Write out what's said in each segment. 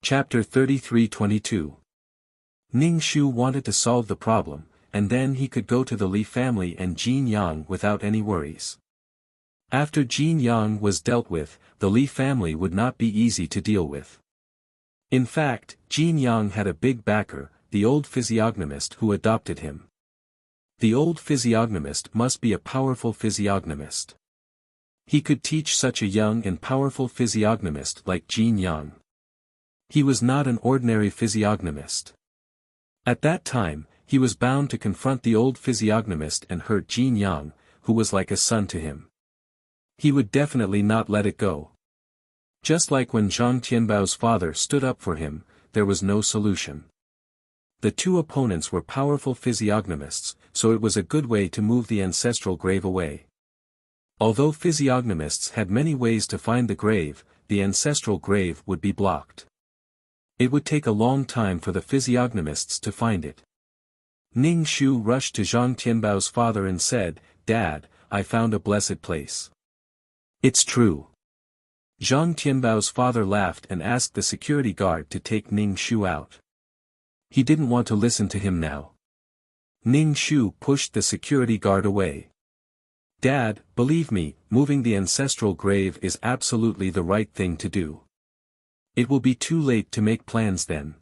Chapter 33-22. Ning Shu wanted to solve the problem, and then he could go to the Li family and Jin Yang without any worries. After Jin Yang was dealt with, the Li family would not be easy to deal with. In fact, Jin Yang had a big backer, the old physiognomist who adopted him. The old physiognomist must be a powerful physiognomist. He could teach such a young and powerful physiognomist like Jin Yang. He was not an ordinary physiognomist. At that time, he was bound to confront the old physiognomist and hurt Jin Yang, who was like a son to him. He would definitely not let it go. Just like when Zhang Tianbao's father stood up for him, there was no solution. The two opponents were powerful physiognomists, so it was a good way to move the ancestral grave away. Although physiognomists had many ways to find the grave, the ancestral grave would be blocked. It would take a long time for the physiognomists to find it. Ning Shu rushed to Zhang Tianbao's father and said, "Dad, I found a blessed place." "It's true." Zhang Tianbao's father laughed and asked the security guard to take Ning Shu out. He didn't want to listen to him now. Ning Shu pushed the security guard away. "Dad, believe me, moving the ancestral grave is absolutely the right thing to do. It will be too late to make plans then.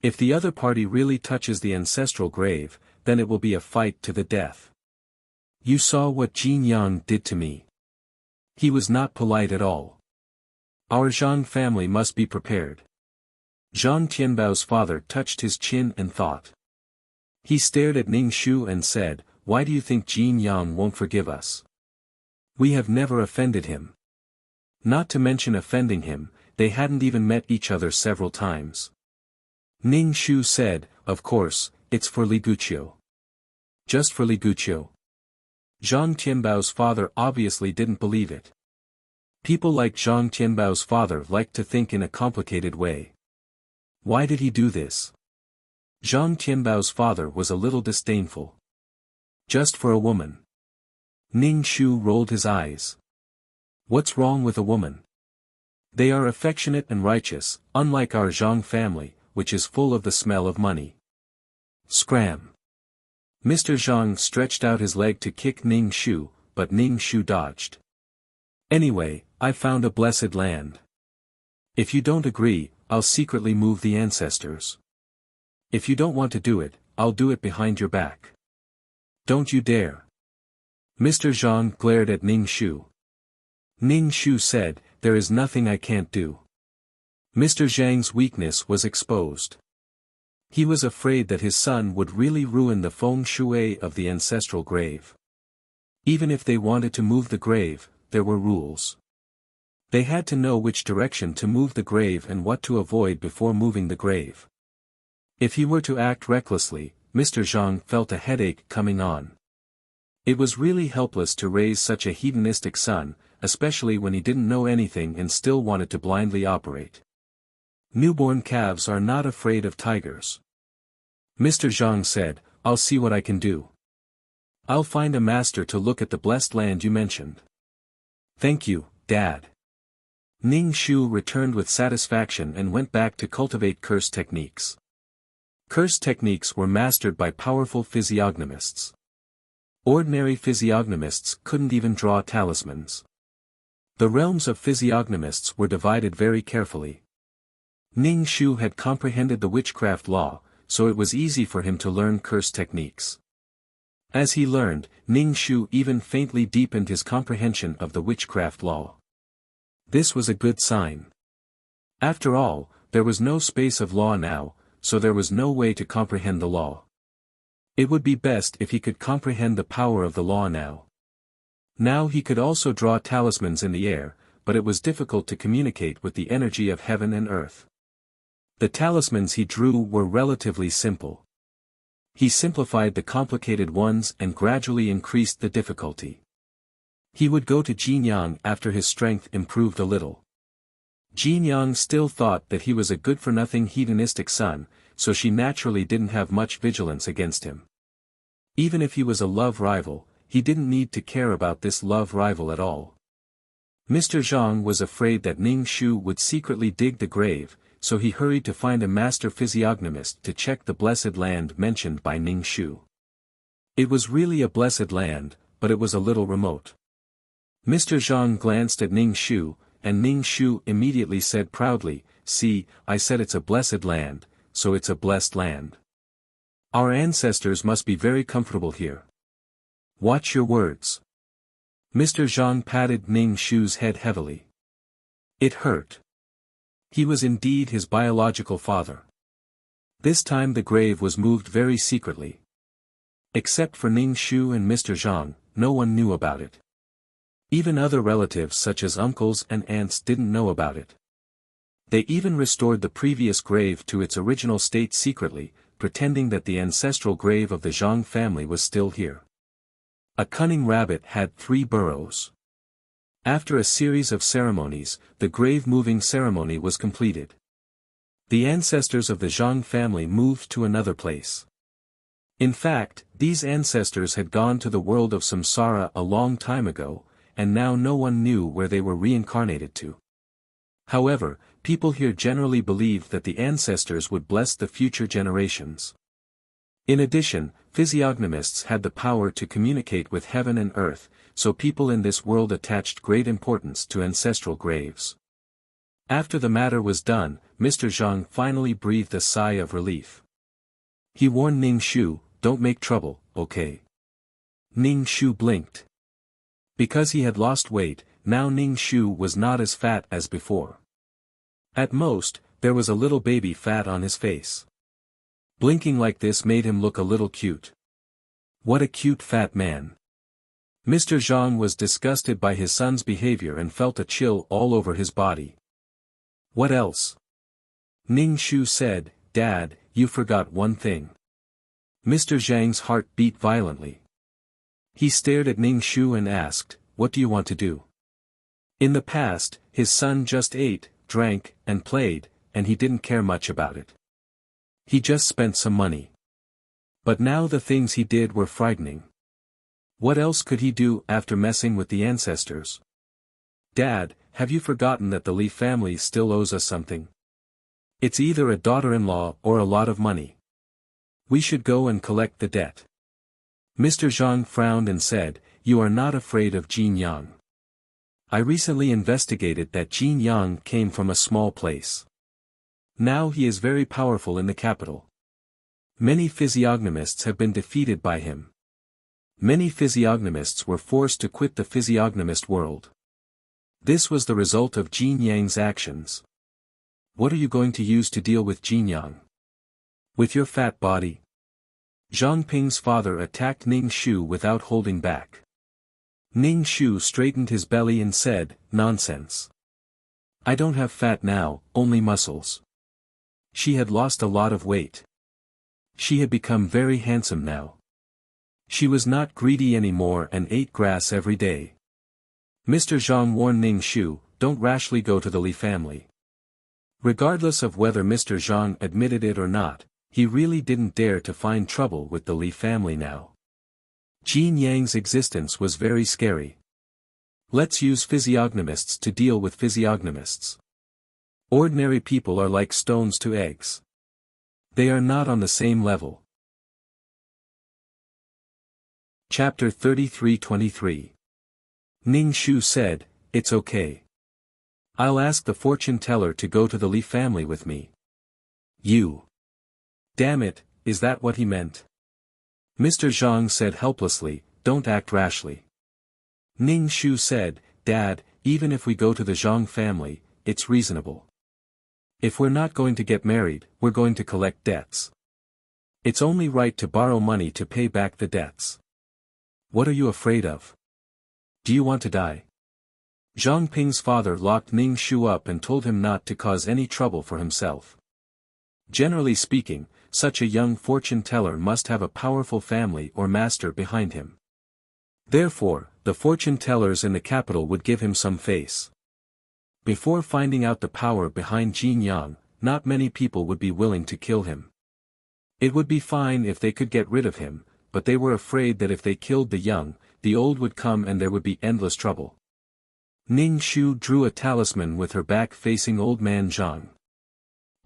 If the other party really touches the ancestral grave, then it will be a fight to the death. You saw what Jin Yang did to me. He was not polite at all. Our Zhang family must be prepared." Zhang Tianbao's father touched his chin and thought. He stared at Ning Shu and said, "Why do you think Jin Yang won't forgive us? We have never offended him. Not to mention offending him, they hadn't even met each other several times." Ning Shu said, "Of course, it's for Li Guqiu." "Just for Li Guqiu?" Zhang Tianbao's father obviously didn't believe it. People like Zhang Tianbao's father liked to think in a complicated way. Why did he do this? Zhang Tianbao's father was a little disdainful. Just for a woman. Ning Shu rolled his eyes. What's wrong with a woman? They are affectionate and righteous, unlike our Zhang family, which is full of the smell of money. Scram. Mr. Zhang stretched out his leg to kick Ning Shu, but Ning Shu dodged. "Anyway, I found a blessed land. If you don't agree, I'll secretly move the ancestors. If you don't want to do it, I'll do it behind your back. Don't you dare." Mr. Zhang glared at Ning Shu. Ning Shu said, "There is nothing I can't do." Mr. Zhang's weakness was exposed. He was afraid that his son would really ruin the feng shui of the ancestral grave. Even if they wanted to move the grave, there were rules. They had to know which direction to move the grave and what to avoid before moving the grave. If he were to act recklessly, Mr. Zhang felt a headache coming on. It was really helpless to raise such a hedonistic son, especially when he didn't know anything and still wanted to blindly operate. Newborn calves are not afraid of tigers. Mr. Zhang said, "I'll see what I can do. I'll find a master to look at the blessed land you mentioned." "Thank you, Dad." Ning Shu returned with satisfaction and went back to cultivate curse techniques. Curse techniques were mastered by powerful physiognomists. Ordinary physiognomists couldn't even draw talismans. The realms of physiognomists were divided very carefully. Ning Shu had comprehended the witchcraft law, so it was easy for him to learn curse techniques. As he learned, Ning Shu even faintly deepened his comprehension of the witchcraft law. This was a good sign. After all, there was no space of law now, so there was no way to comprehend the law. It would be best if he could comprehend the power of the law now. Now he could also draw talismans in the air, but it was difficult to communicate with the energy of heaven and earth. The talismans he drew were relatively simple. He simplified the complicated ones and gradually increased the difficulty. He would go to Jin Yang after his strength improved a little. Jin Yang still thought that he was a good-for-nothing hedonistic son, so she naturally didn't have much vigilance against him. Even if he was a love rival, he didn't need to care about this love rival at all. Mr. Zhang was afraid that Ning Shu would secretly dig the grave, so he hurried to find a master physiognomist to check the blessed land mentioned by Ning Shu. It was really a blessed land, but it was a little remote. Mr. Zhang glanced at Ning Shu, and Ning Shu immediately said proudly, "See, I said it's a blessed land, so it's a blessed land. Our ancestors must be very comfortable here. Watch your words." Mr. Zhang patted Ning Shu's head heavily. It hurt. He was indeed his biological father. This time the grave was moved very secretly. Except for Ning Shu and Mr. Zhang, no one knew about it. Even other relatives such as uncles and aunts didn't know about it. They even restored the previous grave to its original state secretly, pretending that the ancestral grave of the Zhang family was still here. A cunning rabbit had 3 burrows. After a series of ceremonies, the grave-moving ceremony was completed. The ancestors of the Zhang family moved to another place. In fact, these ancestors had gone to the world of samsara a long time ago, and now no one knew where they were reincarnated to. However, people here generally believed that the ancestors would bless the future generations. In addition, physiognomists had the power to communicate with heaven and earth, so people in this world attached great importance to ancestral graves. After the matter was done, Mr. Zhang finally breathed a sigh of relief. He warned Ning Shu, "Don't make trouble, okay?" Ning Shu blinked. Because he had lost weight, now Ning Shu was not as fat as before. At most, there was a little baby fat on his face. Blinking like this made him look a little cute. What a cute fat man. Mr. Zhang was disgusted by his son's behavior and felt a chill all over his body. What else? Ning Shu said, "Dad, you forgot one thing." Mr. Zhang's heart beat violently. He stared at Ning Shu and asked, "What do you want to do?" In the past, his son just ate, drank, and played, and he didn't care much about it. He just spent some money. But now the things he did were frightening. What else could he do after messing with the ancestors? "Dad, have you forgotten that the Li family still owes us something? It's either a daughter-in-law or a lot of money. We should go and collect the debt." Mr. Zhang frowned and said, "You are not afraid of Jin Yang. I recently investigated that Jin Yang came from a small place. Now he is very powerful in the capital. Many physiognomists have been defeated by him. Many physiognomists were forced to quit the physiognomist world. This was the result of Jin Yang's actions. What are you going to use to deal with Jin Yang? With your fat body?" Zhang Ping's father attacked Ning Shu without holding back. Ning Shu straightened his belly and said, "Nonsense. I don't have fat now, only muscles." She had lost a lot of weight. She had become very handsome now. She was not greedy anymore and ate grass every day. Mr. Zhang warned Ning Shu, "Don't rashly go to the Li family." Regardless of whether Mr. Zhang admitted it or not, he really didn't dare to find trouble with the Li family now. Jin Yang's existence was very scary. Let's use physiognomists to deal with physiognomists. Ordinary people are like stones to eggs. They are not on the same level. Chapter 33-23. Ning Shu said, "It's okay. I'll ask the fortune teller to go to the Li family with me." "You. Damn it, is that what he meant?" Mr. Zhang said helplessly, "Don't act rashly." Ning Shu said, "Dad, even if we go to the Zhang family, it's reasonable. If we're not going to get married, we're going to collect debts. It's only right to borrow money to pay back the debts. What are you afraid of? Do you want to die?" Zhang Ping's father locked Ning Shu up and told him not to cause any trouble for himself. Generally speaking, such a young fortune teller must have a powerful family or master behind him. Therefore, the fortune tellers in the capital would give him some face. Before finding out the power behind Jin Yang, not many people would be willing to kill him. It would be fine if they could get rid of him, but they were afraid that if they killed the young, the old would come and there would be endless trouble. Ning Shu drew a talisman with her back facing old man Zhang.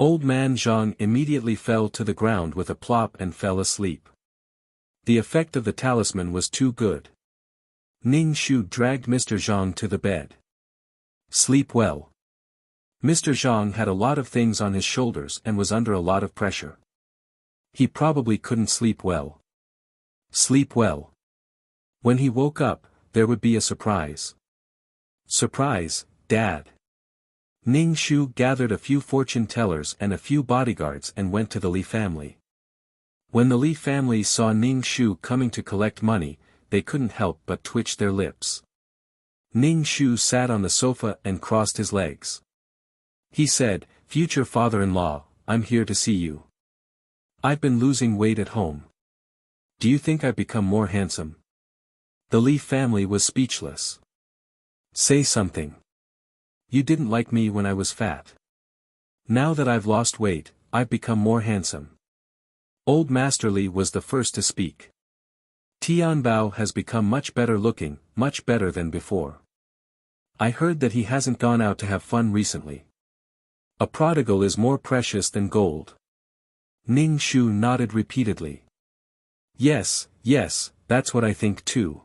Old man Zhang immediately fell to the ground with a plop and fell asleep. The effect of the talisman was too good. Ning Shu dragged Mr. Zhang to the bed. Sleep well. Mr. Zhang had a lot of things on his shoulders and was under a lot of pressure. He probably couldn't sleep well. Sleep well. When he woke up, there would be a surprise. Surprise, Dad. Ning Shu gathered a few fortune tellers and a few bodyguards and went to the Li family. When the Li family saw Ning Shu coming to collect money, they couldn't help but twitch their lips. Ning Shu sat on the sofa and crossed his legs. He said, "Future father-in-law, I'm here to see you. I've been losing weight at home. Do you think I've become more handsome?" The Li family was speechless. "Say something. You didn't like me when I was fat. Now that I've lost weight, I've become more handsome." Old Master Li was the first to speak. "Tianbao has become much better looking, much better than before. I heard that he hasn't gone out to have fun recently. A prodigal is more precious than gold." Ning Shu nodded repeatedly. Yes, that's what I think too."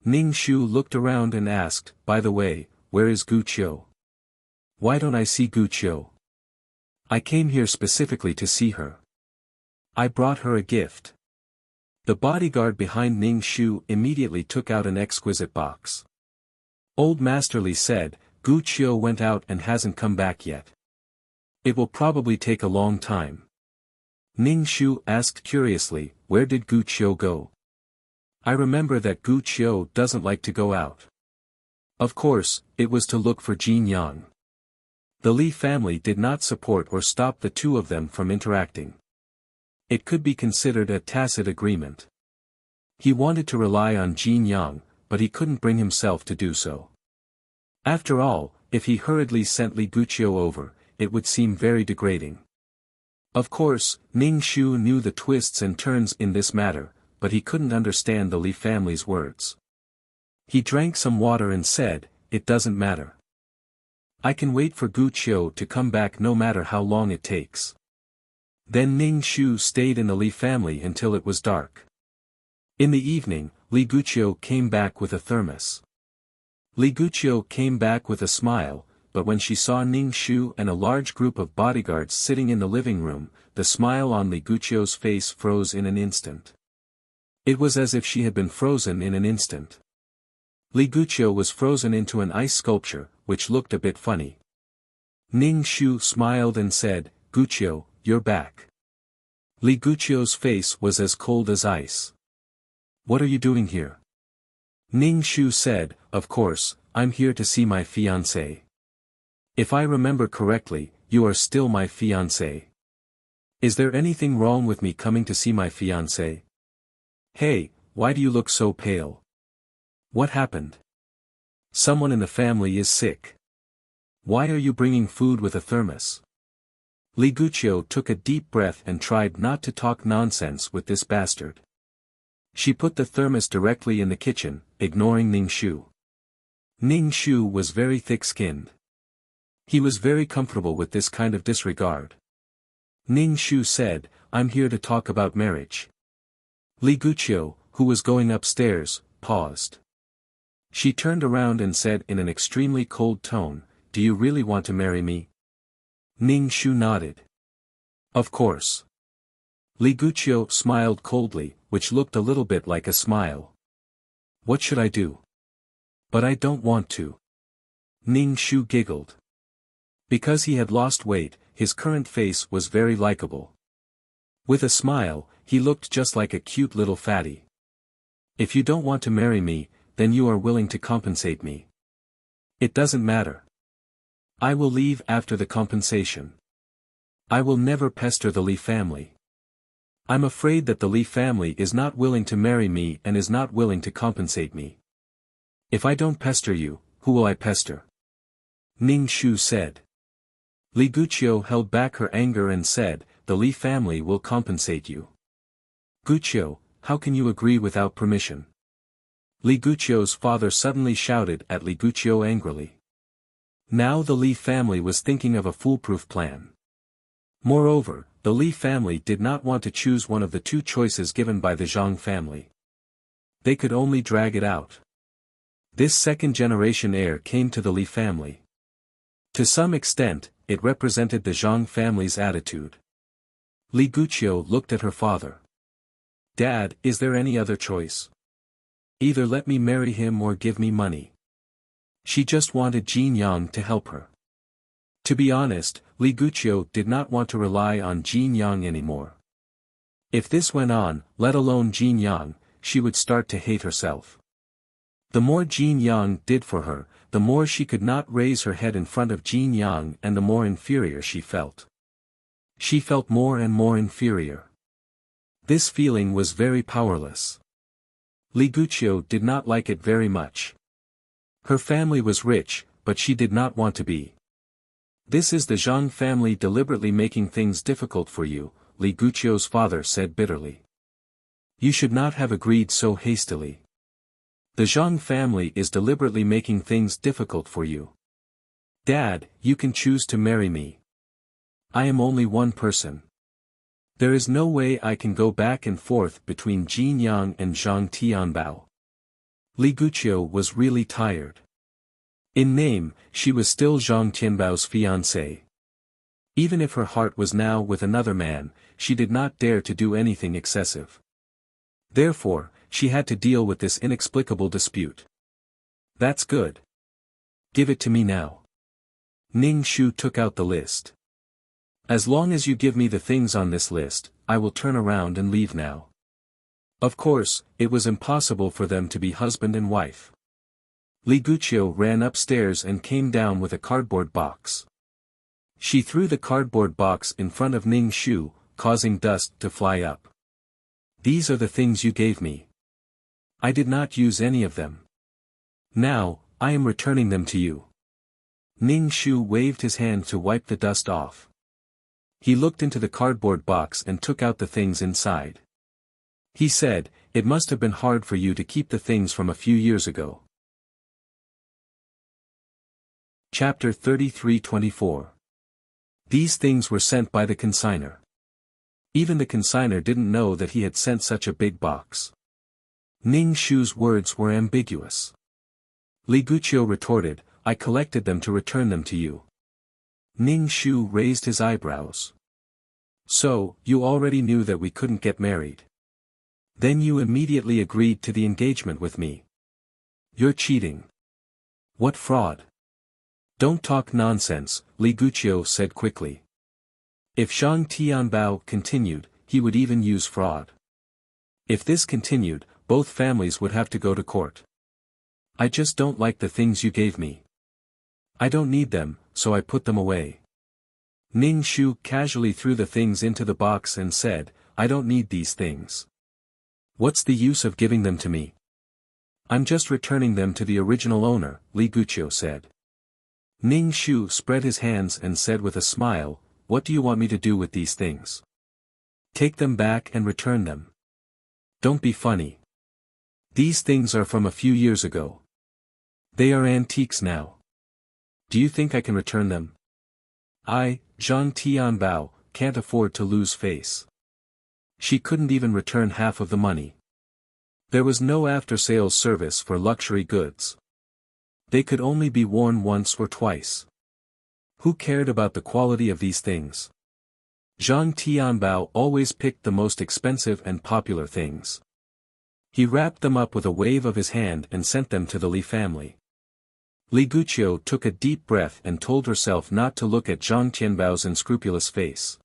Ning Shu looked around and asked, "By the way, where is Guqiu? Why don't I see Guqiu? I came here specifically to see her. I brought her a gift." The bodyguard behind Ning Shu immediately took out an exquisite box. Old Master Li said, "Guqiu went out and hasn't come back yet. It will probably take a long time." Ning Shu asked curiously, "Where did Guqiu go? I remember that Guqiu doesn't like to go out." Of course, it was to look for Jin Yang. The Li family did not support or stop the two of them from interacting. It could be considered a tacit agreement. He wanted to rely on Jin Yang, but he couldn't bring himself to do so. After all, if he hurriedly sent Li Guqiu over, it would seem very degrading. Of course, Ning Shu knew the twists and turns in this matter, but he couldn't understand the Li family's words. He drank some water and said, "It doesn't matter. I can wait for Guqiu to come back no matter how long it takes." Then Ning Shu stayed in the Li family until it was dark. In the evening, Li Guqiu came back with a thermos. Li Guqiu came back with a smile, but when she saw Ning Shu and a large group of bodyguards sitting in the living room, the smile on Li Guqiu's face froze in an instant. It was as if she had been frozen in an instant. Li Guqiu was frozen into an ice sculpture, which looked a bit funny. Ning Shu smiled and said, "Guqiu, you're back." Li Guqiu's face was as cold as ice. "What are you doing here?" Ning Shu said, "Of course, I'm here to see my fiancée. If I remember correctly, you are still my fiancée. Is there anything wrong with me coming to see my fiancée? Hey, why do you look so pale? What happened? Someone in the family is sick. Why are you bringing food with a thermos?" Li Guqiu took a deep breath and tried not to talk nonsense with this bastard. She put the thermos directly in the kitchen, ignoring Ning Shu. Ning Shu was very thick-skinned. He was very comfortable with this kind of disregard. Ning Shu said, "I'm here to talk about marriage." Li Guqiu, who was going upstairs, paused. She turned around and said in an extremely cold tone, "Do you really want to marry me?" Ning Shu nodded. "Of course." Li Guqiu smiled coldly, which looked a little bit like a smile. "What should I do? But I don't want to." Ning Shu giggled. Because he had lost weight, his current face was very likable. With a smile, he looked just like a cute little fatty. "If you don't want to marry me, then you are willing to compensate me. It doesn't matter. I will leave after the compensation. I will never pester the Li family. I'm afraid that the Li family is not willing to marry me and is not willing to compensate me. If I don't pester you, who will I pester?" Ning Shu said. Li Guqiu held back her anger and said, "The Li family will compensate you." "Guqiu, how can you agree without permission?" Li Guqiu's father suddenly shouted at Li Guqiu angrily. Now the Li family was thinking of a foolproof plan. Moreover, the Li family did not want to choose one of the two choices given by the Zhang family. They could only drag it out. This second-generation heir came to the Li family. To some extent, it represented the Zhang family's attitude. Li Guqiu looked at her father. "Dad, is there any other choice? Either let me marry him or give me money." She just wanted Jin Yang to help her. To be honest, Li Guqiu did not want to rely on Jin Yang anymore. If this went on, let alone Jin Yang, she would start to hate herself. The more Jin Yang did for her, the more she could not raise her head in front of Jin Yang and the more inferior she felt. She felt more and more inferior. This feeling was very powerless. Li Guqiu did not like it very much. Her family was rich, but she did not want to be. "This is the Zhang family deliberately making things difficult for you," Li Guqiu's father said bitterly. "You should not have agreed so hastily. The Zhang family is deliberately making things difficult for you. Dad, you can choose to marry me. I am only one person. There is no way I can go back and forth between Jin Yang and Zhang Tianbao." Li Guqiu was really tired. In name, she was still Zhang Tianbao's fiancée. Even if her heart was now with another man, she did not dare to do anything excessive. Therefore, she had to deal with this inexplicable dispute. "That's good. Give it to me now." Ning Shu took out the list. "As long as you give me the things on this list, I will turn around and leave now." Of course, it was impossible for them to be husband and wife. Li Guqiu ran upstairs and came down with a cardboard box. She threw the cardboard box in front of Ning Shu, causing dust to fly up. "These are the things you gave me. I did not use any of them. Now, I am returning them to you." Ning Shu waved his hand to wipe the dust off. He looked into the cardboard box and took out the things inside. He said, "It must have been hard for you to keep the things from a few years ago." Chapter 33-24. These things were sent by the consignor. Even the consignor didn't know that he had sent such a big box. Ning Shu's words were ambiguous. Li Guqiu retorted, "I collected them to return them to you." Ning Shu raised his eyebrows. "So, you already knew that we couldn't get married. Then you immediately agreed to the engagement with me. You're cheating. What fraud?" "Don't talk nonsense," Li Guqiu said quickly. If Zhang Tianbao continued, he would even use fraud. If this continued, both families would have to go to court. "I just don't like the things you gave me. I don't need them, so I put them away." Ning Shu casually threw the things into the box and said, "I don't need these things. What's the use of giving them to me? I'm just returning them to the original owner," Li Guqiu said. Ning Shu spread his hands and said with a smile, "What do you want me to do with these things? Take them back and return them. Don't be funny. These things are from a few years ago. They are antiques now. Do you think I can return them? I, Zhang Tianbao, can't afford to lose face." She couldn't even return half of the money. There was no after-sales service for luxury goods. They could only be worn once or twice. Who cared about the quality of these things? Zhang Tianbao always picked the most expensive and popular things. He wrapped them up with a wave of his hand and sent them to the Li family. Li Guqiu took a deep breath and told herself not to look at Zhang Tianbao's unscrupulous face.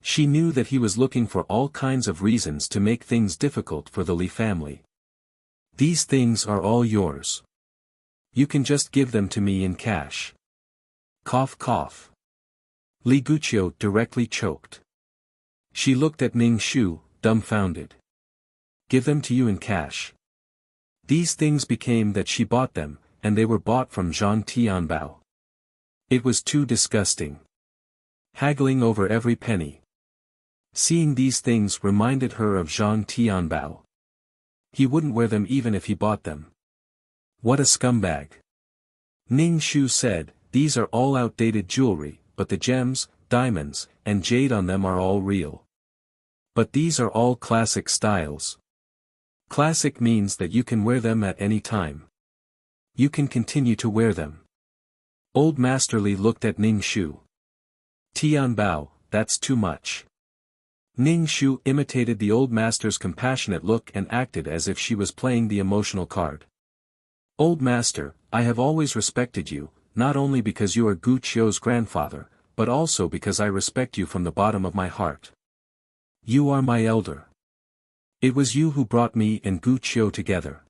She knew that he was looking for all kinds of reasons to make things difficult for the Li family. "These things are all yours. You can just give them to me in cash." Cough cough. Li Guqiu directly choked. She looked at Ning Shu, dumbfounded. "Give them to you in cash." These things became that she bought them, and they were bought from Zhang Tianbao. It was too disgusting. Haggling over every penny. Seeing these things reminded her of Zhang Tianbao. He wouldn't wear them even if he bought them. What a scumbag. Ning Shu said, "These are all outdated jewelry, but the gems, diamonds, and jade on them are all real. But these are all classic styles. Classic means that you can wear them at any time. You can continue to wear them. Old Master Li looked at Ning Shu. Tianbao, that's too much. Ning Shu imitated the old master's compassionate look and acted as if she was playing the emotional card. Old master, I have always respected you, not only because you are Gu Qiu's grandfather, but also because I respect you from the bottom of my heart. You are my elder. It was you who brought me and Gu Qiu together.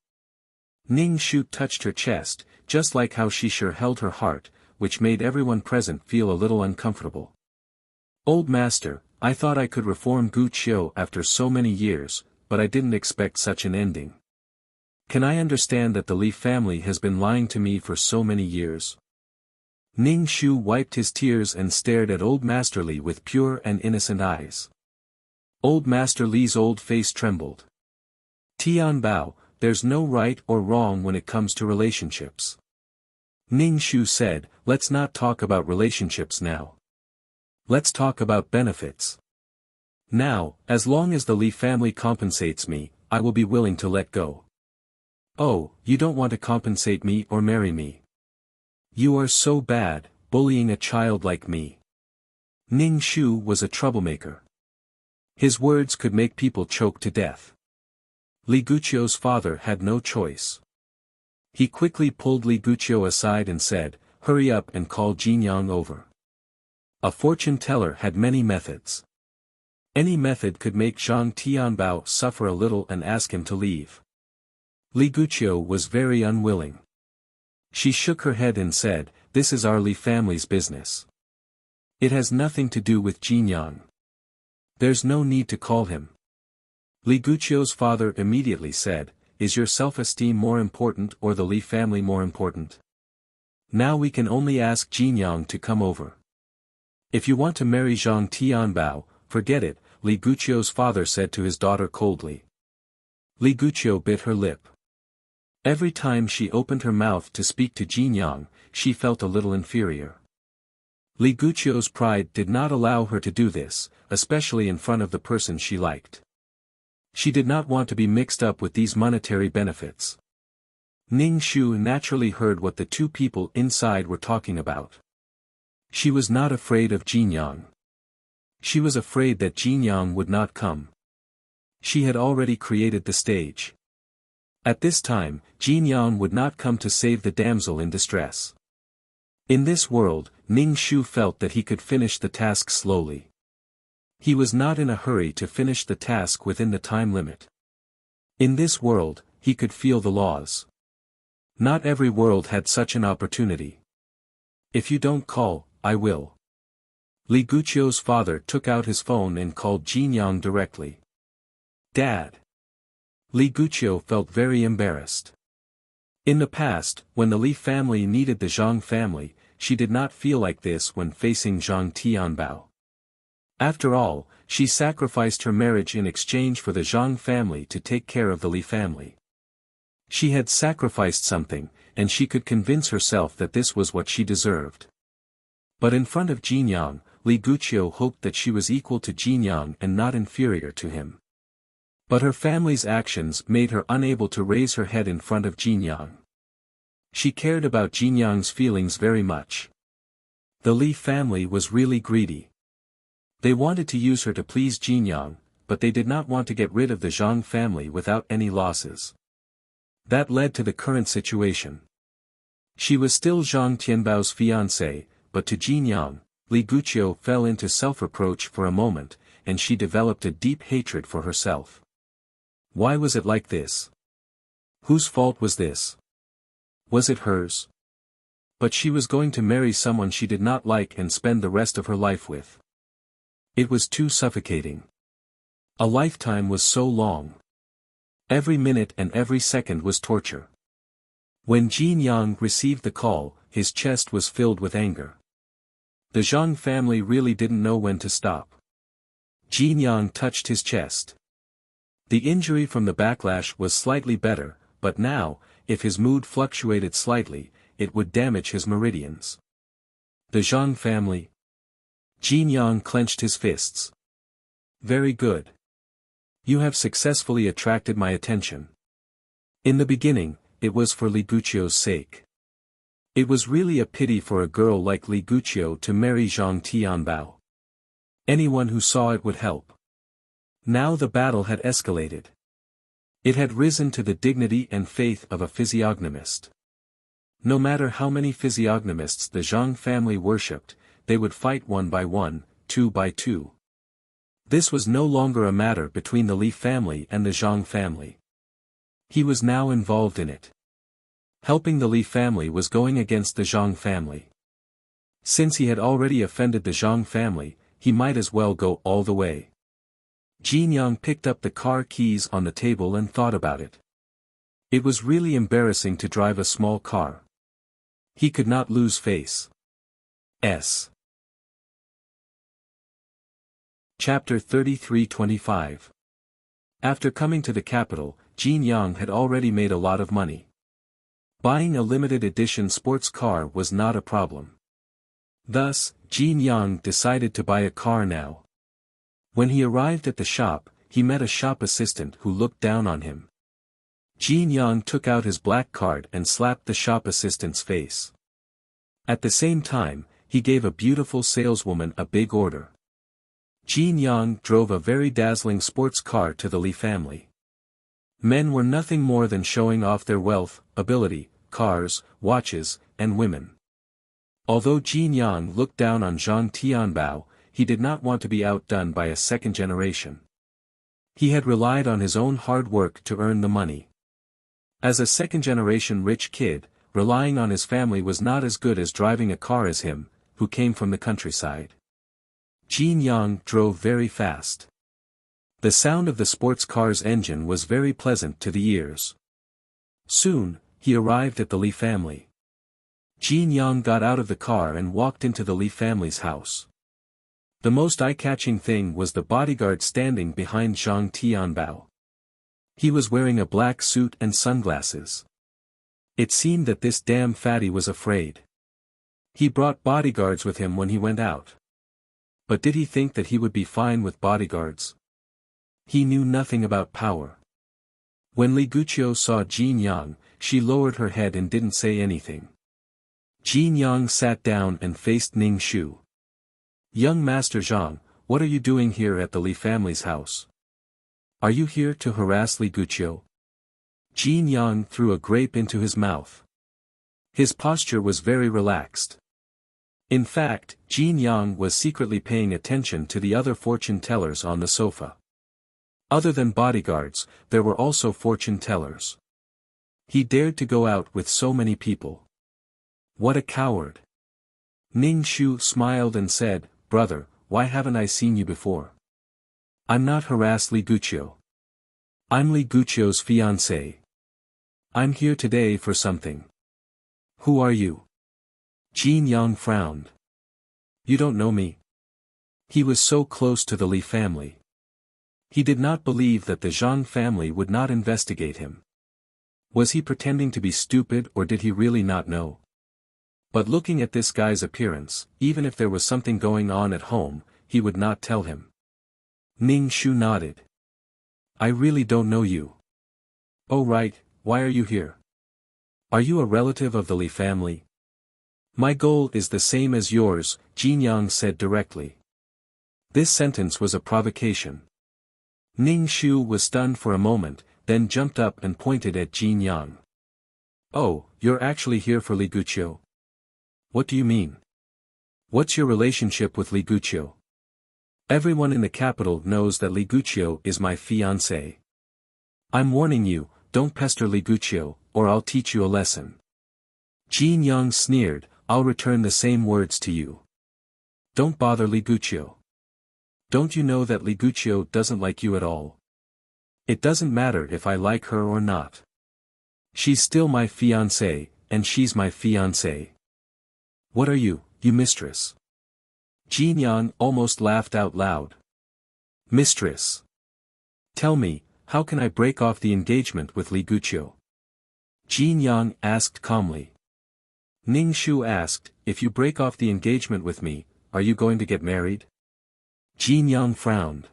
Ning Shu touched her chest, just like how she sure held her heart, which made everyone present feel a little uncomfortable. Old master, I thought I could reform Gu Qiu after so many years, but I didn't expect such an ending. Can I understand that the Li family has been lying to me for so many years? Ning Shu wiped his tears and stared at Old Master Li with pure and innocent eyes. Old Master Li's old face trembled. Tianbao, there's no right or wrong when it comes to relationships. Ning Shu said, let's not talk about relationships now. Let's talk about benefits. Now, as long as the Li family compensates me, I will be willing to let go. Oh, you don't want to compensate me or marry me. You are so bad, bullying a child like me. Ning Shu was a troublemaker. His words could make people choke to death. Li Guqiu's father had no choice. He quickly pulled Li Guqiu aside and said, hurry up and call Jinyang over. A fortune teller had many methods. Any method could make Zhang Tianbao suffer a little and ask him to leave. Li Guqiu was very unwilling. She shook her head and said, this is our Li family's business. It has nothing to do with Jinyang. There's no need to call him. Li Guqiu's father immediately said, is your self-esteem more important or the Li family more important? Now we can only ask Jinyang to come over. If you want to marry Zhang Tianbao, forget it, Li Guqiu's father said to his daughter coldly. Li Guqiu bit her lip. Every time she opened her mouth to speak to Jinyang, she felt a little inferior. Li Guqiu's pride did not allow her to do this, especially in front of the person she liked. She did not want to be mixed up with these monetary benefits. Ning Shu naturally heard what the two people inside were talking about. She was not afraid of Jinyang. She was afraid that Jinyang would not come. She had already created the stage. At this time, Jinyang would not come to save the damsel in distress. In this world, Ning Shu felt that he could finish the task slowly. He was not in a hurry to finish the task within the time limit. In this world, he could feel the laws. Not every world had such an opportunity. If you don't call, I will. Li Guqiu's father took out his phone and called Jinyang directly. Dad. Li Guqiu felt very embarrassed. In the past, when the Li family needed the Zhang family, she did not feel like this when facing Zhang Tianbao. After all, she sacrificed her marriage in exchange for the Zhang family to take care of the Li family. She had sacrificed something, and she could convince herself that this was what she deserved. But in front of Jinyang, Li Guqiu hoped that she was equal to Jinyang and not inferior to him. But her family's actions made her unable to raise her head in front of Jinyang. She cared about Jinyang's feelings very much. The Li family was really greedy. They wanted to use her to please Jinyang, but they did not want to get rid of the Zhang family without any losses. That led to the current situation. She was still Zhang Tianbao's fiancée, but to Jinyang, Li Guqiu fell into self-reproach for a moment, and she developed a deep hatred for herself. Why was it like this? Whose fault was this? Was it hers? But she was going to marry someone she did not like and spend the rest of her life with. It was too suffocating. A lifetime was so long. Every minute and every second was torture. When Jinyang received the call, his chest was filled with anger. The Zhang family really didn't know when to stop. Jinyang touched his chest. The injury from the backlash was slightly better, but now, if his mood fluctuated slightly, it would damage his meridians. The Zhang family. Jin Yang clenched his fists. Very good. You have successfully attracted my attention. In the beginning, it was for Li Guqiu's sake. It was really a pity for a girl like Li Guqiu to marry Zhang Tianbao. Anyone who saw it would help. Now the battle had escalated. It had risen to the dignity and faith of a physiognomist. No matter how many physiognomists the Zhang family worshipped, they would fight one by one, two by two. This was no longer a matter between the Li family and the Zhang family. He was now involved in it. Helping the Li family was going against the Zhang family. Since he had already offended the Zhang family, he might as well go all the way. Jin Yang picked up the car keys on the table and thought about it. It was really embarrassing to drive a small car. He could not lose face. Chapter 33-25. After coming to the capital, Jin Yang had already made a lot of money. Buying a limited edition sports car was not a problem. Thus, Jin Yang decided to buy a car now. When he arrived at the shop, he met a shop assistant who looked down on him. Jin Yang took out his black card and slapped the shop assistant's face. At the same time, he gave a beautiful saleswoman a big order. Jin Yang drove a very dazzling sports car to the Li family. Men were nothing more than showing off their wealth, ability, cars, watches, and women. Although Jin Yang looked down on Zhang Tianbao, he did not want to be outdone by a second generation. He had relied on his own hard work to earn the money. As a second-generation rich kid, relying on his family was not as good as driving a car as him, who came from the countryside. Jin Yang drove very fast. The sound of the sports car's engine was very pleasant to the ears. Soon, he arrived at the Li family. Jin Yang got out of the car and walked into the Li family's house. The most eye-catching thing was the bodyguard standing behind Zhang Tianbao. He was wearing a black suit and sunglasses. It seemed that this damn fatty was afraid. He brought bodyguards with him when he went out. But did he think that he would be fine with bodyguards? He knew nothing about power. When Li Guqiu saw Jin Yang, she lowered her head and didn't say anything. Jin Yang sat down and faced Ning Shu. Young Master Zhang, what are you doing here at the Li family's house? Are you here to harass Li Guqiu? Jin Yang threw a grape into his mouth. His posture was very relaxed. In fact, Jin Yang was secretly paying attention to the other fortune tellers on the sofa. Other than bodyguards, there were also fortune tellers. He dared to go out with so many people. What a coward! Ning Shu smiled and said, "Brother, why haven't I seen you before? I'm not harass Li Guqiu. I'm Li Guqiu's fiancé. I'm here today for something." "Who are you?" Jin Yang frowned. "You don't know me." He was so close to the Li family. He did not believe that the Zhang family would not investigate him. Was he pretending to be stupid or did he really not know? But looking at this guy's appearance, even if there was something going on at home, he would not tell him. Ning Shu nodded. "I really don't know you." "Oh right, why are you here? Are you a relative of the Li family?" "My goal is the same as yours," Jin Yang said directly. This sentence was a provocation. Ning Shu was stunned for a moment, then jumped up and pointed at Jin Yang. "Oh, you're actually here for Li Guqiu? What do you mean? What's your relationship with Li Guqiu? Everyone in the capital knows that Li Guqiu is my fiancé. I'm warning you, don't pester Li Guqiu, or I'll teach you a lesson." Jin Yang sneered, "I'll return the same words to you. Don't bother Li Guqiu. Don't you know that Li Guqiu doesn't like you at all? It doesn't matter if I like her or not. She's still my fiancé, and she's my fiancé. What are you, you mistress?" Jin Yang almost laughed out loud. "Mistress? Tell me, how can I break off the engagement with Li Guqiu?" Jin Yang asked calmly. Ning Shu asked, "If you break off the engagement with me, are you going to get married? Jin Yang frowned.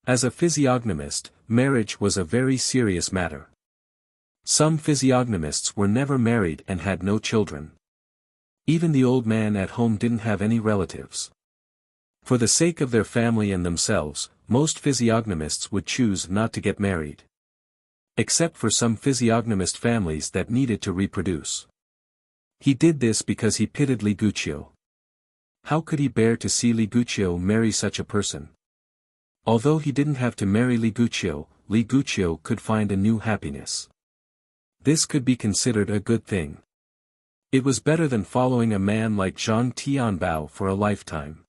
As a physiognomist, marriage was a very serious matter. Some physiognomists were never married and had no children. Even the old man at home didn't have any relatives. For the sake of their family and themselves, most physiognomists would choose not to get married. Except for some physiognomist families that needed to reproduce. He did this because he pitied Li Guqiu. How could he bear to see Li Guqiu marry such a person? Although he didn't have to marry Li Guqiu could find a new happiness. This could be considered a good thing. It was better than following a man like Zhang Tianbao for a lifetime.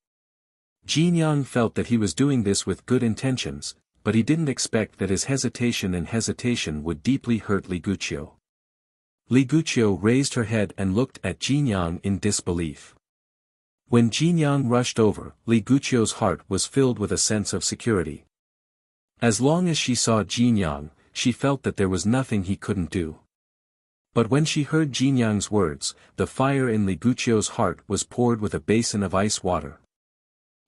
Jin Yang felt that he was doing this with good intentions, but he didn't expect that his hesitation would deeply hurt Li Guqiu. Li Guqiu raised her head and looked at Jin Yang in disbelief. When Jin Yang rushed over, Li Guqiu's heart was filled with a sense of security. As long as she saw Jin Yang, she felt that there was nothing he couldn't do. But when she heard Jin Yang's words, the fire in Li Guqiu's heart was poured with a basin of ice water.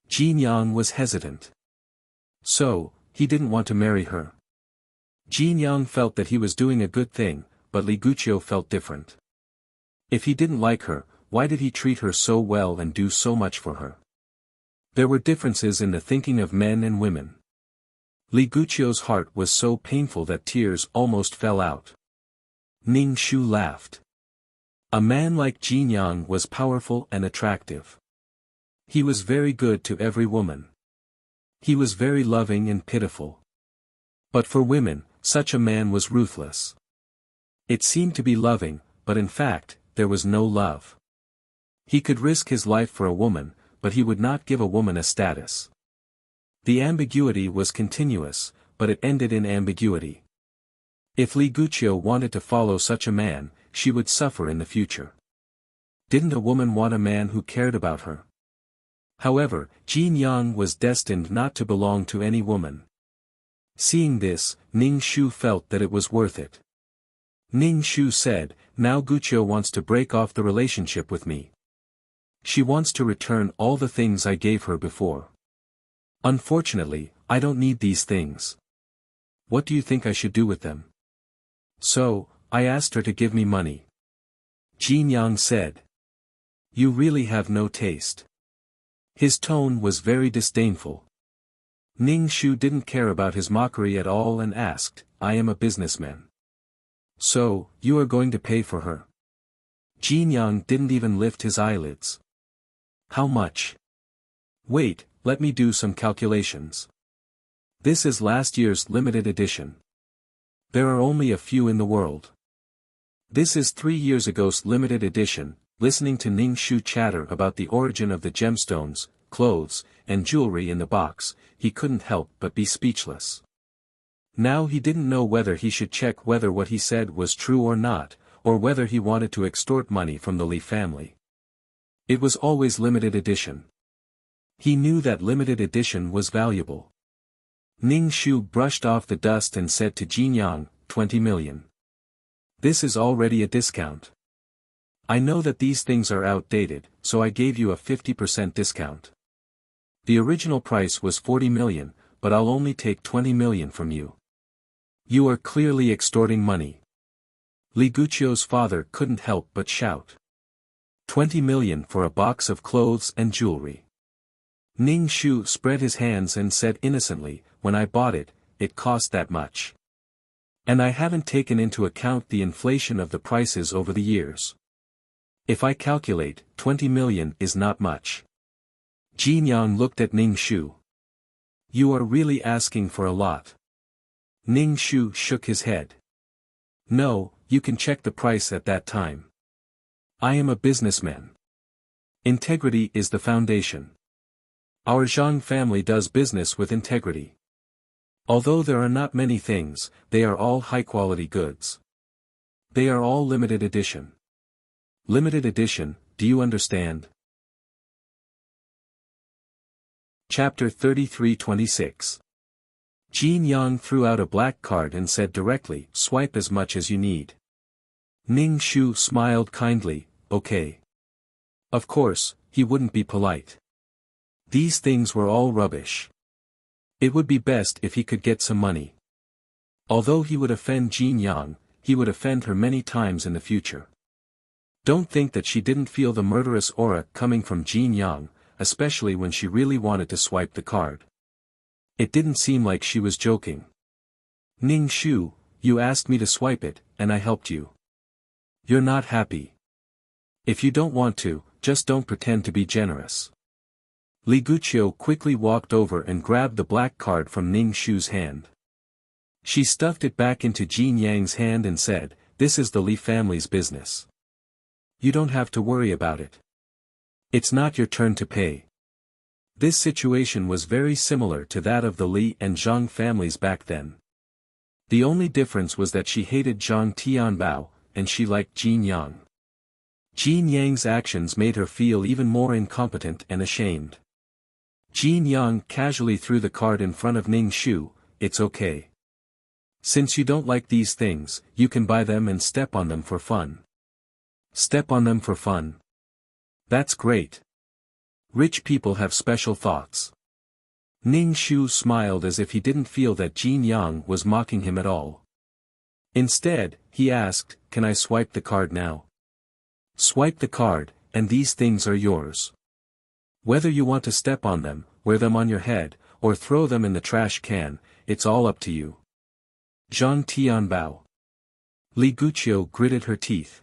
Jin Yang was hesitant. So, he didn't want to marry her. Jin Yang felt that he was doing a good thing, but Li Guqiu felt different. If he didn't like her, why did he treat her so well and do so much for her? There were differences in the thinking of men and women. Li Guqiu's heart was so painful that tears almost fell out. Ning Shu laughed. A man like Jin Yang was powerful and attractive. He was very good to every woman. He was very loving and pitiful. But for women, such a man was ruthless. It seemed to be loving, but in fact, there was no love. He could risk his life for a woman, but he would not give a woman a status. The ambiguity was continuous, but it ended in ambiguity. If Li Guqiu wanted to follow such a man, she would suffer in the future. Didn't a woman want a man who cared about her? However, Jin Yang was destined not to belong to any woman. Seeing this, Ning Shu felt that it was worth it. Ning Shu said, "Now Guqiu wants to break off the relationship with me. She wants to return all the things I gave her before. Unfortunately, I don't need these things. What do you think I should do with them?" "So, I asked her to give me money." Jin Yang said. "You really have no taste." His tone was very disdainful. Ning Shu didn't care about his mockery at all and asked, "I am a businessman. So, you are going to pay for her?" Jin Yang didn't even lift his eyelids. "How much?" "Wait, let me do some calculations. This is last year's limited edition. There are only a few in the world. This is 3 years ago's limited edition." Listening to Ning Shu chatter about the origin of the gemstones, clothes, and jewelry in the box, he couldn't help but be speechless. Now he didn't know whether he should check whether what he said was true or not, or whether he wanted to extort money from the Li family. It was always limited edition. He knew that limited edition was valuable. Ning Shu brushed off the dust and said to Jin Yang, 20 million. This is already a discount. I know that these things are outdated, so I gave you a 50% discount. The original price was 40 million, but I'll only take 20 million from you. You are clearly extorting money. Li Guqiu's father couldn't help but shout. 20 million for a box of clothes and jewelry. Ning Shu spread his hands and said innocently, when I bought it, it cost that much. And I haven't taken into account the inflation of the prices over the years. If I calculate, 20 million is not much. Jin Yang looked at Ning Shu. You are really asking for a lot. Ning Shu shook his head. No, you can check the price at that time. I am a businessman. Integrity is the foundation. Our Zhang family does business with integrity. Although there are not many things, they are all high-quality goods. They are all limited edition. Limited edition, do you understand? Chapter 33-26. Jin Yang threw out a black card and said directly, swipe as much as you need. Ning Shu smiled kindly, okay. Of course, he wouldn't be polite. These things were all rubbish. It would be best if he could get some money. Although he would offend Jin Yang, he would offend her many times in the future. Don't think that she didn't feel the murderous aura coming from Jin Yang, especially when she really wanted to swipe the card. It didn't seem like she was joking. Ning Shu, you asked me to swipe it, and I helped you. You're not happy. If you don't want to, just don't pretend to be generous. Li Guqiu quickly walked over and grabbed the black card from Ning Shu's hand. She stuffed it back into Jin Yang's hand and said, "This is the Li family's business. You don't have to worry about it. It's not your turn to pay." This situation was very similar to that of the Li and Zhang families back then. The only difference was that she hated Zhang Tianbao, and she liked Jin Yang. Jin Yang's actions made her feel even more incompetent and ashamed. Jin Yang casually threw the card in front of Ning Shu. "It's okay. Since you don't like these things, you can buy them and step on them for fun." Step on them for fun. That's great. Rich people have special thoughts. Ning Shu smiled as if he didn't feel that Jin Yang was mocking him at all. Instead, he asked, "Can I swipe the card now?" Swipe the card, and these things are yours. Whether you want to step on them, wear them on your head, or throw them in the trash can, it's all up to you. Zhang Tianbao. Li Guqiu gritted her teeth.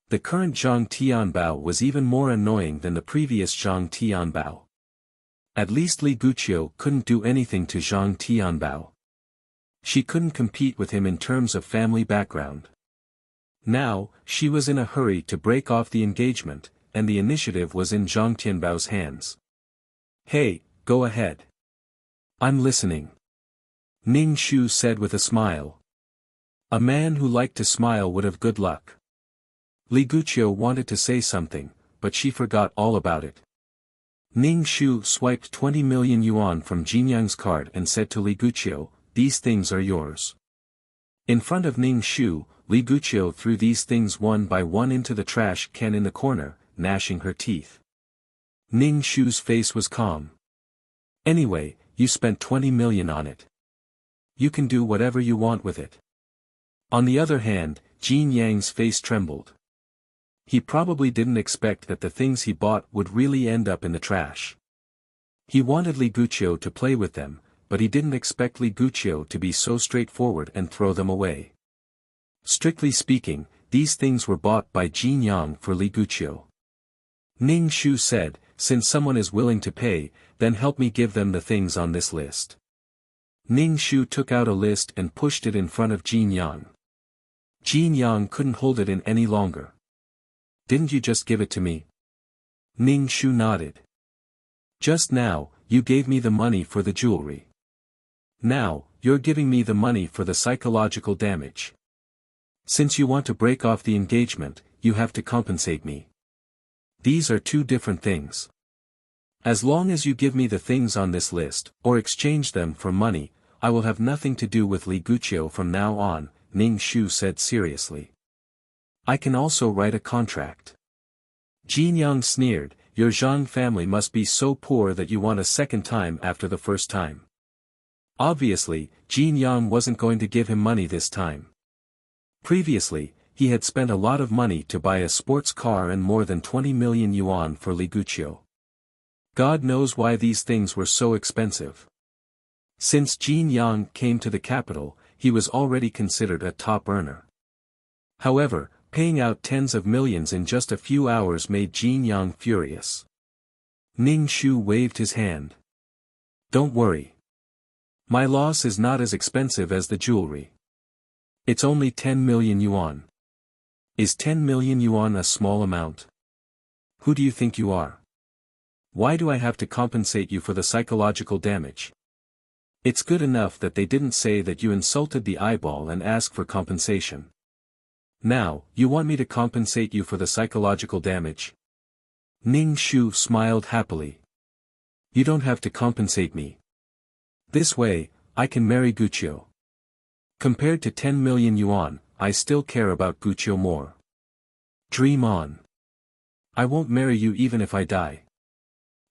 The current Zhang Tianbao was even more annoying than the previous Zhang Tianbao. At least Li Guqiu couldn't do anything to Zhang Tianbao. She couldn't compete with him in terms of family background. Now, she was in a hurry to break off the engagement, and the initiative was in Zhang Tianbao's hands. "Hey, go ahead. I'm listening," Ning Shu said with a smile. A man who liked to smile would have good luck. Li Guqiu wanted to say something, but she forgot all about it. Ning Shu swiped 20 million yuan from Jin Yang's card and said to Li Guqiu, "These things are yours." In front of Ning Shu, Li Guqiu threw these things one by one into the trash can in the corner, gnashing her teeth. Ning Shu's face was calm. "Anyway, you spent 20 million on it. You can do whatever you want with it." On the other hand, Jin Yang's face trembled. He probably didn't expect that the things he bought would really end up in the trash. He wanted Li Guqiu to play with them, but he didn't expect Li Guqiu to be so straightforward and throw them away. Strictly speaking, these things were bought by Jin Yang for Li Guqiu. Ning Shu said, "Since someone is willing to pay, then help me give them the things on this list." Ning Shu took out a list and pushed it in front of Jin Yang. Jin Yang couldn't hold it in any longer. "Didn't you just give it to me?" Ning Shu nodded. "Just now, you gave me the money for the jewelry. Now, you're giving me the money for the psychological damage. Since you want to break off the engagement, you have to compensate me. These are two different things. As long as you give me the things on this list, or exchange them for money, I will have nothing to do with Li Guqiu from now on," Ning Shu said seriously. "I can also write a contract." Jin Yang sneered, "Your Zhang family must be so poor that you want a second time after the first time." Obviously, Jin Yang wasn't going to give him money this time. Previously, he had spent a lot of money to buy a sports car and more than 20 million yuan for Li Guqiu. God knows why these things were so expensive. Since Jin Yang came to the capital, he was already considered a top earner. However, paying out tens of millions in just a few hours made Jin Yang furious. Ning Shu waved his hand. "Don't worry. My loss is not as expensive as the jewelry. It's only 10 million yuan. Is 10 million yuan a small amount? Who do you think you are? Why do I have to compensate you for the psychological damage? It's good enough that they didn't say that you insulted the eyeball and ask for compensation. Now, you want me to compensate you for the psychological damage?" Ning Shu smiled happily. "You don't have to compensate me. This way, I can marry Guqiu. Compared to 10 million yuan, I still care about Guqiu more. Dream on. I won't marry you even if I die.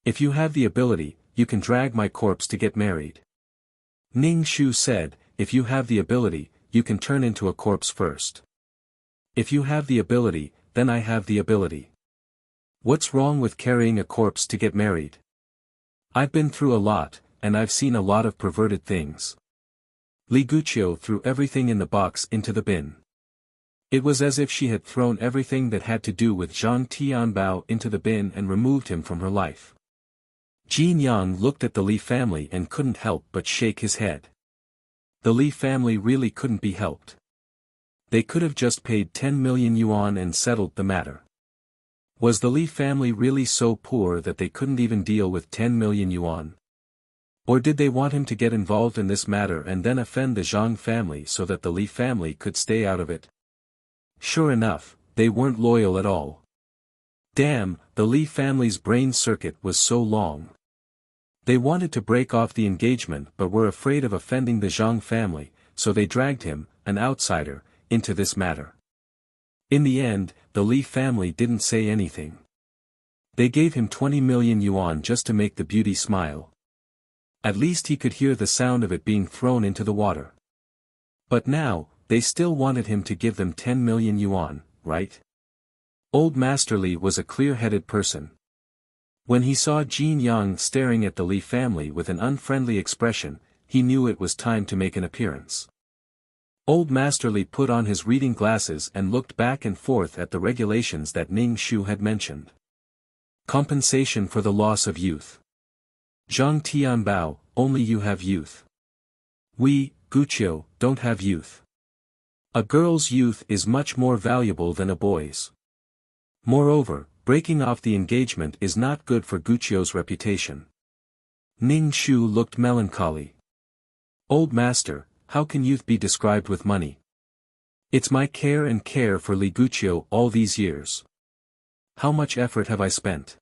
If you have the ability, you can drag my corpse to get married. Ning Shu said, if you have the ability, you can turn into a corpse first. If you have the ability, then I have the ability. What's wrong with carrying a corpse to get married? I've been through a lot, and I've seen a lot of perverted things. Li Guqiu threw everything in the box into the bin. It was as if she had thrown everything that had to do with Zhang Tianbao into the bin and removed him from her life. Jin Yang looked at the Li family and couldn't help but shake his head. The Li family really couldn't be helped. They could have just paid 10 million yuan and settled the matter. Was the Li family really so poor that they couldn't even deal with 10 million yuan? Or did they want him to get involved in this matter and then offend the Zhang family so that the Li family could stay out of it? Sure enough, they weren't loyal at all. Damn, the Li family's brain circuit was so long. They wanted to break off the engagement but were afraid of offending the Zhang family, so they dragged him, an outsider, into this matter. In the end, the Li family didn't say anything. They gave him 20 million yuan just to make the beauty smile. At least he could hear the sound of it being thrown into the water. But now, they still wanted him to give them 10 million yuan, right? Old Master Li was a clear-headed person. When he saw Jin Yang staring at the Li family with an unfriendly expression, he knew it was time to make an appearance. Old Master Li put on his reading glasses and looked back and forth at the regulations that Ning Shu had mentioned. Compensation for the loss of youth. Zhang Tianbao, only you have youth. We, Guqiu, don't have youth. A girl's youth is much more valuable than a boy's. Moreover, breaking off the engagement is not good for Guqiu's reputation. Ning Shu looked melancholy. Old master, how can youth be described with money? It's my care and care for Li Guqiu all these years. How much effort have I spent?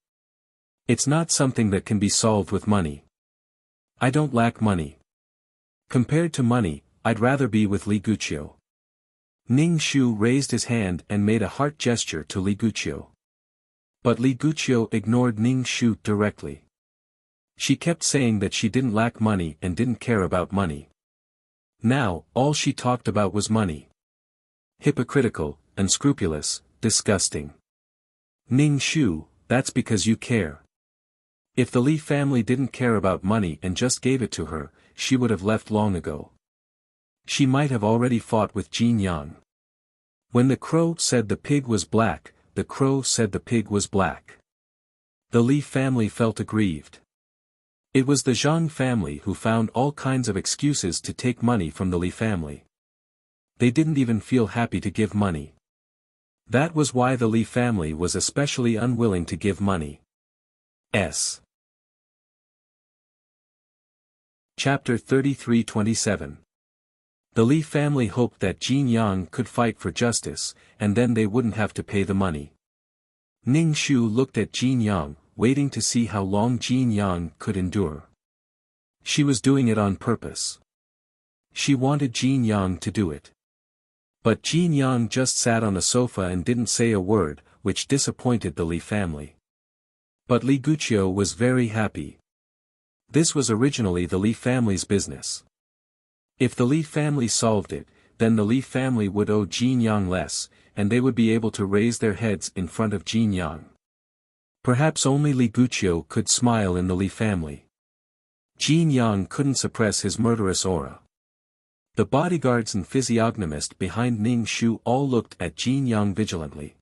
It's not something that can be solved with money. I don't lack money. Compared to money, I'd rather be with Li Guqiu. Ning Shu raised his hand and made a heart gesture to Li Guqiu. But Li Guqiu ignored Ning Shu directly. She kept saying that she didn't lack money and didn't care about money. Now, all she talked about was money. Hypocritical, unscrupulous, disgusting. Ning Shu, that's because you care. If the Li family didn't care about money and just gave it to her, she would have left long ago. She might have already fought with Jin Yang. When the crow said the pig was black, the crow said the pig was black. The Li family felt aggrieved. It was the Zhang family who found all kinds of excuses to take money from the Li family. They didn't even feel happy to give money. That was why the Li family was especially unwilling to give money. Chapter 33-27. The Li family hoped that Jin Yang could fight for justice, and then they wouldn't have to pay the money. Ning Shu looked at Jin Yang, waiting to see how long Jin Yang could endure. She was doing it on purpose. She wanted Jin Yang to do it. But Jin Yang just sat on a sofa and didn't say a word, which disappointed the Li family. But Li Guqiu was very happy. This was originally the Li family's business. If the Li family solved it, then the Li family would owe Jin Yang less, and they would be able to raise their heads in front of Jin Yang. Perhaps only Li Guqiu could smile in the Li family. Jin Yang couldn't suppress his murderous aura. The bodyguards and physiognomist behind Ning Shu all looked at Jin Yang vigilantly.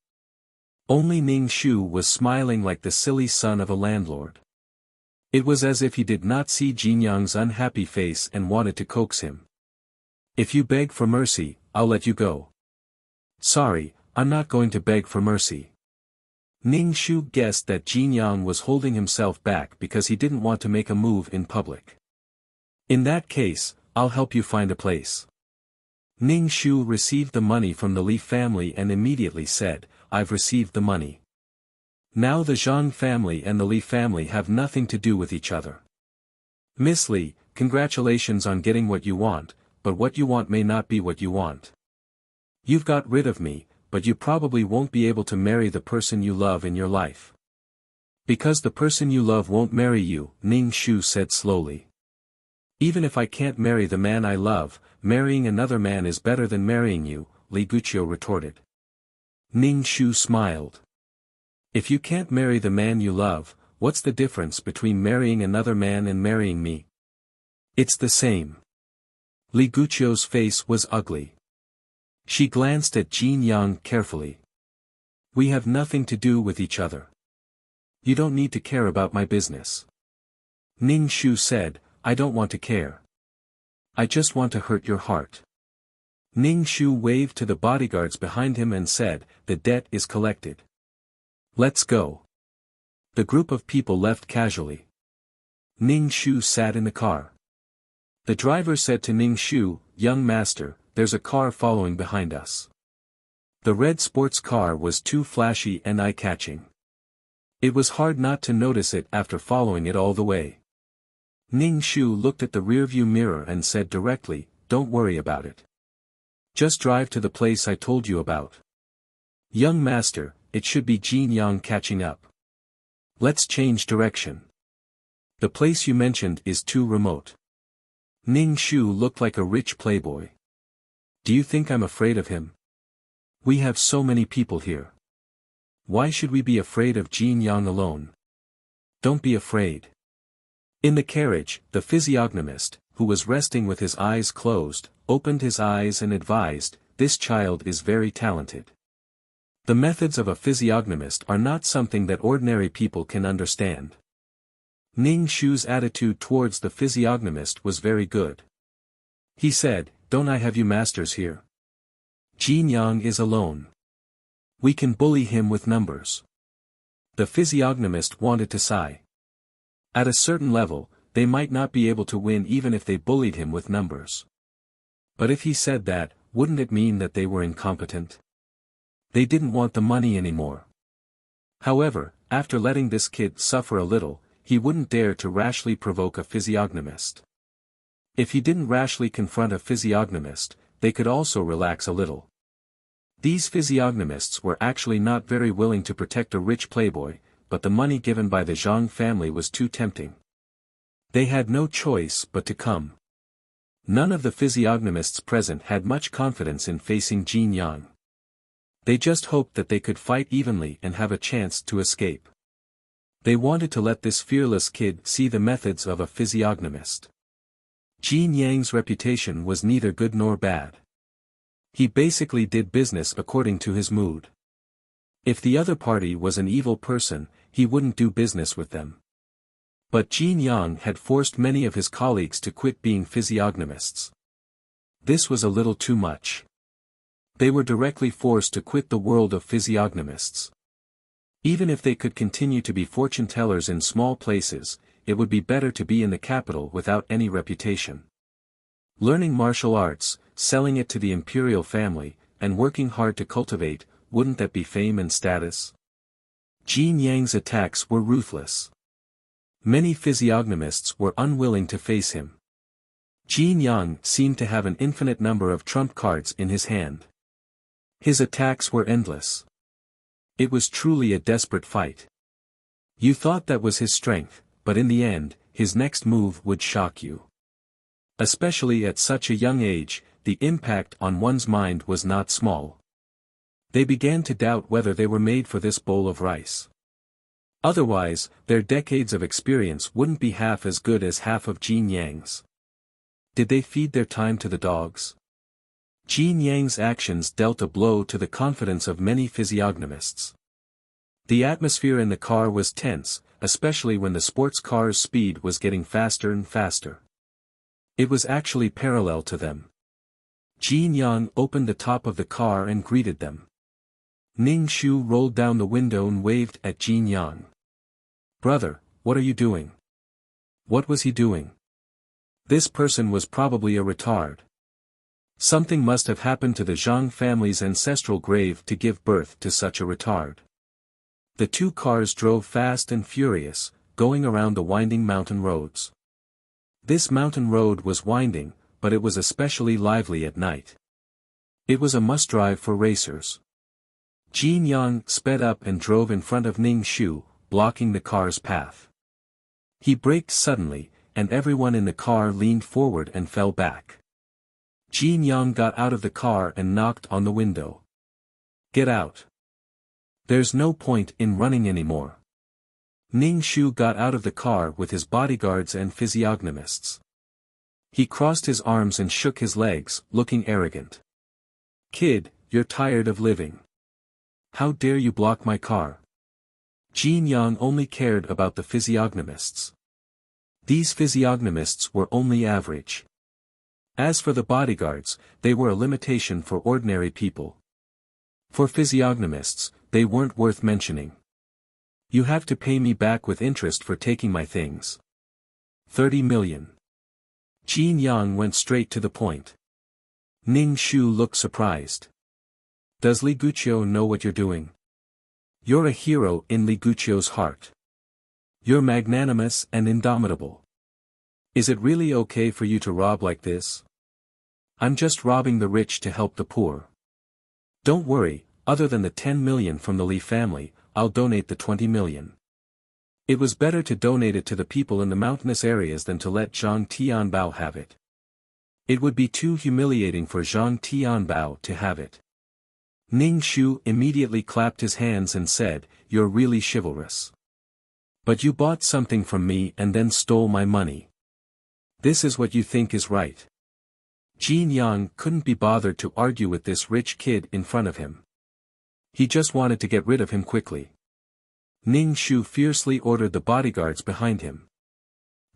Only Ning Shu was smiling like the silly son of a landlord. It was as if he did not see Jin Yang's unhappy face and wanted to coax him. If you beg for mercy, I'll let you go. Sorry, I'm not going to beg for mercy. Ning Shu guessed that Jin Yang was holding himself back because he didn't want to make a move in public. In that case, I'll help you find a place. Ning Shu received the money from the Li family and immediately said, I've received the money. Now the Zhang family and the Li family have nothing to do with each other. Miss Li, congratulations on getting what you want, but what you want may not be what you want. You've got rid of me, but you probably won't be able to marry the person you love in your life. Because the person you love won't marry you, Ning Shu said slowly. Even if I can't marry the man I love, marrying another man is better than marrying you, Li Guqiu retorted. Ning Shu smiled. If you can't marry the man you love, what's the difference between marrying another man and marrying me? It's the same. Li Guqiu's face was ugly. She glanced at Jin Yang carefully. We have nothing to do with each other. You don't need to care about my business. Ning Shu said, I don't want to care. I just want to hurt your heart. Ning Shu waved to the bodyguards behind him and said, the debt is collected. Let's go. The group of people left casually. Ning Shu sat in the car. The driver said to Ning Shu, young master, there's a car following behind us. The red sports car was too flashy and eye-catching. It was hard not to notice it after following it all the way. Ning Shu looked at the rearview mirror and said directly, don't worry about it. Just drive to the place I told you about. Young master, it should be Jin Yang catching up. Let's change direction. The place you mentioned is too remote. Ning Shu looked like a rich playboy. Do you think I'm afraid of him? We have so many people here. Why should we be afraid of Jin Yang alone? Don't be afraid. In the carriage, the physiognomist, who was resting with his eyes closed, opened his eyes and advised, this child is very talented. The methods of a physiognomist are not something that ordinary people can understand. Ning Shu's attitude towards the physiognomist was very good. He said, don't I have you masters here? Jin Yang is alone. We can bully him with numbers. The physiognomist wanted to sigh. At a certain level, they might not be able to win even if they bullied him with numbers. But if he said that, wouldn't it mean that they were incompetent? They didn't want the money anymore. However, after letting this kid suffer a little, he wouldn't dare to rashly provoke a physiognomist. If he didn't rashly confront a physiognomist, they could also relax a little. These physiognomists were actually not very willing to protect a rich playboy, but the money given by the Zhang family was too tempting. They had no choice but to come. None of the physiognomists present had much confidence in facing Jin Yang. They just hoped that they could fight evenly and have a chance to escape. They wanted to let this fearless kid see the methods of a physiognomist. Jin Yang's reputation was neither good nor bad. He basically did business according to his mood. If the other party was an evil person, he wouldn't do business with them. But Jin Yang had forced many of his colleagues to quit being physiognomists. This was a little too much. They were directly forced to quit the world of physiognomists. Even if they could continue to be fortune tellers in small places, it would be better to be in the capital without any reputation. Learning martial arts, selling it to the imperial family, and working hard to cultivate, wouldn't that be fame and status? Jin Yang's attacks were ruthless. Many physiognomists were unwilling to face him. Jin Yang seemed to have an infinite number of trump cards in his hand. His attacks were endless. It was truly a desperate fight. You thought that was his strength, but in the end, his next move would shock you. Especially at such a young age, the impact on one's mind was not small. They began to doubt whether they were made for this bowl of rice. Otherwise, their decades of experience wouldn't be half as good as half of Jin Yang's. Did they feed their time to the dogs? Jin Yang's actions dealt a blow to the confidence of many physiognomists. The atmosphere in the car was tense, especially when the sports car's speed was getting faster and faster. It was actually parallel to them. Jin Yang opened the top of the car and greeted them. Ning Shu rolled down the window and waved at Jin Yang. Brother, what are you doing? What was he doing? This person was probably a retard. Something must have happened to the Zhang family's ancestral grave to give birth to such a retard. The two cars drove fast and furious, going around the winding mountain roads. This mountain road was winding, but it was especially lively at night. It was a must-drive for racers. Jin Yang sped up and drove in front of Ning Shu, blocking the car's path. He braked suddenly, and everyone in the car leaned forward and fell back. Jin Yang got out of the car and knocked on the window. "Get out. There's no point in running anymore." Ning Shu got out of the car with his bodyguards and physiognomists. He crossed his arms and shook his legs, looking arrogant. "Kid, you're tired of living. How dare you block my car?" Jin Yang only cared about the physiognomists. These physiognomists were only average. As for the bodyguards, they were a limitation for ordinary people. For physiognomists, they weren't worth mentioning. "You have to pay me back with interest for taking my things. 30 million. Jin Yang went straight to the point. Ning Shu looked surprised. "Does Li Guqiu know what you're doing? You're a hero in Li Guqiu's heart. You're magnanimous and indomitable. Is it really okay for you to rob like this?" "I'm just robbing the rich to help the poor. Don't worry, other than the 10 million from the Li family, I'll donate the 20 million. It was better to donate it to the people in the mountainous areas than to let Zhang Tianbao have it. It would be too humiliating for Zhang Tianbao to have it." Ning Shu immediately clapped his hands and said, "You're really chivalrous. But you bought something from me and then stole my money. This is what you think is right." Jin Yang couldn't be bothered to argue with this rich kid in front of him. He just wanted to get rid of him quickly. Ning Shu fiercely ordered the bodyguards behind him.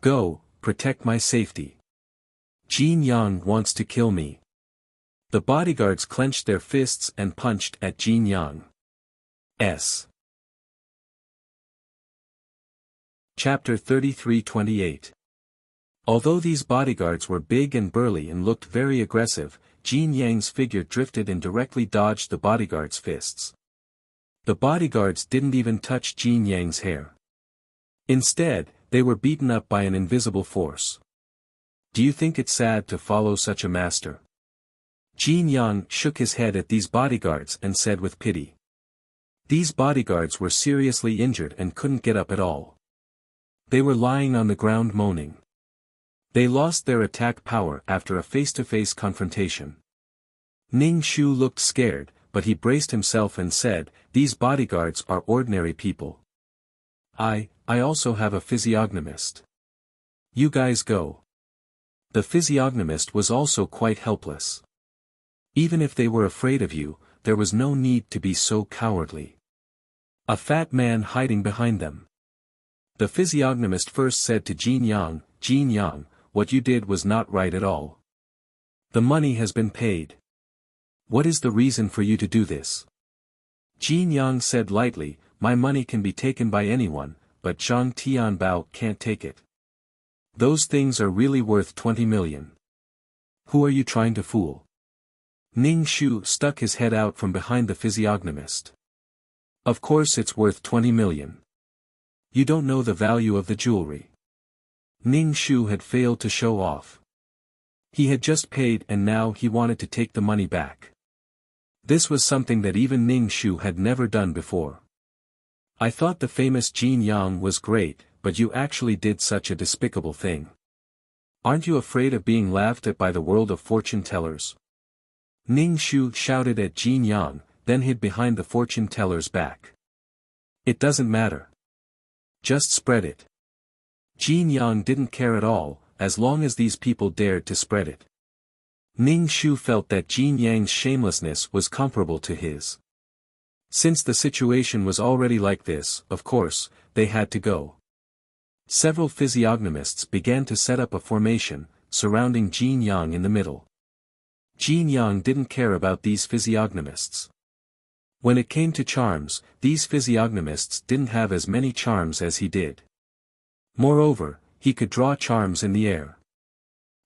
"Go, protect my safety. Jin Yang wants to kill me." The bodyguards clenched their fists and punched at Jin Yang. Chapter 33-28. Although these bodyguards were big and burly and looked very aggressive, Jin Yang's figure drifted and directly dodged the bodyguards' fists. The bodyguards didn't even touch Jin Yang's hair. Instead, they were beaten up by an invisible force. "Do you think it's sad to follow such a master?" Jin Yang shook his head at these bodyguards and said with pity. These bodyguards were seriously injured and couldn't get up at all. They were lying on the ground moaning. They lost their attack power after a face-to-face confrontation. Ning Shu looked scared, but he braced himself and said, "These bodyguards are ordinary people. I also have a physiognomist. You guys go." The physiognomist was also quite helpless. Even if they were afraid of you, there was no need to be so cowardly. A fat man hiding behind them. The physiognomist first said to Jin Yang, "Jin Yang, what you did was not right at all. The money has been paid. What is the reason for you to do this?" Jin Yang said lightly, "My money can be taken by anyone, but Zhang Tianbao can't take it. Those things are really worth 20 million. Who are you trying to fool?" Ning Shu stuck his head out from behind the physiognomist. "Of course it's worth 20 million. You don't know the value of the jewelry." Ning Shu had failed to show off. He had just paid and now he wanted to take the money back. This was something that even Ning Shu had never done before. "I thought the famous Jin Yang was great, but you actually did such a despicable thing. Aren't you afraid of being laughed at by the world of fortune tellers?" Ning Shu shouted at Jin Yang, then hid behind the fortune teller's back. "It doesn't matter. Just spread it." Jin Yang didn't care at all, as long as these people dared to spread it. Ning Shu felt that Jin Yang's shamelessness was comparable to his. Since the situation was already like this, of course, they had to go. Several physiognomists began to set up a formation, surrounding Jin Yang in the middle. Jin Yang didn't care about these physiognomists. When it came to charms, these physiognomists didn't have as many charms as he did. Moreover, he could draw charms in the air.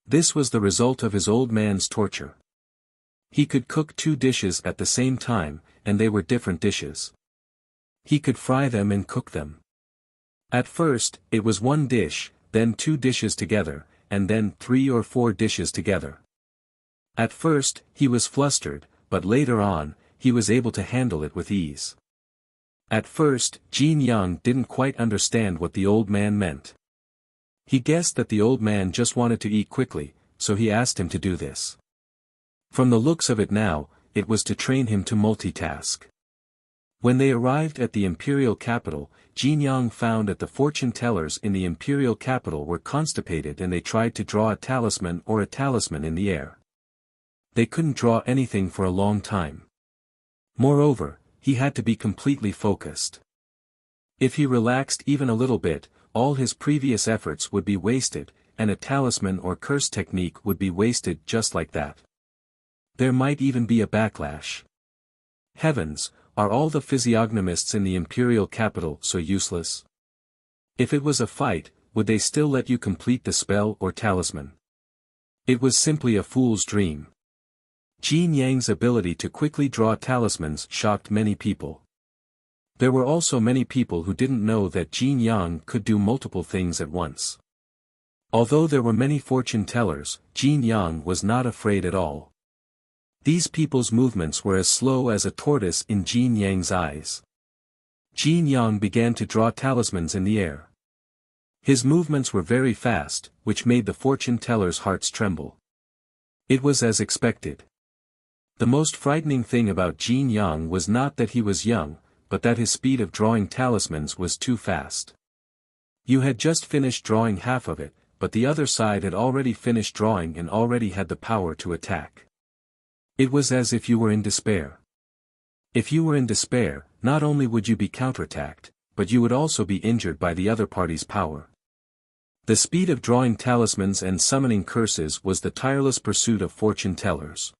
This was the result of his old man's torture. He could cook 2 dishes at the same time, and they were different dishes. He could fry them and cook them. At first, it was 1 dish, then 2 dishes together, and then 3 or 4 dishes together. At first, he was flustered, but later on, he was able to handle it with ease. At first, Jin Yang didn't quite understand what the old man meant. He guessed that the old man just wanted to eat quickly, so he asked him to do this. From the looks of it now, it was to train him to multitask. When they arrived at the imperial capital, Jin Yang found that the fortune tellers in the imperial capital were constipated and they tried to draw a talisman in the air. They couldn't draw anything for a long time. Moreover, he had to be completely focused. If he relaxed even a little bit, all his previous efforts would be wasted, and a talisman or curse technique would be wasted just like that. There might even be a backlash. Heavens, are all the physiognomists in the imperial capital so useless? If it was a fight, would they still let you complete the spell or talisman? It was simply a fool's dream. Jin Yang's ability to quickly draw talismans shocked many people. There were also many people who didn't know that Jin Yang could do multiple things at once. Although there were many fortune tellers, Jin Yang was not afraid at all. These people's movements were as slow as a tortoise in Jin Yang's eyes. Jin Yang began to draw talismans in the air. His movements were very fast, which made the fortune tellers' hearts tremble. It was as expected. The most frightening thing about Jin Yang was not that he was young, but that his speed of drawing talismans was too fast. You had just finished drawing half of it, but the other side had already finished drawing and already had the power to attack. It was as if you were in despair. If you were in despair, not only would you be counterattacked, but you would also be injured by the other party's power. The speed of drawing talismans and summoning curses was the tireless pursuit of fortune tellers.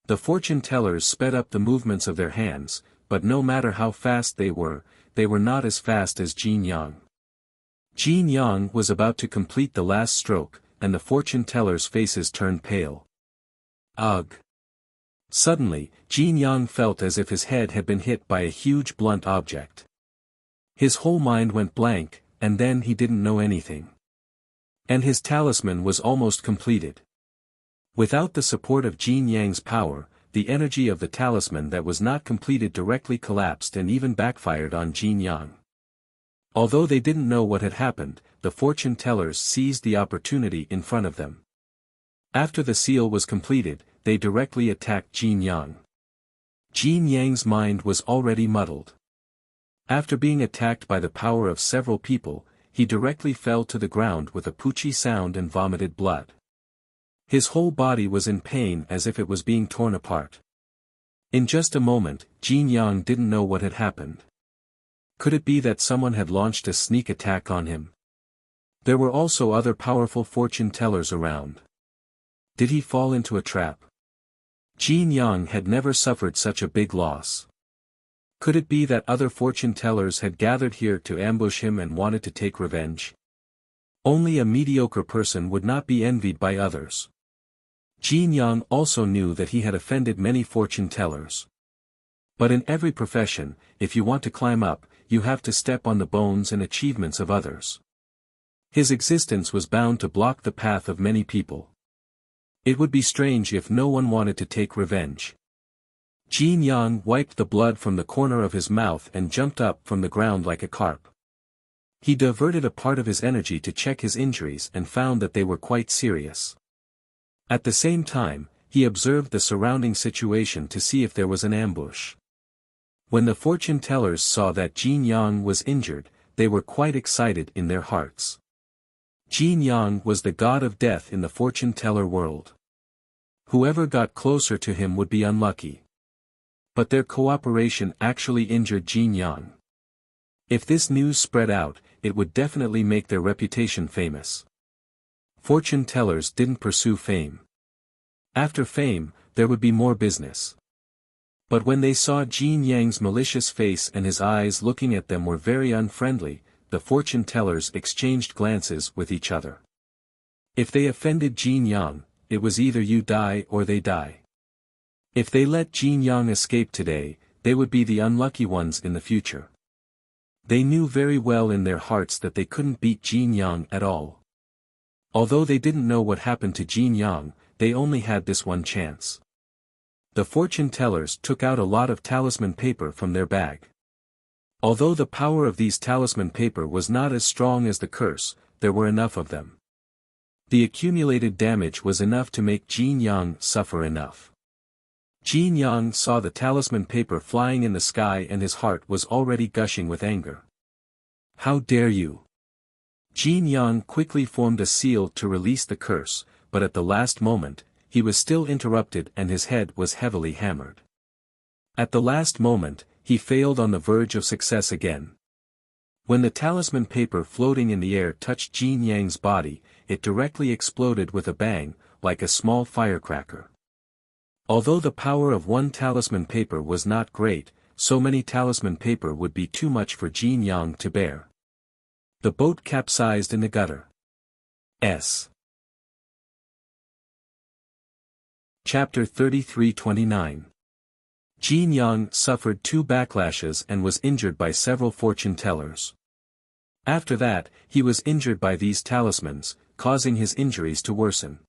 The fortune tellers sped up the movements of their hands, but no matter how fast they were not as fast as Jin Yang. Jin Yang was about to complete the last stroke, and the fortune tellers' faces turned pale. Ugh! Suddenly, Jin Yang felt as if his head had been hit by a huge blunt object. His whole mind went blank, and then he didn't know anything. And his talisman was almost completed. Without the support of Jin Yang's power, the energy of the talisman that was not completed directly collapsed and even backfired on Jin Yang. Although they didn't know what had happened, the fortune tellers seized the opportunity in front of them. After the seal was completed, they directly attacked Jin Yang. Jin Yang's mind was already muddled. After being attacked by the power of several people, he directly fell to the ground with a poochie sound and vomited blood. His whole body was in pain as if it was being torn apart. In just a moment, Jin Yang didn't know what had happened. Could it be that someone had launched a sneak attack on him? There were also other powerful fortune tellers around. Did he fall into a trap? Jin Yang had never suffered such a big loss. Could it be that other fortune tellers had gathered here to ambush him and wanted to take revenge? Only a mediocre person would not be envied by others. Jin Yang also knew that he had offended many fortune tellers. But in every profession, if you want to climb up, you have to step on the bones and achievements of others. His existence was bound to block the path of many people. It would be strange if no one wanted to take revenge. Jin Yang wiped the blood from the corner of his mouth and jumped up from the ground like a carp. He diverted a part of his energy to check his injuries and found that they were quite serious. At the same time, he observed the surrounding situation to see if there was an ambush. When the fortune tellers saw that Jin Yang was injured, they were quite excited in their hearts. Jin Yang was the god of death in the fortune teller world. Whoever got closer to him would be unlucky. But their cooperation actually injured Jin Yang. If this news spread out, it would definitely make their reputation famous. Fortune tellers didn't pursue fame. After fame, there would be more business. But when they saw Jin Yang's malicious face and his eyes looking at them were very unfriendly, the fortune tellers exchanged glances with each other. If they offended Jin Yang, it was either you die or they die. If they let Jin Yang escape today, they would be the unlucky ones in the future. They knew very well in their hearts that they couldn't beat Jin Yang at all. Although they didn't know what happened to Jin Yang, they only had this one chance. The fortune tellers took out a lot of talisman paper from their bag. Although the power of these talisman paper was not as strong as the curse, there were enough of them. The accumulated damage was enough to make Jin Yang suffer enough. Jin Yang saw the talisman paper flying in the sky and his heart was already gushing with anger. How dare you! Jin Yang quickly formed a seal to release the curse, but at the last moment, he was still interrupted and his head was heavily hammered. At the last moment, he failed on the verge of success again. When the talisman paper floating in the air touched Jin Yang's body, it directly exploded with a bang, like a small firecracker. Although the power of one talisman paper was not great, so many talisman paper would be too much for Jin Yang to bear. The boat capsized in the gutter. Chapter 33-29. Jin Yang suffered 2 backlashes and was injured by several fortune tellers. After that, he was injured by these talismans, causing his injuries to worsen.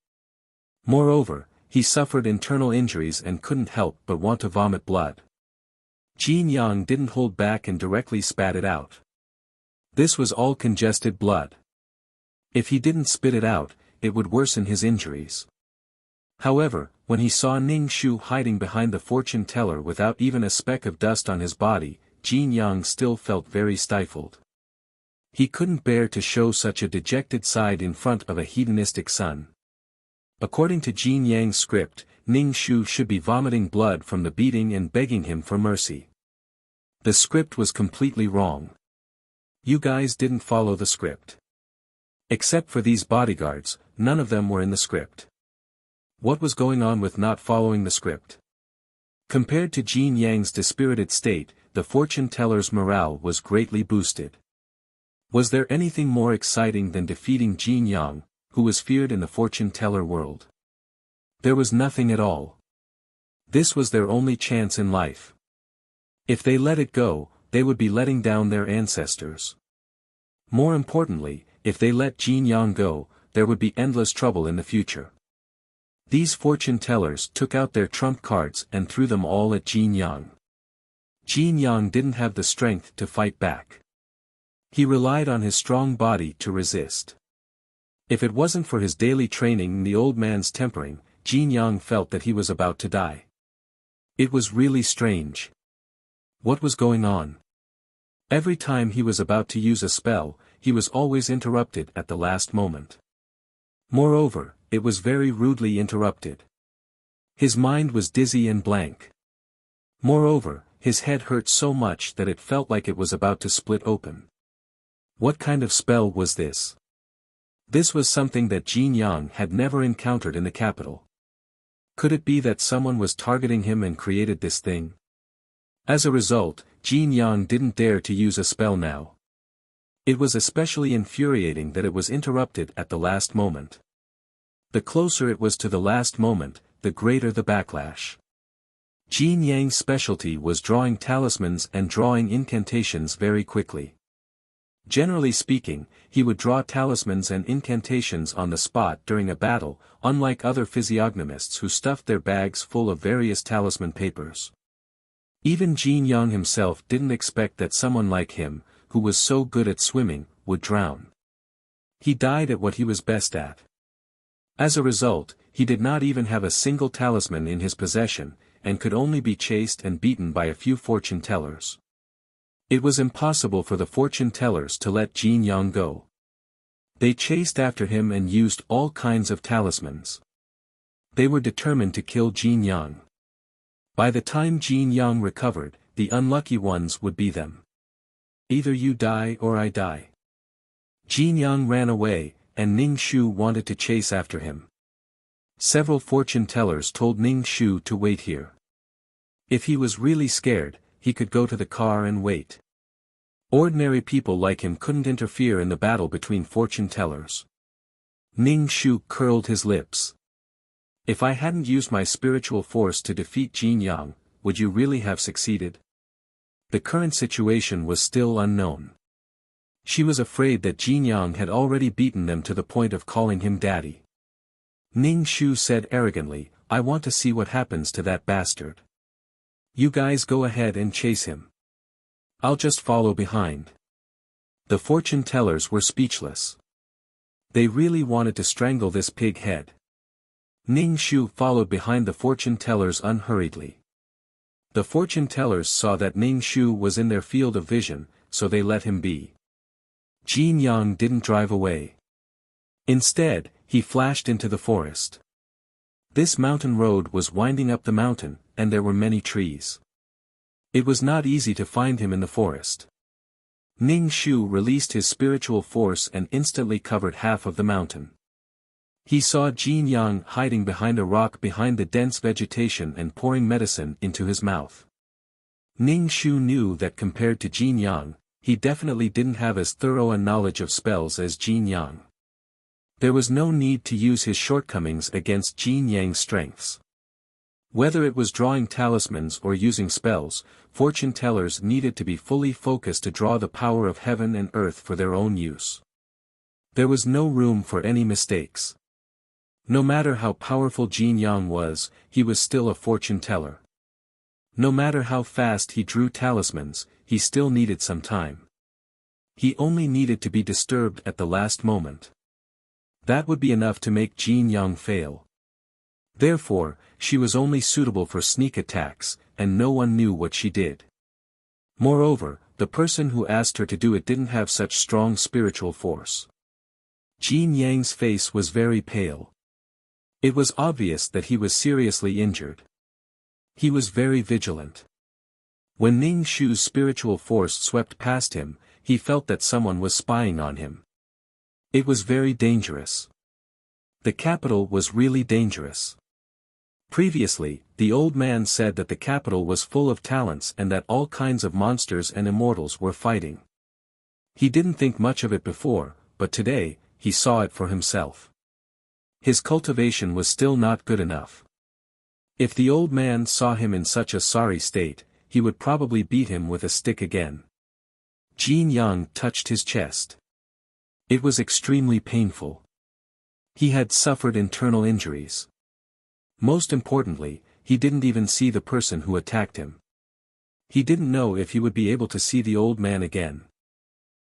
Moreover, he suffered internal injuries and couldn't help but want to vomit blood. Jin Yang didn't hold back and directly spat it out. This was all congested blood. If he didn't spit it out, it would worsen his injuries. However, when he saw Ning Shu hiding behind the fortune teller without even a speck of dust on his body, Jin Yang still felt very stifled. He couldn't bear to show such a dejected side in front of a hedonistic son. According to Jin Yang's script, Ning Shu should be vomiting blood from the beating and begging him for mercy. The script was completely wrong. You guys didn't follow the script. Except for these bodyguards, none of them were in the script. What was going on with not following the script? Compared to Jin Yang's dispirited state, the fortune teller's morale was greatly boosted. Was there anything more exciting than defeating Jin Yang, who was feared in the fortune teller world? There was nothing at all. This was their only chance in life. If they let it go, they would be letting down their ancestors. More importantly, if they let Jin Yang go, there would be endless trouble in the future. These fortune tellers took out their trump cards and threw them all at Jin Yang. Jin Yang didn't have the strength to fight back. He relied on his strong body to resist. If it wasn't for his daily training and the old man's tempering, Jin Yang felt that he was about to die. It was really strange. What was going on? Every time he was about to use a spell, he was always interrupted at the last moment. Moreover, it was very rudely interrupted. His mind was dizzy and blank. Moreover, his head hurt so much that it felt like it was about to split open. What kind of spell was this? This was something that Jin Yang had never encountered in the capital. Could it be that someone was targeting him and created this thing? As a result, Jin Yang didn't dare to use a spell now. It was especially infuriating that it was interrupted at the last moment. The closer it was to the last moment, the greater the backlash. Jin Yang's specialty was drawing talismans and drawing incantations very quickly. Generally speaking, he would draw talismans and incantations on the spot during a battle, unlike other physiognomists who stuffed their bags full of various talisman papers. Even Jin Yang himself didn't expect that someone like him, who was so good at swimming, would drown. He died at what he was best at. As a result, he did not even have a single talisman in his possession, and could only be chased and beaten by a few fortune tellers. It was impossible for the fortune tellers to let Jin Yang go. They chased after him and used all kinds of talismans. They were determined to kill Jin Yang. By the time Jin Yang recovered, the unlucky ones would be them. Either you die or I die. Jin Yang ran away, and Ning Shu wanted to chase after him. Several fortune tellers told Ning Shu to wait here. If he was really scared, he could go to the car and wait. Ordinary people like him couldn't interfere in the battle between fortune tellers. Ning Shu curled his lips. If I hadn't used my spiritual force to defeat Jin Yang, would you really have succeeded? The current situation was still unknown. She was afraid that Jin Yang had already beaten them to the point of calling him daddy. Ning Shu said arrogantly, I want to see what happens to that bastard. You guys go ahead and chase him. I'll just follow behind. The fortune tellers were speechless. They really wanted to strangle this pig head. Ning Shu followed behind the fortune tellers unhurriedly. The fortune tellers saw that Ning Shu was in their field of vision, so they let him be. Jin Yang didn't drive away. Instead, he flashed into the forest. This mountain road was winding up the mountain, and there were many trees. It was not easy to find him in the forest. Ning Shu released his spiritual force and instantly covered half of the mountain. He saw Jin Yang hiding behind a rock behind the dense vegetation and pouring medicine into his mouth. Ning Shu knew that compared to Jin Yang, he definitely didn't have as thorough a knowledge of spells as Jin Yang. There was no need to use his shortcomings against Jin Yang's strengths. Whether it was drawing talismans or using spells, fortune tellers needed to be fully focused to draw the power of heaven and earth for their own use. There was no room for any mistakes. No matter how powerful Jin Yang was, he was still a fortune teller. No matter how fast he drew talismans, he still needed some time. He only needed to be disturbed at the last moment. That would be enough to make Jin Yang fail. Therefore, she was only suitable for sneak attacks, and no one knew what she did. Moreover, the person who asked her to do it didn't have such strong spiritual force. Jin Yang's face was very pale. It was obvious that he was seriously injured. He was very vigilant. When Ning Shu's spiritual force swept past him, he felt that someone was spying on him. It was very dangerous. The capital was really dangerous. Previously, the old man said that the capital was full of talents and that all kinds of monsters and immortals were fighting. He didn't think much of it before, but today, he saw it for himself. His cultivation was still not good enough. If the old man saw him in such a sorry state, he would probably beat him with a stick again. Jin Yang touched his chest. It was extremely painful. He had suffered internal injuries. Most importantly, he didn't even see the person who attacked him. He didn't know if he would be able to see the old man again.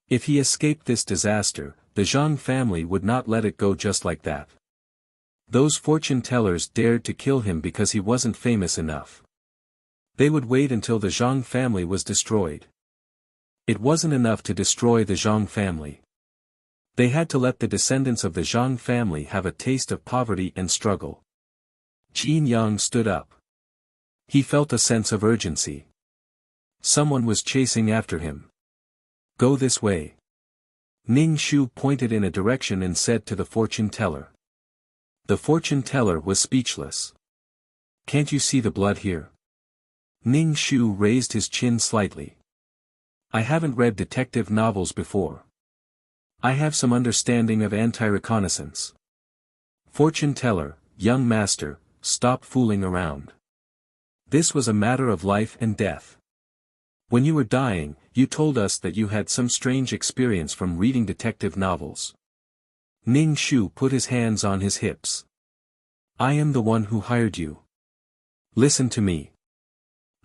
If he escaped this disaster, the Zhang family would not let it go just like that. Those fortune tellers dared to kill him because he wasn't famous enough. They would wait until the Zhang family was destroyed. It wasn't enough to destroy the Zhang family. They had to let the descendants of the Zhang family have a taste of poverty and struggle. Jin Yang stood up. He felt a sense of urgency. Someone was chasing after him. Go this way. Ning Shu pointed in a direction and said to the fortune teller. The fortune teller was speechless. Can't you see the blood here? Ning Shu raised his chin slightly. I haven't read detective novels before. I have some understanding of anti-reconnaissance. Fortune teller, young master, stop fooling around. This was a matter of life and death. When you were dying, you told us that you had some strange experience from reading detective novels. Ning Shu put his hands on his hips. I am the one who hired you. Listen to me.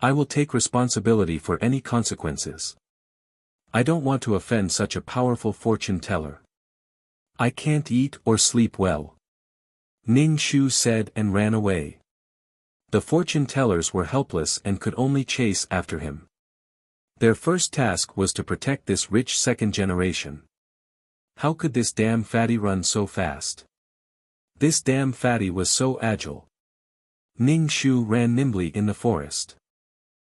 I will take responsibility for any consequences. I don't want to offend such a powerful fortune teller. I can't eat or sleep well. Ning Shu said and ran away. The fortune tellers were helpless and could only chase after him. Their first task was to protect this rich second generation. How could this damn fatty run so fast? This damn fatty was so agile. Ning Shu ran nimbly in the forest.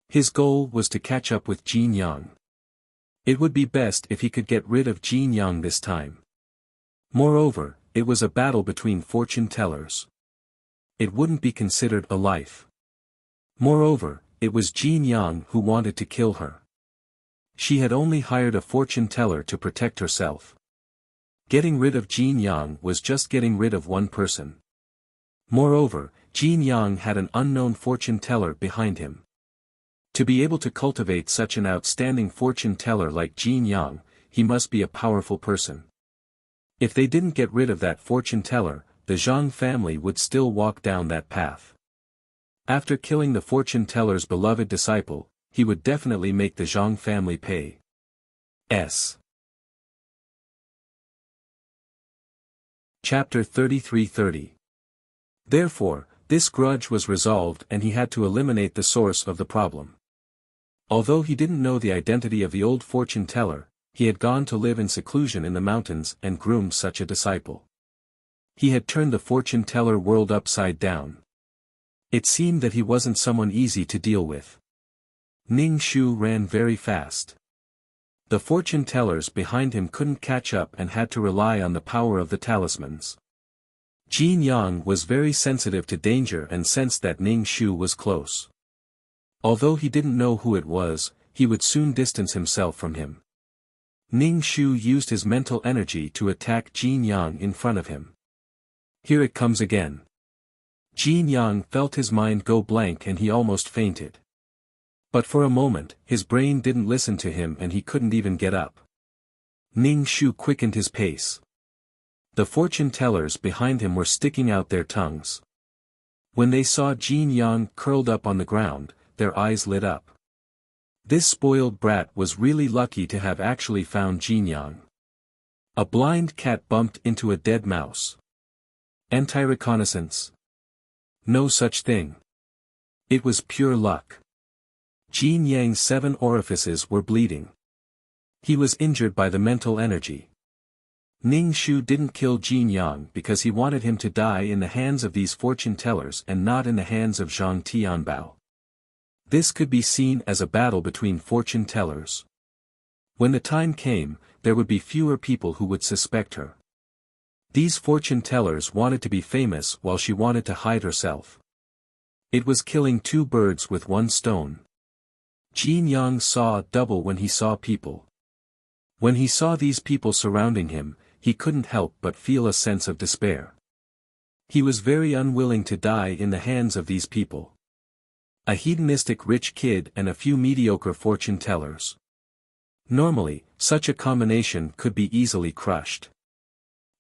His goal was to catch up with Jin Yang. It would be best if he could get rid of Jin Yang this time. Moreover, it was a battle between fortune tellers. It wouldn't be considered a life. Moreover, it was Jin Yang who wanted to kill her. She had only hired a fortune teller to protect herself. Getting rid of Jin Yang was just getting rid of one person. Moreover, Jin Yang had an unknown fortune teller behind him. To be able to cultivate such an outstanding fortune teller like Jin Yang, he must be a powerful person. If they didn't get rid of that fortune teller, the Zhang family would still walk down that path. After killing the fortune teller's beloved disciple, he would definitely make the Zhang family pay. Chapter 33:30. Therefore, this grudge was resolved and he had to eliminate the source of the problem. Although he didn't know the identity of the old fortune teller, he had gone to live in seclusion in the mountains and groomed such a disciple. He had turned the fortune teller world upside down. It seemed that he wasn't someone easy to deal with. Ning Shu ran very fast. The fortune tellers behind him couldn't catch up and had to rely on the power of the talismans. Jin Yang was very sensitive to danger and sensed that Ning Shu was close. Although he didn't know who it was, he would soon distance himself from him. Ning Shu used his mental energy to attack Jin Yang in front of him. Here it comes again. Jin Yang felt his mind go blank and he almost fainted. But for a moment, his brain didn't listen to him and he couldn't even get up. Ning Shu quickened his pace. The fortune tellers behind him were sticking out their tongues. When they saw Jin Yang curled up on the ground, their eyes lit up. This spoiled brat was really lucky to have actually found Jin Yang. A blind cat bumped into a dead mouse. Anti-reconnaissance? No such thing. It was pure luck. Jin Yang's 7 orifices were bleeding. He was injured by the mental energy. Ning Shu didn't kill Jin Yang because he wanted him to die in the hands of these fortune tellers and not in the hands of Zhang Tianbao. This could be seen as a battle between fortune tellers. When the time came, there would be fewer people who would suspect her. These fortune tellers wanted to be famous while she wanted to hide herself. It was killing 2 birds with 1 stone. Jin Yang saw double when he saw people. When he saw these people surrounding him, he couldn't help but feel a sense of despair. He was very unwilling to die in the hands of these people. A hedonistic rich kid and a few mediocre fortune tellers. Normally, such a combination could be easily crushed.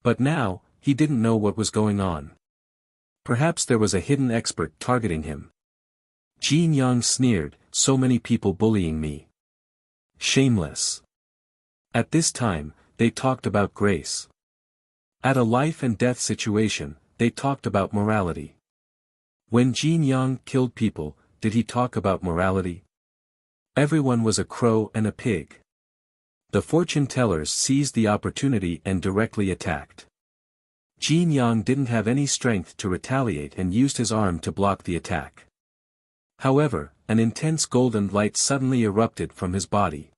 But now, he didn't know what was going on. Perhaps there was a hidden expert targeting him. Jin Yang sneered, "So many people bullying me. Shameless." At this time, they talked about grace. At a life and death situation, they talked about morality. When Jin Yang killed people, did he talk about morality? Everyone was a crow and a pig. The fortune tellers seized the opportunity and directly attacked. Jin Yang didn't have any strength to retaliate and used his arm to block the attack. However, an intense golden light suddenly erupted from his body.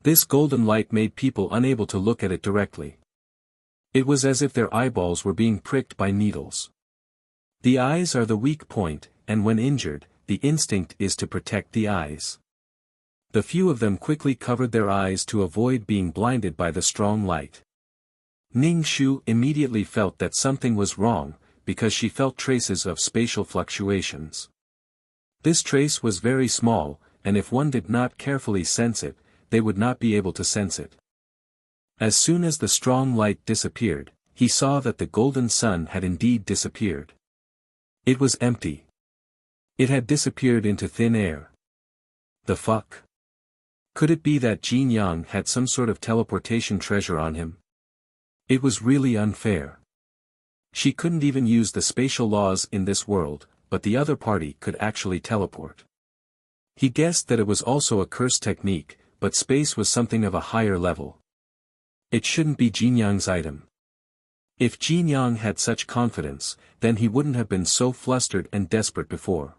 This golden light made people unable to look at it directly. It was as if their eyeballs were being pricked by needles. The eyes are the weak point, and when injured, the instinct is to protect the eyes. The few of them quickly covered their eyes to avoid being blinded by the strong light. Ning Shu immediately felt that something was wrong, because she felt traces of spatial fluctuations. This trace was very small, and if one did not carefully sense it, they would not be able to sense it. As soon as the strong light disappeared, he saw that the golden sun had indeed disappeared. It was empty. It had disappeared into thin air. The fuck? Could it be that Jin Yang had some sort of teleportation treasure on him? It was really unfair. She couldn't even use the spatial laws in this world, but the other party could actually teleport. He guessed that it was also a curse technique, but space was something of a higher level. It shouldn't be Jin Yang's item. If Jin Yang had such confidence, then he wouldn't have been so flustered and desperate before.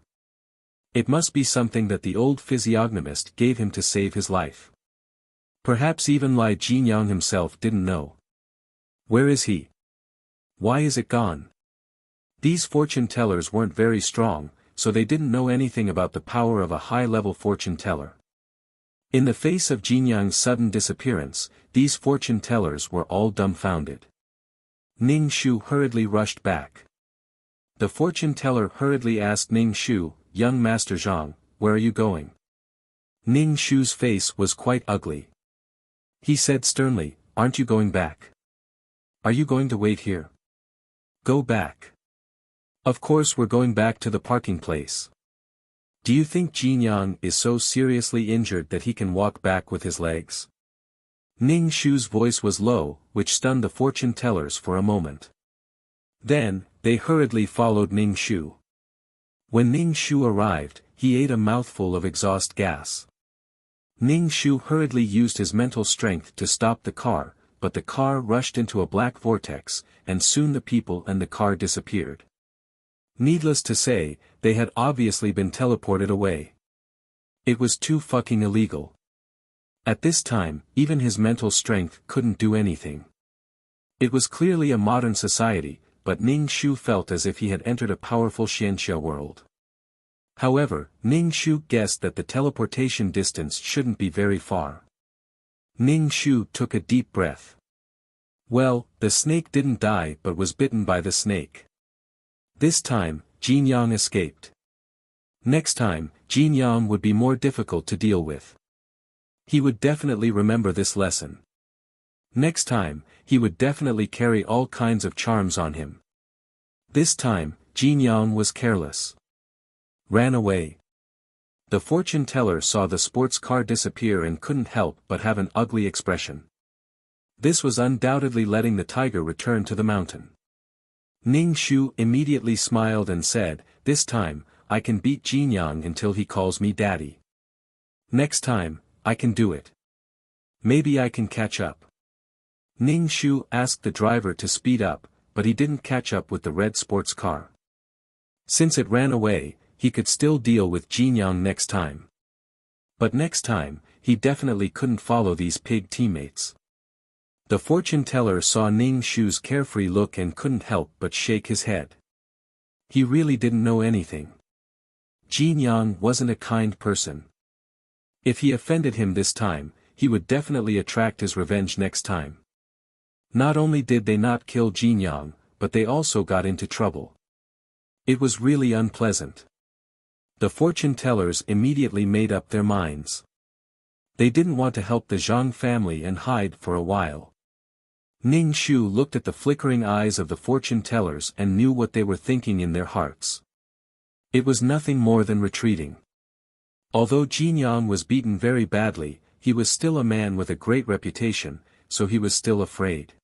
It must be something that the old physiognomist gave him to save his life. Perhaps even Li Jin Yang himself didn't know. Where is he? Why is it gone? These fortune tellers weren't very strong, so they didn't know anything about the power of a high-level fortune teller. In the face of Jin Yang's sudden disappearance, these fortune tellers were all dumbfounded. Ning Shu hurriedly rushed back. The fortune teller hurriedly asked Ning Shu, "Young Master Zhang, where are you going?" Ning Shu's face was quite ugly. He said sternly, "Aren't you going back? Are you going to wait here? Go back." "Of course we're going back to the parking place." Do you think Jin Yang is so seriously injured that he can walk back with his legs? Ning Shu's voice was low, which stunned the fortune tellers for a moment. Then, they hurriedly followed Ning Shu. When Ning Shu arrived, he ate a mouthful of exhaust gas. Ning Shu hurriedly used his mental strength to stop the car, but the car rushed into a black vortex, and soon the people and the car disappeared. Needless to say, they had obviously been teleported away. It was too fucking illegal. At this time, even his mental strength couldn't do anything. It was clearly a modern society, but Ning Shu felt as if he had entered a powerful Xianxia world. However, Ning Shu guessed that the teleportation distance shouldn't be very far. Ning Shu took a deep breath. Well, the snake didn't die but was bitten by the snake. This time, Jin Yang escaped. Next time, Jin Yang would be more difficult to deal with. He would definitely remember this lesson. Next time, he would definitely carry all kinds of charms on him. This time, Jin Yang was careless. Ran away. The fortune teller saw the sports car disappear and couldn't help but have an ugly expression. This was undoubtedly letting the tiger return to the mountain. Ning Shu immediately smiled and said, "This time, I can beat Jin Yang until he calls me daddy. Next time, I can do it. Maybe I can catch up." Ning Shu asked the driver to speed up, but he didn't catch up with the red sports car. Since it ran away, he could still deal with Jin Yang next time. But next time, he definitely couldn't follow these pig teammates. The fortune teller saw Ning Shu's carefree look and couldn't help but shake his head. He really didn't know anything. Jin Yang wasn't a kind person. If he offended him this time, he would definitely attract his revenge next time. Not only did they not kill Jin Yang, but they also got into trouble. It was really unpleasant. The fortune tellers immediately made up their minds. They didn't want to help the Zhang family and hide for a while. Ning Shu looked at the flickering eyes of the fortune tellers and knew what they were thinking in their hearts. It was nothing more than retreating. Although Jin Yang was beaten very badly, he was still a man with a great reputation, so he was still afraid.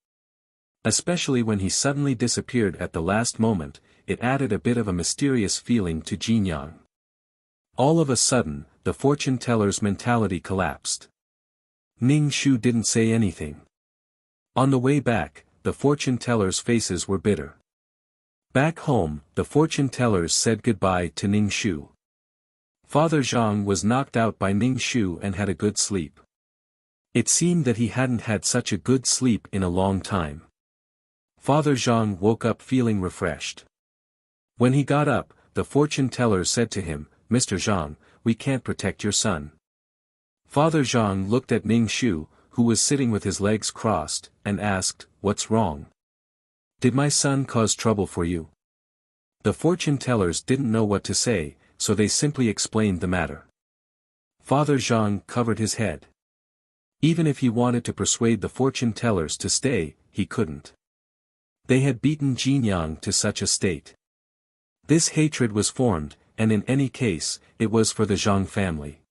Especially when he suddenly disappeared at the last moment, it added a bit of a mysterious feeling to Jin Yang. All of a sudden, the fortune teller's mentality collapsed. Ning Shu didn't say anything. On the way back, the fortune tellers' faces were bitter. Back home, the fortune tellers said goodbye to Ning Shu. Father Zhang was knocked out by Ning Shu and had a good sleep. It seemed that he hadn't had such a good sleep in a long time. Father Zhang woke up feeling refreshed. When he got up, the fortune teller said to him, "Mr. Zhang, we can't protect your son." Father Zhang looked at Ning Shu, who was sitting with his legs crossed, and asked, "What's wrong? Did my son cause trouble for you?" The fortune tellers didn't know what to say, so they simply explained the matter. Father Zhang covered his head. Even if he wanted to persuade the fortune tellers to stay, he couldn't. They had beaten Jin Yang to such a state. This hatred was formed, and in any case, it was for the Zhang family.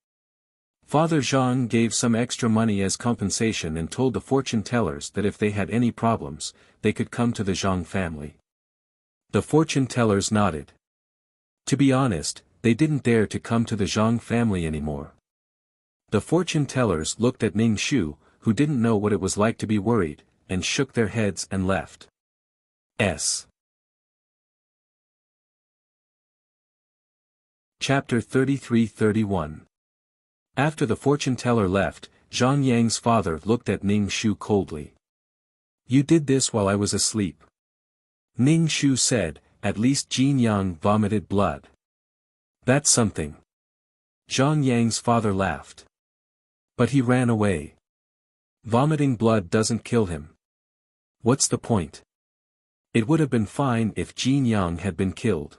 Father Zhang gave some extra money as compensation and told the fortune tellers that if they had any problems, they could come to the Zhang family. The fortune tellers nodded. To be honest, they didn't dare to come to the Zhang family anymore. The fortune tellers looked at Ning Shu, who didn't know what it was like to be worried, and shook their heads and left. Chapter 33-31. After the fortune teller left, Zhang Yang's father looked at Ning Shu coldly. "You did this while I was asleep." Ning Shu said, "At least Jin Yang vomited blood." "That's something." Zhang Yang's father laughed. "But he ran away. Vomiting blood doesn't kill him. What's the point? It would have been fine if Jin Yang had been killed.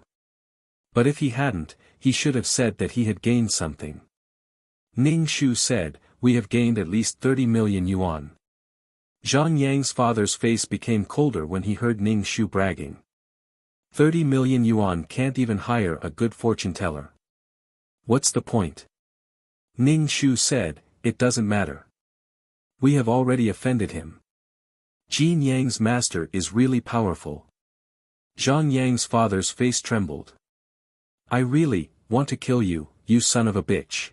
But if he hadn't, he should have said that he had gained something." Ning Shu said, "We have gained at least 30 million yuan. Zhang Yang's father's face became colder when he heard Ning Shu bragging. 30 million yuan can't even hire a good fortune teller. What's the point? Ning Shu said, it doesn't matter. We have already offended him. Jin Yang's master is really powerful. Zhang Yang's father's face trembled. I really want to kill you, you son of a bitch.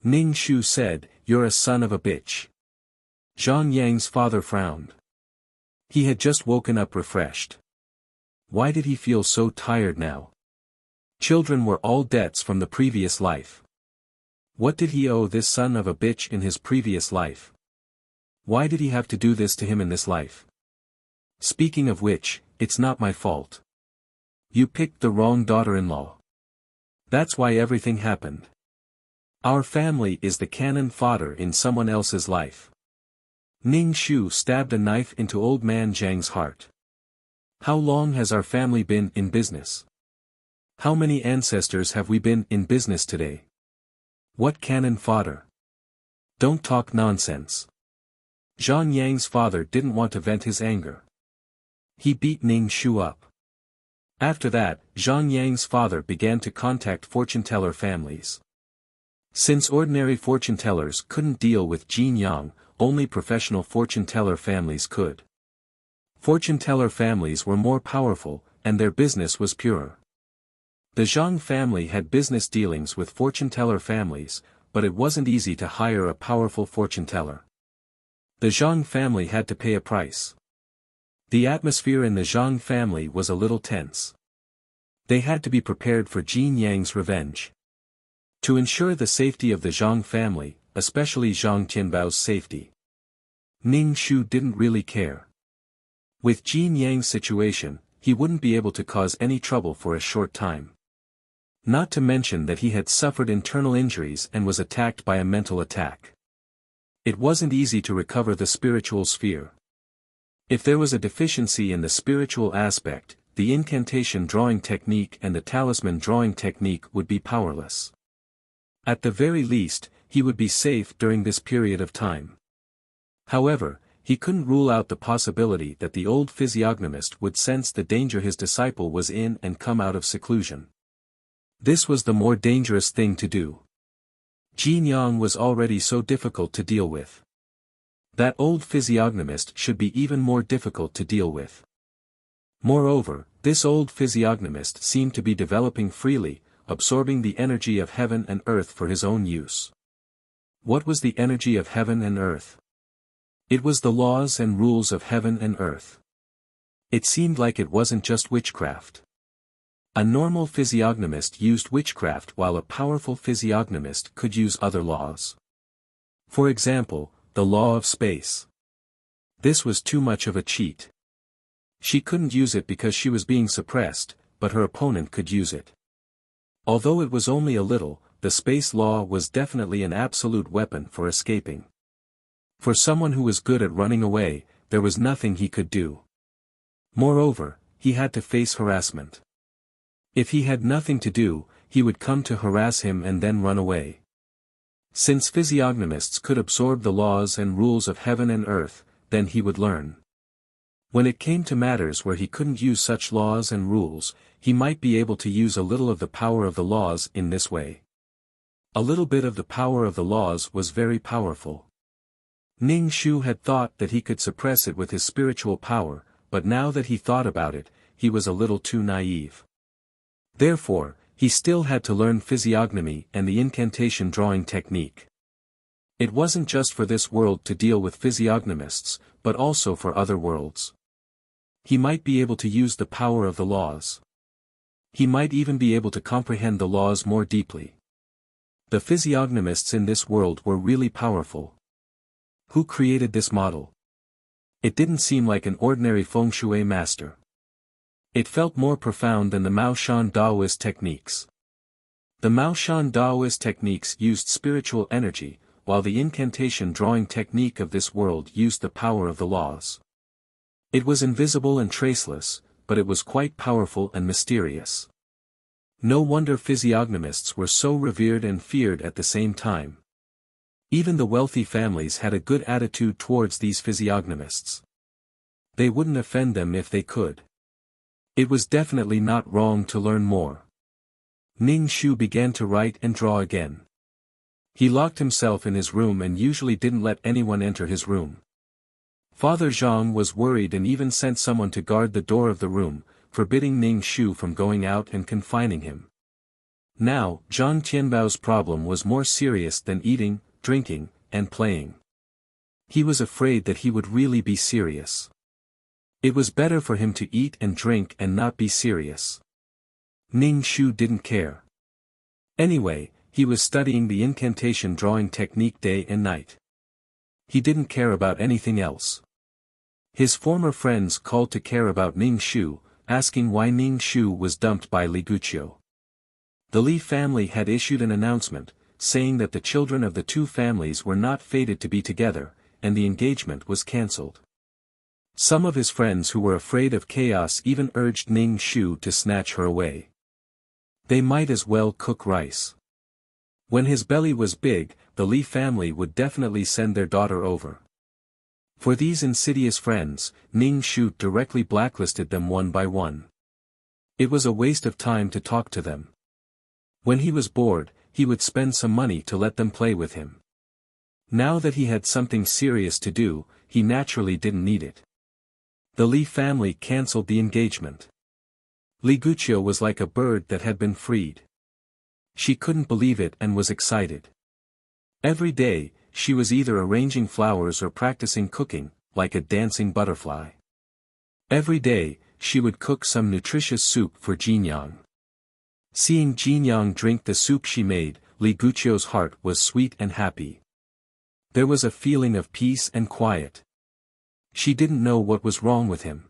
Ning Shu said, you're a son of a bitch. Zhang Yang's father frowned. He had just woken up refreshed. Why did he feel so tired now? Children were all debts from the previous life. What did he owe this son of a bitch in his previous life? Why did he have to do this to him in this life? Speaking of which, it's not my fault. You picked the wrong daughter-in-law. That's why everything happened. Our family is the cannon fodder in someone else's life. Ning Shu stabbed a knife into old man Zhang's heart. How long has our family been in business? How many ancestors have we been in business today? What cannon fodder? Don't talk nonsense. Zhang Yang's father didn't want to vent his anger. He beat Ning Shu up. After that, Zhang Yang's father began to contact fortune-teller families. Since ordinary fortune-tellers couldn't deal with Jin Yang, only professional fortune-teller families could. Fortune-teller families were more powerful, and their business was purer. The Zhang family had business dealings with fortune-teller families, but it wasn't easy to hire a powerful fortune-teller. The Zhang family had to pay a price. The atmosphere in the Zhang family was a little tense. They had to be prepared for Jin Yang's revenge. To ensure the safety of the Zhang family, especially Zhang Tianbao's safety, Ning Shu didn't really care. With Jin Yang's situation, he wouldn't be able to cause any trouble for a short time. Not to mention that he had suffered internal injuries and was attacked by a mental attack. It wasn't easy to recover the spiritual sphere. If there was a deficiency in the spiritual aspect, the incantation drawing technique and the talisman drawing technique would be powerless. At the very least, he would be safe during this period of time. However, he couldn't rule out the possibility that the old physiognomist would sense the danger his disciple was in and come out of seclusion. This was the more dangerous thing to do. Jin Yang was already so difficult to deal with. That old physiognomist should be even more difficult to deal with. Moreover, this old physiognomist seemed to be developing freely, absorbing the energy of heaven and earth for his own use. What was the energy of heaven and earth? It was the laws and rules of heaven and earth. It seemed like it wasn't just witchcraft. A normal physiognomist used witchcraft while a powerful physiognomist could use other laws. For example, the law of space. This was too much of a cheat. She couldn't use it because she was being suppressed, but her opponent could use it. Although it was only a little, the space law was definitely an absolute weapon for escaping. For someone who was good at running away, there was nothing he could do. Moreover, he had to face harassment. If he had nothing to do, he would come to harass him and then run away. Since physiognomists could absorb the laws and rules of heaven and earth, then he would learn. When it came to matters where he couldn't use such laws and rules, he might be able to use a little of the power of the laws in this way. A little bit of the power of the laws was very powerful. Ning Shu had thought that he could suppress it with his spiritual power, but now that he thought about it, he was a little too naive. Therefore, he still had to learn physiognomy and the incantation drawing technique. It wasn't just for this world to deal with physiognomists, but also for other worlds. He might be able to use the power of the laws. He might even be able to comprehend the laws more deeply. The physiognomists in this world were really powerful. Who created this model? It didn't seem like an ordinary feng shui master. It felt more profound than the Maoshan Daoist techniques. The Maoshan Daoist techniques used spiritual energy, while the incantation drawing technique of this world used the power of the laws. It was invisible and traceless, but it was quite powerful and mysterious. No wonder physiognomists were so revered and feared at the same time. Even the wealthy families had a good attitude towards these physiognomists. They wouldn't offend them if they could. It was definitely not wrong to learn more. Ning Shu began to write and draw again. He locked himself in his room and usually didn't let anyone enter his room. Father Zhang was worried and even sent someone to guard the door of the room, forbidding Ning Shu from going out and confining him. Now, Zhang Tianbao's problem was more serious than eating, drinking, and playing. He was afraid that he would really be serious. It was better for him to eat and drink and not be serious. Ning Shu didn't care. Anyway, he was studying the incantation drawing technique day and night. He didn't care about anything else. His former friends called to care about Ning Shu, asking why Ning Shu was dumped by Li Guqiu. The Li family had issued an announcement, saying that the children of the two families were not fated to be together, and the engagement was cancelled. Some of his friends who were afraid of chaos even urged Ning Shu to snatch her away. They might as well cook rice. When his belly was big, the Li family would definitely send their daughter over. For these insidious friends, Ning Shu directly blacklisted them one by one. It was a waste of time to talk to them. When he was bored, he would spend some money to let them play with him. Now that he had something serious to do, he naturally didn't need it. The Li family cancelled the engagement. Li Guqiu was like a bird that had been freed. She couldn't believe it and was excited. Every day, she was either arranging flowers or practicing cooking, like a dancing butterfly. Every day, she would cook some nutritious soup for Jinyang. Seeing Jinyang drink the soup she made, Li Guqiu's heart was sweet and happy. There was a feeling of peace and quiet. She didn't know what was wrong with him.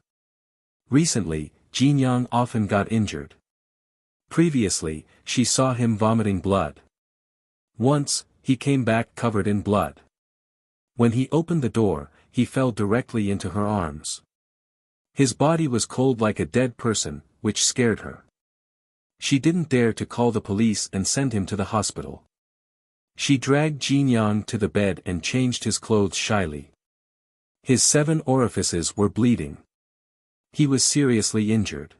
Recently, Jinyang often got injured. Previously, she saw him vomiting blood. Once, he came back covered in blood. When he opened the door, he fell directly into her arms. His body was cold like a dead person, which scared her. She didn't dare to call the police and send him to the hospital. She dragged Jinyang to the bed and changed his clothes shyly. His 7 orifices were bleeding. He was seriously injured.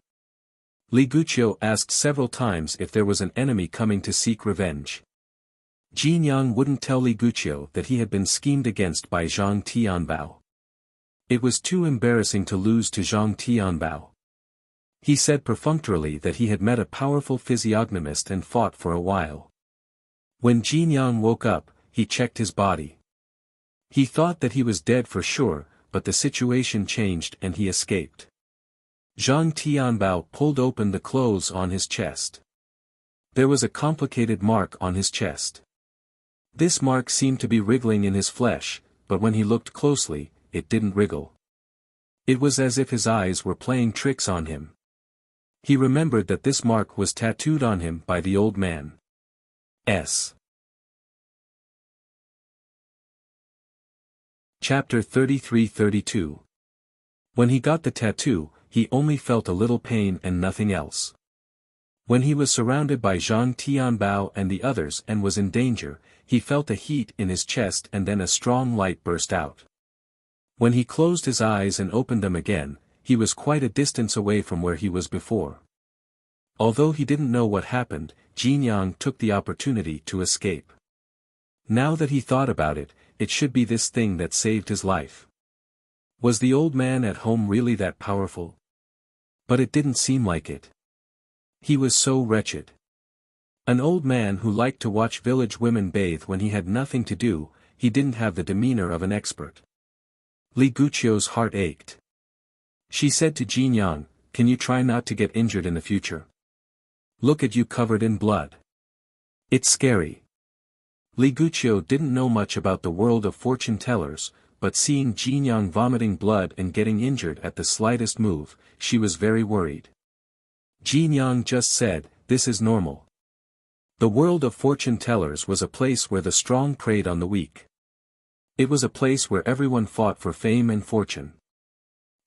Li Guqiu asked several times if there was an enemy coming to seek revenge. Jinyang wouldn't tell Li Guqiu that he had been schemed against by Zhang Tianbao. It was too embarrassing to lose to Zhang Tianbao. He said perfunctorily that he had met a powerful physiognomist and fought for a while. When Jinyang woke up, he checked his body. He thought that he was dead for sure, but the situation changed and he escaped. Zhang Tianbao pulled open the clothes on his chest. There was a complicated mark on his chest. This mark seemed to be wriggling in his flesh, but when he looked closely, it didn't wriggle. It was as if his eyes were playing tricks on him. He remembered that this mark was tattooed on him by the old man. Chapter 33-32. When he got the tattoo, he only felt a little pain and nothing else. When he was surrounded by Zhang Tianbao and the others and was in danger, he felt a heat in his chest and then a strong light burst out. When he closed his eyes and opened them again, he was quite a distance away from where he was before. Although he didn't know what happened, Jinyang took the opportunity to escape. Now that he thought about it, it should be this thing that saved his life. Was the old man at home really that powerful? But it didn't seem like it. He was so wretched. An old man who liked to watch village women bathe when he had nothing to do, he didn't have the demeanor of an expert. Li Guqiu's heart ached. She said to Jinyang, "Can you try not to get injured in the future? Look at you covered in blood. It's scary." Li Guqiu didn't know much about the world of fortune tellers, but seeing Jinyang vomiting blood and getting injured at the slightest move, she was very worried. Jinyang just said, "This is normal." The world of fortune tellers was a place where the strong preyed on the weak. It was a place where everyone fought for fame and fortune.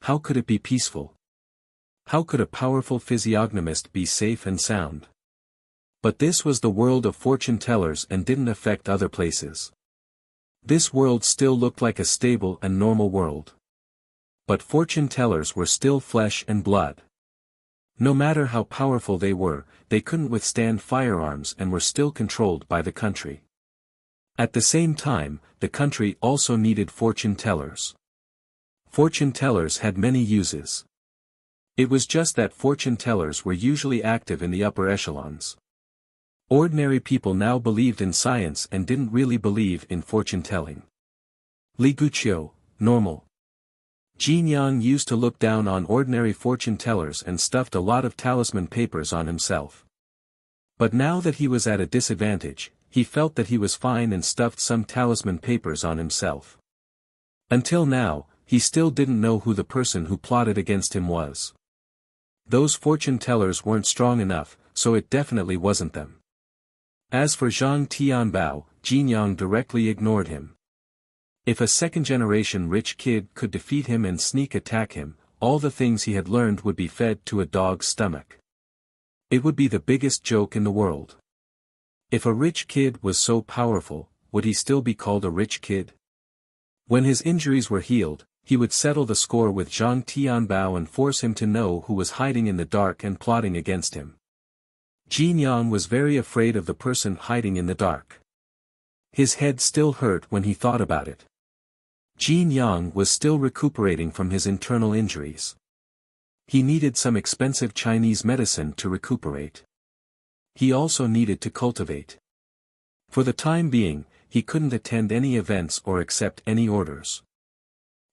How could it be peaceful? How could a powerful physiognomist be safe and sound? But this was the world of fortune tellers and didn't affect other places. This world still looked like a stable and normal world. But fortune tellers were still flesh and blood. No matter how powerful they couldn't withstand firearms and were still controlled by the country. At the same time, the country also needed fortune tellers. Fortune tellers had many uses. It was just that fortune tellers were usually active in the upper echelons. Ordinary people now believed in science and didn't really believe in fortune telling. Li Guqiu, normal. Jin Yang used to look down on ordinary fortune tellers and stuffed a lot of talisman papers on himself. But now that he was at a disadvantage, he felt that he was fine and stuffed some talisman papers on himself. Until now, he still didn't know who the person who plotted against him was. Those fortune tellers weren't strong enough, so it definitely wasn't them. As for Zhang Tianbao, Jin Yang directly ignored him. If a second-generation rich kid could defeat him and sneak attack him, all the things he had learned would be fed to a dog's stomach. It would be the biggest joke in the world. If a rich kid was so powerful, would he still be called a rich kid? When his injuries were healed, he would settle the score with Zhang Tianbao and force him to know who was hiding in the dark and plotting against him. Jin Yang was very afraid of the person hiding in the dark. His head still hurt when he thought about it. Jin Yang was still recuperating from his internal injuries. He needed some expensive Chinese medicine to recuperate. He also needed to cultivate. For the time being, he couldn't attend any events or accept any orders.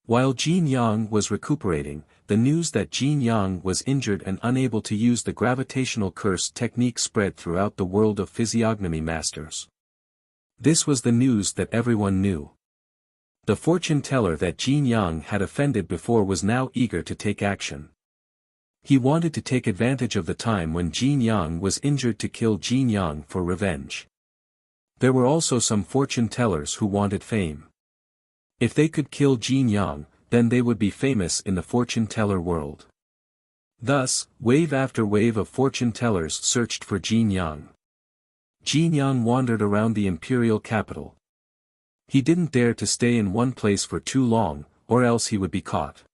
While Jin Yang was recuperating, the news that Jin Yang was injured and unable to use the gravitational curse technique spread throughout the world of physiognomy masters. This was the news that everyone knew. The fortune teller that Jin Yang had offended before was now eager to take action. He wanted to take advantage of the time when Jin Yang was injured to kill Jin Yang for revenge. There were also some fortune tellers who wanted fame. If they could kill Jin Yang, then they would be famous in the fortune teller world. Thus, wave after wave of fortune tellers searched for Jin Yang. Jin Yang wandered around the imperial capital. He didn't dare to stay in one place for too long, or else he would be caught.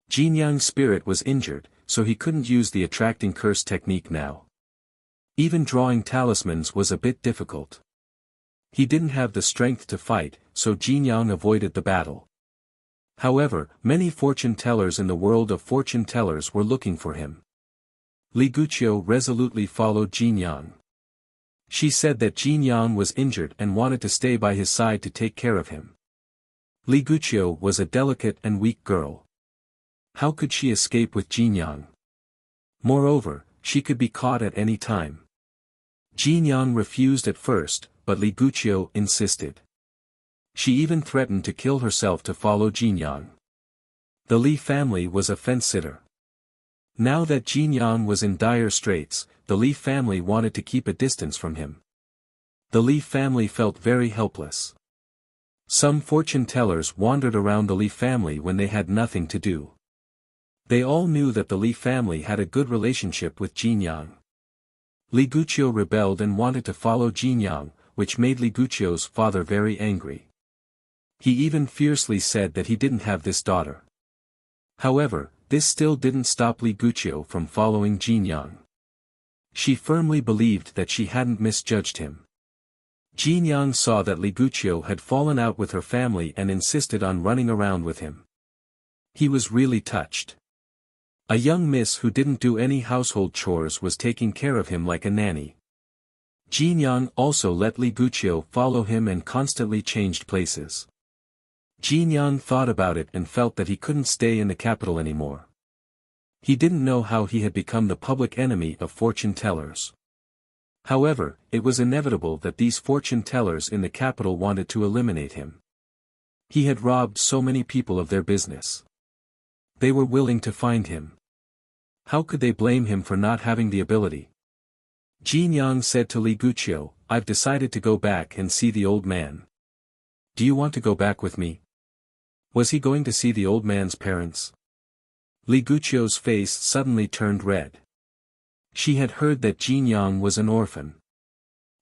Jin Yang's spirit was injured, so he couldn't use the attracting curse technique now. Even drawing talismans was a bit difficult. He didn't have the strength to fight, so Jin Yang avoided the battle. However, many fortune tellers in the world of fortune tellers were looking for him. Li Guqiu resolutely followed Jin Yang. She said that Jin Yang was injured and wanted to stay by his side to take care of him. Li Guqiu was a delicate and weak girl. How could she escape with Jin Yang? Moreover, she could be caught at any time. Jin Yang refused at first, but Li Guqiu insisted. She even threatened to kill herself to follow Jin Yang. The Li family was a fence-sitter. Now that Jin Yang was in dire straits, the Li family wanted to keep a distance from him. The Li family felt very helpless. Some fortune tellers wandered around the Li family when they had nothing to do. They all knew that the Li family had a good relationship with Jin Yang. Li Guqiu rebelled and wanted to follow Jin Yang, which made Li Guqiu's father very angry. He even fiercely said that he didn't have this daughter. However, this still didn't stop Li Guqiu from following Jin Yang. She firmly believed that she hadn't misjudged him. Jin Yang saw that Li Guqiu had fallen out with her family and insisted on running around with him. He was really touched. A young miss who didn't do any household chores was taking care of him like a nanny. Jin Yang also let Li Guqiu follow him and constantly changed places. Jin Yang thought about it and felt that he couldn't stay in the capital anymore. He didn't know how he had become the public enemy of fortune tellers. However, it was inevitable that these fortune tellers in the capital wanted to eliminate him. He had robbed so many people of their business. They were willing to find him. How could they blame him for not having the ability? Jin Yang said to Li Guqiu, "I've decided to go back and see the old man. Do you want to go back with me?" Was he going to see the old man's parents? Li Guqiu's face suddenly turned red. She had heard that Jin Yang was an orphan.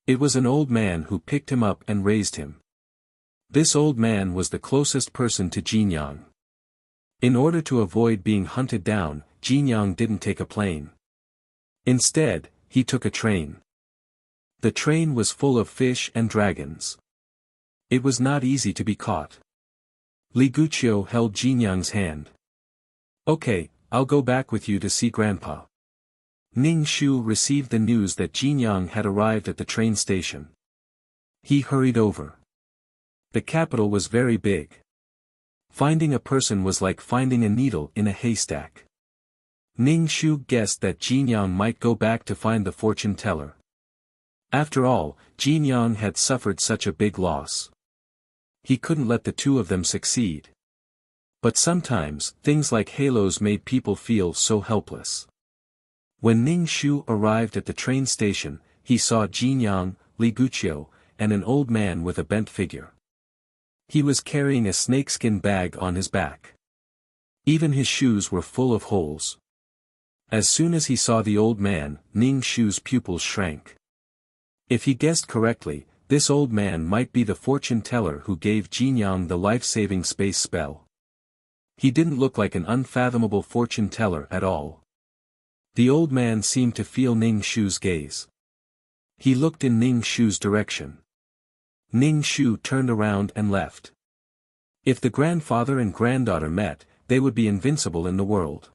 It was an old man who picked him up and raised him. This old man was the closest person to Jin Yang. In order to avoid being hunted down, Jin Yang didn't take a plane. Instead, he took a train. The train was full of fish and dragons. It was not easy to be caught. Wuxia held Jinyang's hand. "Okay, I'll go back with you to see Grandpa." Ningxu received the news that Jinyang had arrived at the train station. He hurried over. The capital was very big. Finding a person was like finding a needle in a haystack. Ningxu guessed that Jinyang might go back to find the fortune teller. After all, Jinyang had suffered such a big loss. He couldn't let the two of them succeed. But sometimes, things like halos made people feel so helpless. When Ningxu arrived at the train station, he saw Jinyang, Wuxia, and an old man with a bent figure. He was carrying a snakeskin bag on his back. Even his shoes were full of holes. As soon as he saw the old man, Ningxu's pupils shrank. If he guessed correctly, this old man might be the fortune teller who gave Jinyang the life-saving space spell. He didn't look like an unfathomable fortune teller at all. The old man seemed to feel Ningxu's gaze. He looked in Ningxu's direction. Ningxu turned around and left. If the grandfather and granddaughter met, they would be invincible in the world.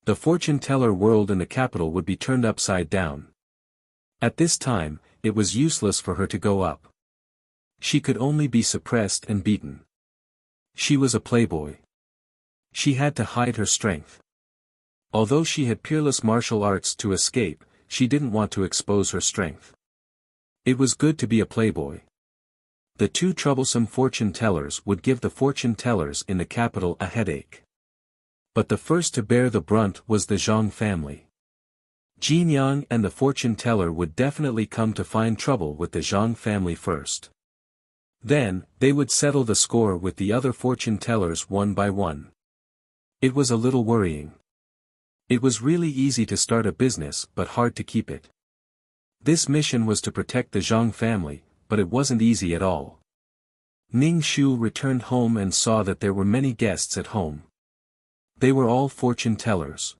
The fortune teller world in the capital would be turned upside down. At this time, it was useless for her to go up. She could only be suppressed and beaten. She was a playboy. She had to hide her strength. Although she had peerless martial arts to escape, she didn't want to expose her strength. It was good to be a playboy. The two troublesome fortune tellers would give the fortune tellers in the capital a headache. But the first to bear the brunt was the Zhang family. Jinyang and the fortune teller would definitely come to find trouble with the Zhang family first. Then, they would settle the score with the other fortune tellers one by one. It was a little worrying. It was really easy to start a business but hard to keep it. This mission was to protect the Zhang family, but it wasn't easy at all. Ningxu returned home and saw that there were many guests at home. They were all fortune tellers.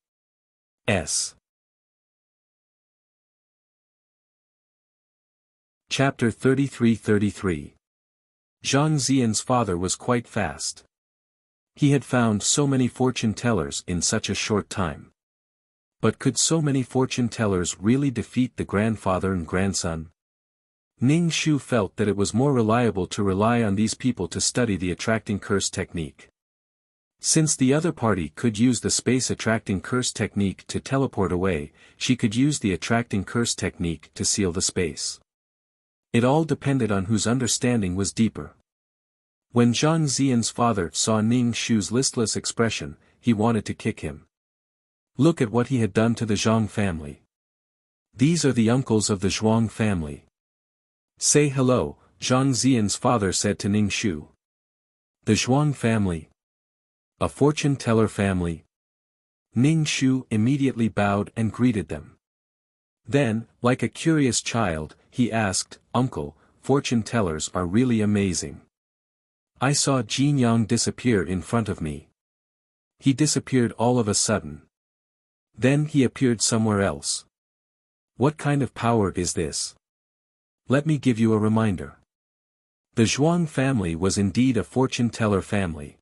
Chapter 33-33. Zhang Ziyan's father was quite fast. He had found so many fortune tellers in such a short time. But could so many fortune tellers really defeat the grandfather and grandson? Ningxu felt that it was more reliable to rely on these people to study the attracting curse technique. Since the other party could use the space attracting curse technique to teleport away, she could use the attracting curse technique to seal the space. It all depended on whose understanding was deeper. When Zhang Ziyan's father saw Ningxu's listless expression, he wanted to kick him. Look at what he had done to the Zhang family. These are the uncles of the Zhuang family. Say hello, Zhang Ziyan's father said to Ningxu. The Zhuang family. A fortune teller family. Ningxu immediately bowed and greeted them. Then, like a curious child, he asked, "Uncle, fortune tellers are really amazing. I saw Jinyang disappear in front of me. He disappeared all of a sudden. Then he appeared somewhere else. What kind of power is this? Let me give you a reminder. The Zhuang family was indeed a fortune teller family."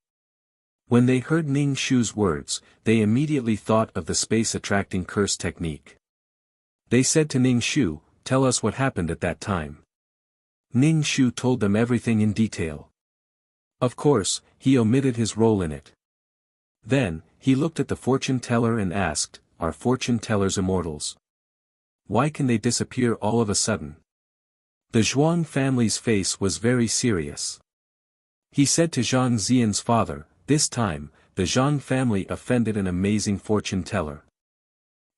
When they heard Ningxu's words, they immediately thought of the space attracting curse technique. They said to Ningxu, "Tell us what happened at that time." Ningxu told them everything in detail. Of course, he omitted his role in it. Then, he looked at the fortune teller and asked, "Are fortune tellers immortals? Why can they disappear all of a sudden?" The Zhuang family's face was very serious. He said to Zhang Ziyan's father, "This time, the Zhang family offended an amazing fortune teller.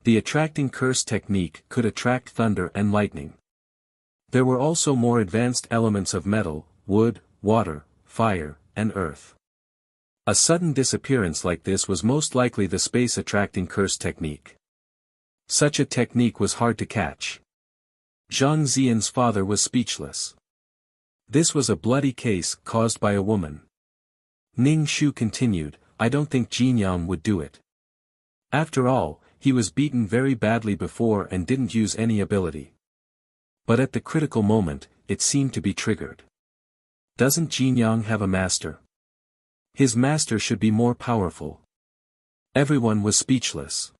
The attracting curse technique could attract thunder and lightning. There were also more advanced elements of metal, wood, water, fire, and earth. A sudden disappearance like this was most likely the space attracting curse technique. Such a technique was hard to catch." Zhang Ziyan's father was speechless. This was a bloody case caused by a woman. Ningxu continued, "I don't think Jinyang would do it. After all, he was beaten very badly before and didn't use any ability. But at the critical moment, it seemed to be triggered. Doesn't Jin Yang have a master? His master should be more powerful. Everyone was speechless.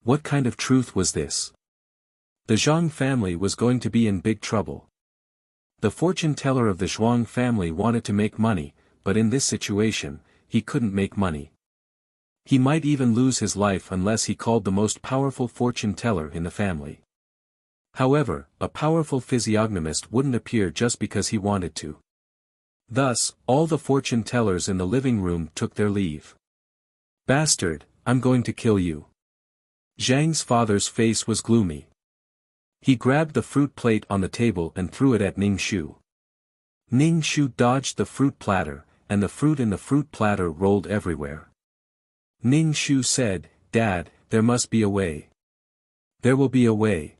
What kind of truth was this? The Zhang family was going to be in big trouble. The fortune teller of the Zhuang family wanted to make money, but in this situation, he couldn't make money. He might even lose his life unless he called the most powerful fortune teller in the family. However, a powerful physiognomist wouldn't appear just because he wanted to. Thus, all the fortune tellers in the living room took their leave. Bastard, I'm going to kill you. Zhang's father's face was gloomy. He grabbed the fruit plate on the table and threw it at Ning Shu. Ning Shu dodged the fruit platter, and the fruit in the fruit platter rolled everywhere. Ning Shu said, "Dad, there must be a way. There will be a way."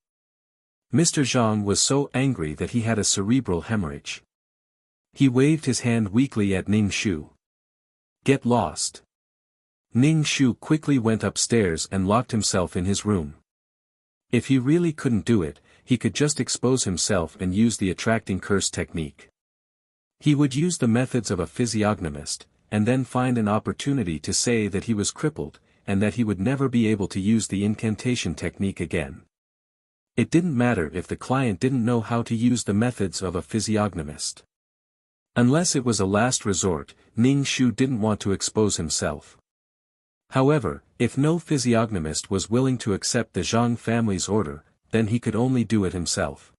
Mr. Zhang was so angry that he had a cerebral hemorrhage. He waved his hand weakly at Ning Shu. "Get lost." Ning Shu quickly went upstairs and locked himself in his room. If he really couldn't do it, he could just expose himself and use the attracting curse technique. He would use the methods of a physiognomist, and then find an opportunity to say that he was crippled, and that he would never be able to use the incantation technique again. It didn't matter if the client didn't know how to use the methods of a physiognomist. Unless it was a last resort, Ning Shu didn't want to expose himself. However, if no physiognomist was willing to accept the Zhang family's order, then he could only do it himself.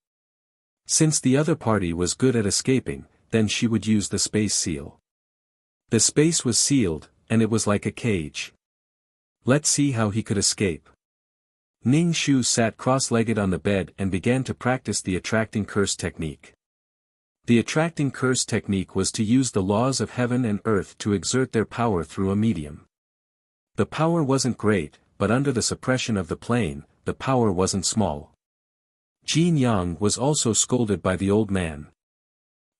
Since the other party was good at escaping, then she would use the space seal. The space was sealed, and it was like a cage. Let's see how he could escape. Ning Shu sat cross-legged on the bed and began to practice the attracting curse technique. The attracting curse technique was to use the laws of heaven and earth to exert their power through a medium. The power wasn't great, but under the suppression of the plane, the power wasn't small. Jin Yang was also scolded by the old man.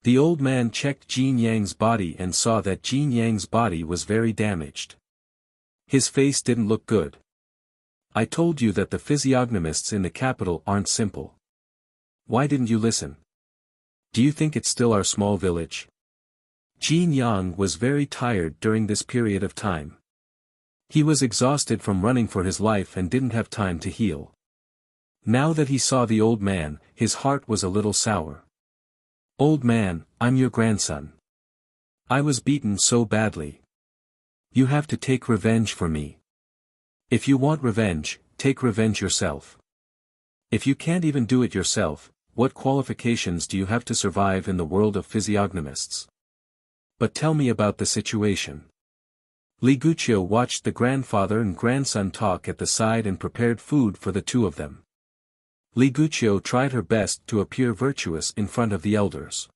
The old man checked Jin Yang's body and saw that Jin Yang's body was very damaged. His face didn't look good. I told you that the physiognomists in the capital aren't simple. Why didn't you listen? Do you think it's still our small village? Jin Yang was very tired during this period of time. He was exhausted from running for his life and didn't have time to heal. Now that he saw the old man, his heart was a little sour. "Old man, I'm your grandson. I was beaten so badly. You have to take revenge for me. If you want revenge, take revenge yourself. If you can't even do it yourself, what qualifications do you have to survive in the world of physiognomists? But tell me about the situation." Li Guqiu watched the grandfather and grandson talk at the side and prepared food for the two of them. Li Guqiu tried her best to appear virtuous in front of the elders.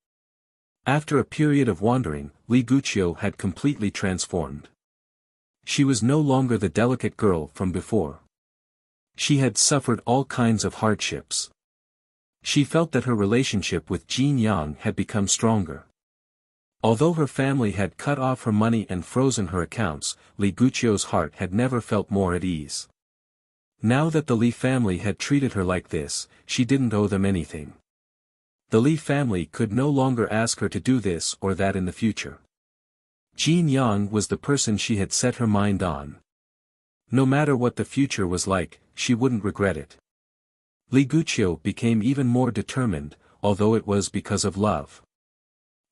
After a period of wandering, Li Guqiu had completely transformed. She was no longer the delicate girl from before. She had suffered all kinds of hardships. She felt that her relationship with Jin Yang had become stronger. Although her family had cut off her money and frozen her accounts, Li Guqiu's heart had never felt more at ease. Now that the Li family had treated her like this, she didn't owe them anything. The Li family could no longer ask her to do this or that in the future. Jin Yang was the person she had set her mind on. No matter what the future was like, she wouldn't regret it. Li Guqiu became even more determined, although it was because of love.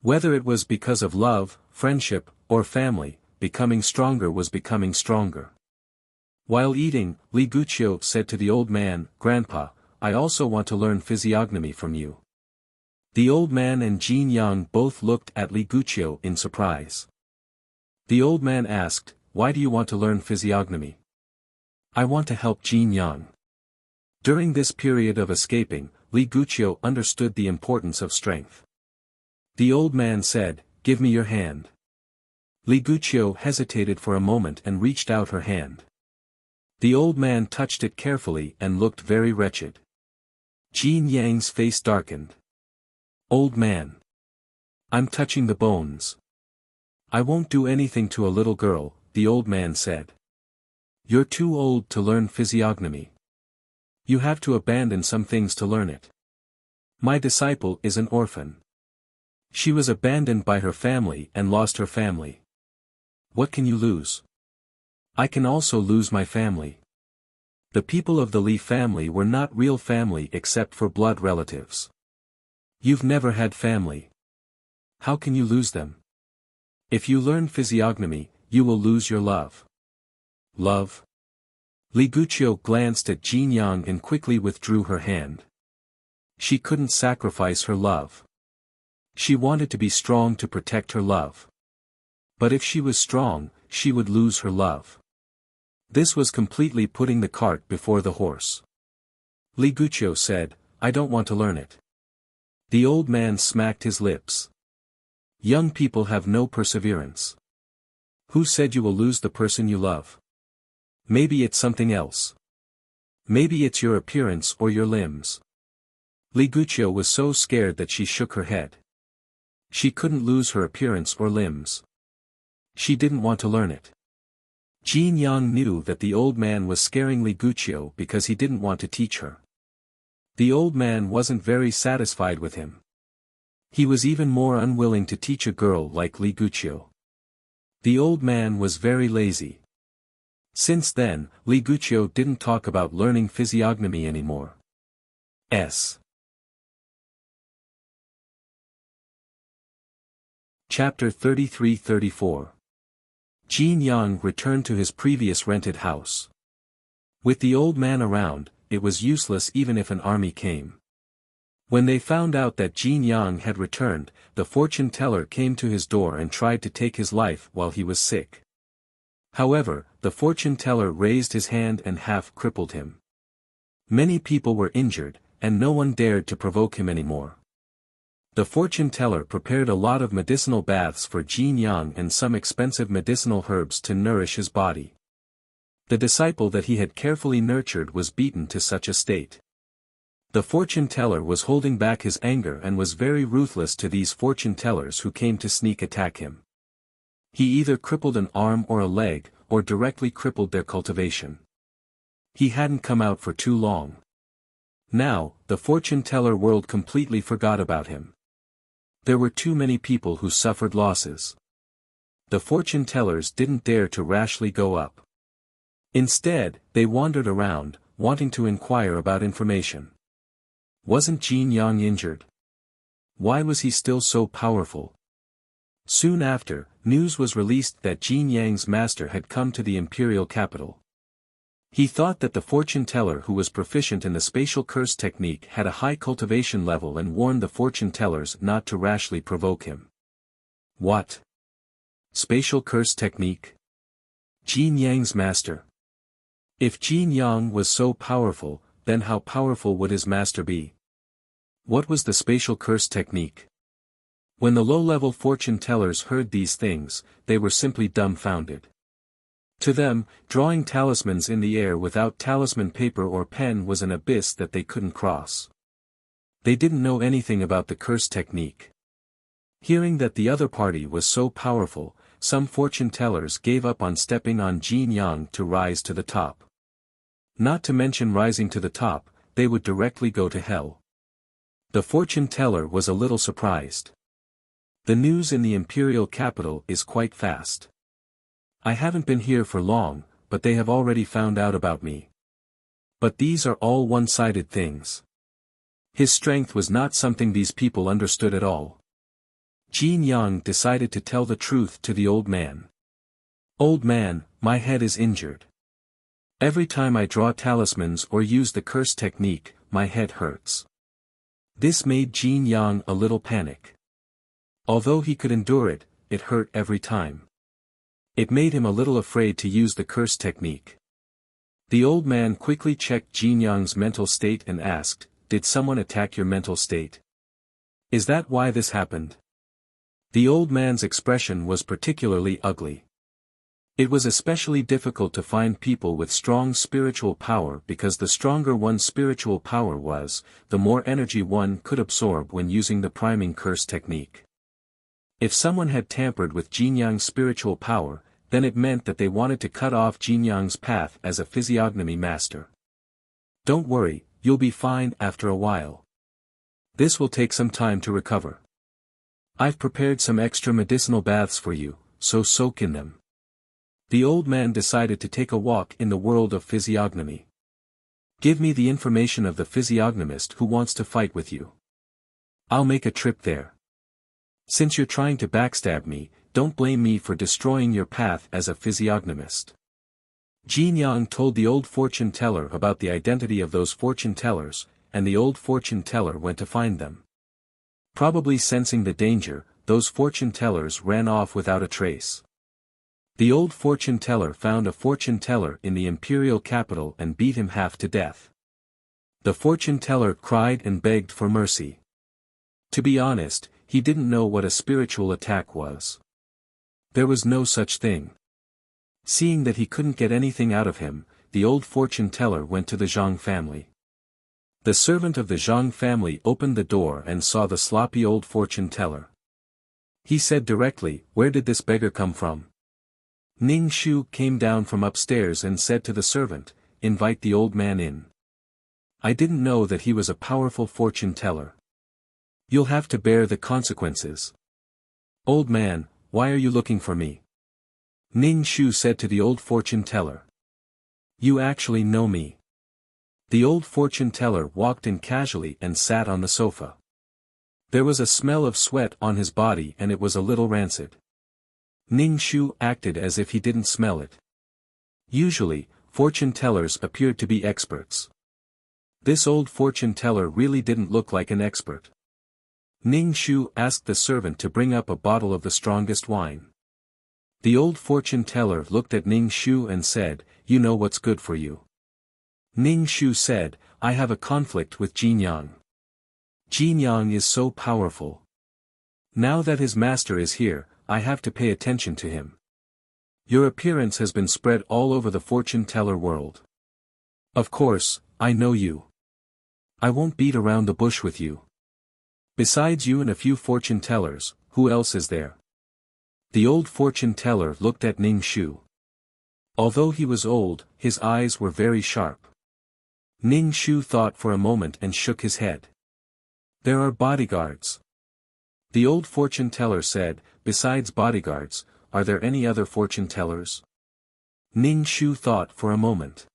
Whether it was because of love, friendship, or family, becoming stronger was becoming stronger. While eating, Li Guqiu said to the old man, "Grandpa, I also want to learn physiognomy from you." The old man and Jin Yang both looked at Li Guqiu in surprise. The old man asked, "Why do you want to learn physiognomy?" "I want to help Jin Yang." During this period of escaping, Li Guqiu understood the importance of strength. The old man said, "Give me your hand." Li Guqiu hesitated for a moment and reached out her hand. The old man touched it carefully and looked very wretched. Jin Yang's face darkened. "Old man. I'm touching the bones. I won't do anything to a little girl," the old man said. You're too old to learn physiognomy. You have to abandon some things to learn it. My disciple is an orphan. She was abandoned by her family and lost her family. What can you lose? I can also lose my family. The people of the Li family were not real family except for blood relatives. You've never had family. How can you lose them? If you learn physiognomy, you will lose your love. Love? Li Guqiu glanced at Jin Yang and quickly withdrew her hand. She couldn't sacrifice her love. She wanted to be strong to protect her love. But if she was strong, she would lose her love. This was completely putting the cart before the horse. Li Guqiu said, I don't want to learn it. The old man smacked his lips. Young people have no perseverance. Who said you will lose the person you love? Maybe it's something else. Maybe it's your appearance or your limbs. Li Guqiu was so scared that she shook her head. She couldn't lose her appearance or limbs. She didn't want to learn it. Jin Yang knew that the old man was scaring Li Guqiu because he didn't want to teach her. The old man wasn't very satisfied with him. He was even more unwilling to teach a girl like Li Guqiu. The old man was very lazy. Since then, Li Guqiu didn't talk about learning physiognomy anymore. Chapter 33-34. Jin Yang returned to his previous rented house. With the old man around, it was useless even if an army came. When they found out that Jin Yang had returned, the fortune teller came to his door and tried to take his life while he was sick. However, the fortune teller raised his hand and half crippled him. Many people were injured, and no one dared to provoke him anymore. The fortune teller prepared a lot of medicinal baths for Jin Yang and some expensive medicinal herbs to nourish his body. The disciple that he had carefully nurtured was beaten to such a state. The fortune teller was holding back his anger and was very ruthless to these fortune tellers who came to sneak attack him. He either crippled an arm or a leg, or directly crippled their cultivation. He hadn't come out for too long. Now, the fortune teller world completely forgot about him. There were too many people who suffered losses. The fortune tellers didn't dare to rashly go up. Instead, they wandered around, wanting to inquire about information. Wasn't Jin Yang injured? Why was he still so powerful? Soon after, news was released that Jin Yang's master had come to the imperial capital. He thought that the fortune teller who was proficient in the spatial curse technique had a high cultivation level and warned the fortune tellers not to rashly provoke him. What? Spatial curse technique? Jin Yang's master? If Jin Yang was so powerful, then how powerful would his master be? What was the spatial curse technique? When the low-level fortune tellers heard these things, they were simply dumbfounded. To them, drawing talismans in the air without talisman paper or pen was an abyss that they couldn't cross. They didn't know anything about the curse technique. Hearing that the other party was so powerful, some fortune tellers gave up on stepping on Jin Yang to rise to the top. Not to mention rising to the top, they would directly go to hell. The fortune teller was a little surprised. The news in the imperial capital is quite fast. I haven't been here for long, but they have already found out about me. But these are all one-sided things. His strength was not something these people understood at all. Jin Yang decided to tell the truth to the old man. Old man, my head is injured. Every time I draw talismans or use the curse technique, my head hurts. This made Jin Yang a little panic. Although he could endure it, it hurt every time. It made him a little afraid to use the curse technique. The old man quickly checked Jin Yang's mental state and asked, "Did someone attack your mental state? Is that why this happened?" The old man's expression was particularly ugly. It was especially difficult to find people with strong spiritual power because the stronger one's spiritual power was, the more energy one could absorb when using the priming curse technique. If someone had tampered with Jin Yang's spiritual power, then it meant that they wanted to cut off Jin Yang's path as a physiognomy master. Don't worry, you'll be fine after a while. This will take some time to recover. I've prepared some extra medicinal baths for you, so soak in them. The old man decided to take a walk in the world of physiognomy. Give me the information of the physiognomist who wants to fight with you. I'll make a trip there. Since you're trying to backstab me, don't blame me for destroying your path as a physiognomist. Jin Yang told the old fortune teller about the identity of those fortune tellers, and the old fortune teller went to find them. Probably sensing the danger, those fortune tellers ran off without a trace. The old fortune teller found a fortune teller in the imperial capital and beat him half to death. The fortune teller cried and begged for mercy. To be honest, he didn't know what a spiritual attack was. There was no such thing. Seeing that he couldn't get anything out of him, the old fortune teller went to the Zhang family. The servant of the Zhang family opened the door and saw the sloppy old fortune teller. He said directly, "Where did this beggar come from?" Ning Shu came down from upstairs and said to the servant, "Invite the old man in. I didn't know that he was a powerful fortune teller. You'll have to bear the consequences." "Old man, why are you looking for me?" Ning Shu said to the old fortune teller. "You actually know me." The old fortune teller walked in casually and sat on the sofa. There was a smell of sweat on his body and it was a little rancid. Ning Shu acted as if he didn't smell it. Usually, fortune tellers appeared to be experts. This old fortune teller really didn't look like an expert. Ning Shu asked the servant to bring up a bottle of the strongest wine. The old fortune teller looked at Ning Shu and said, "You know what's good for you." Ning Shu said, "I have a conflict with Jin Yang. Jin Yang is so powerful. Now that his master is here, I have to pay attention to him. Your appearance has been spread all over the fortune teller world. Of course, I know you. I won't beat around the bush with you. Besides you and a few fortune tellers, who else is there?" The old fortune teller looked at Ning Shu. Although he was old, his eyes were very sharp. Ning Shu thought for a moment and shook his head. "There are bodyguards." The old fortune teller said, "Besides bodyguards, are there any other fortune tellers?" Ning Shu thought for a moment.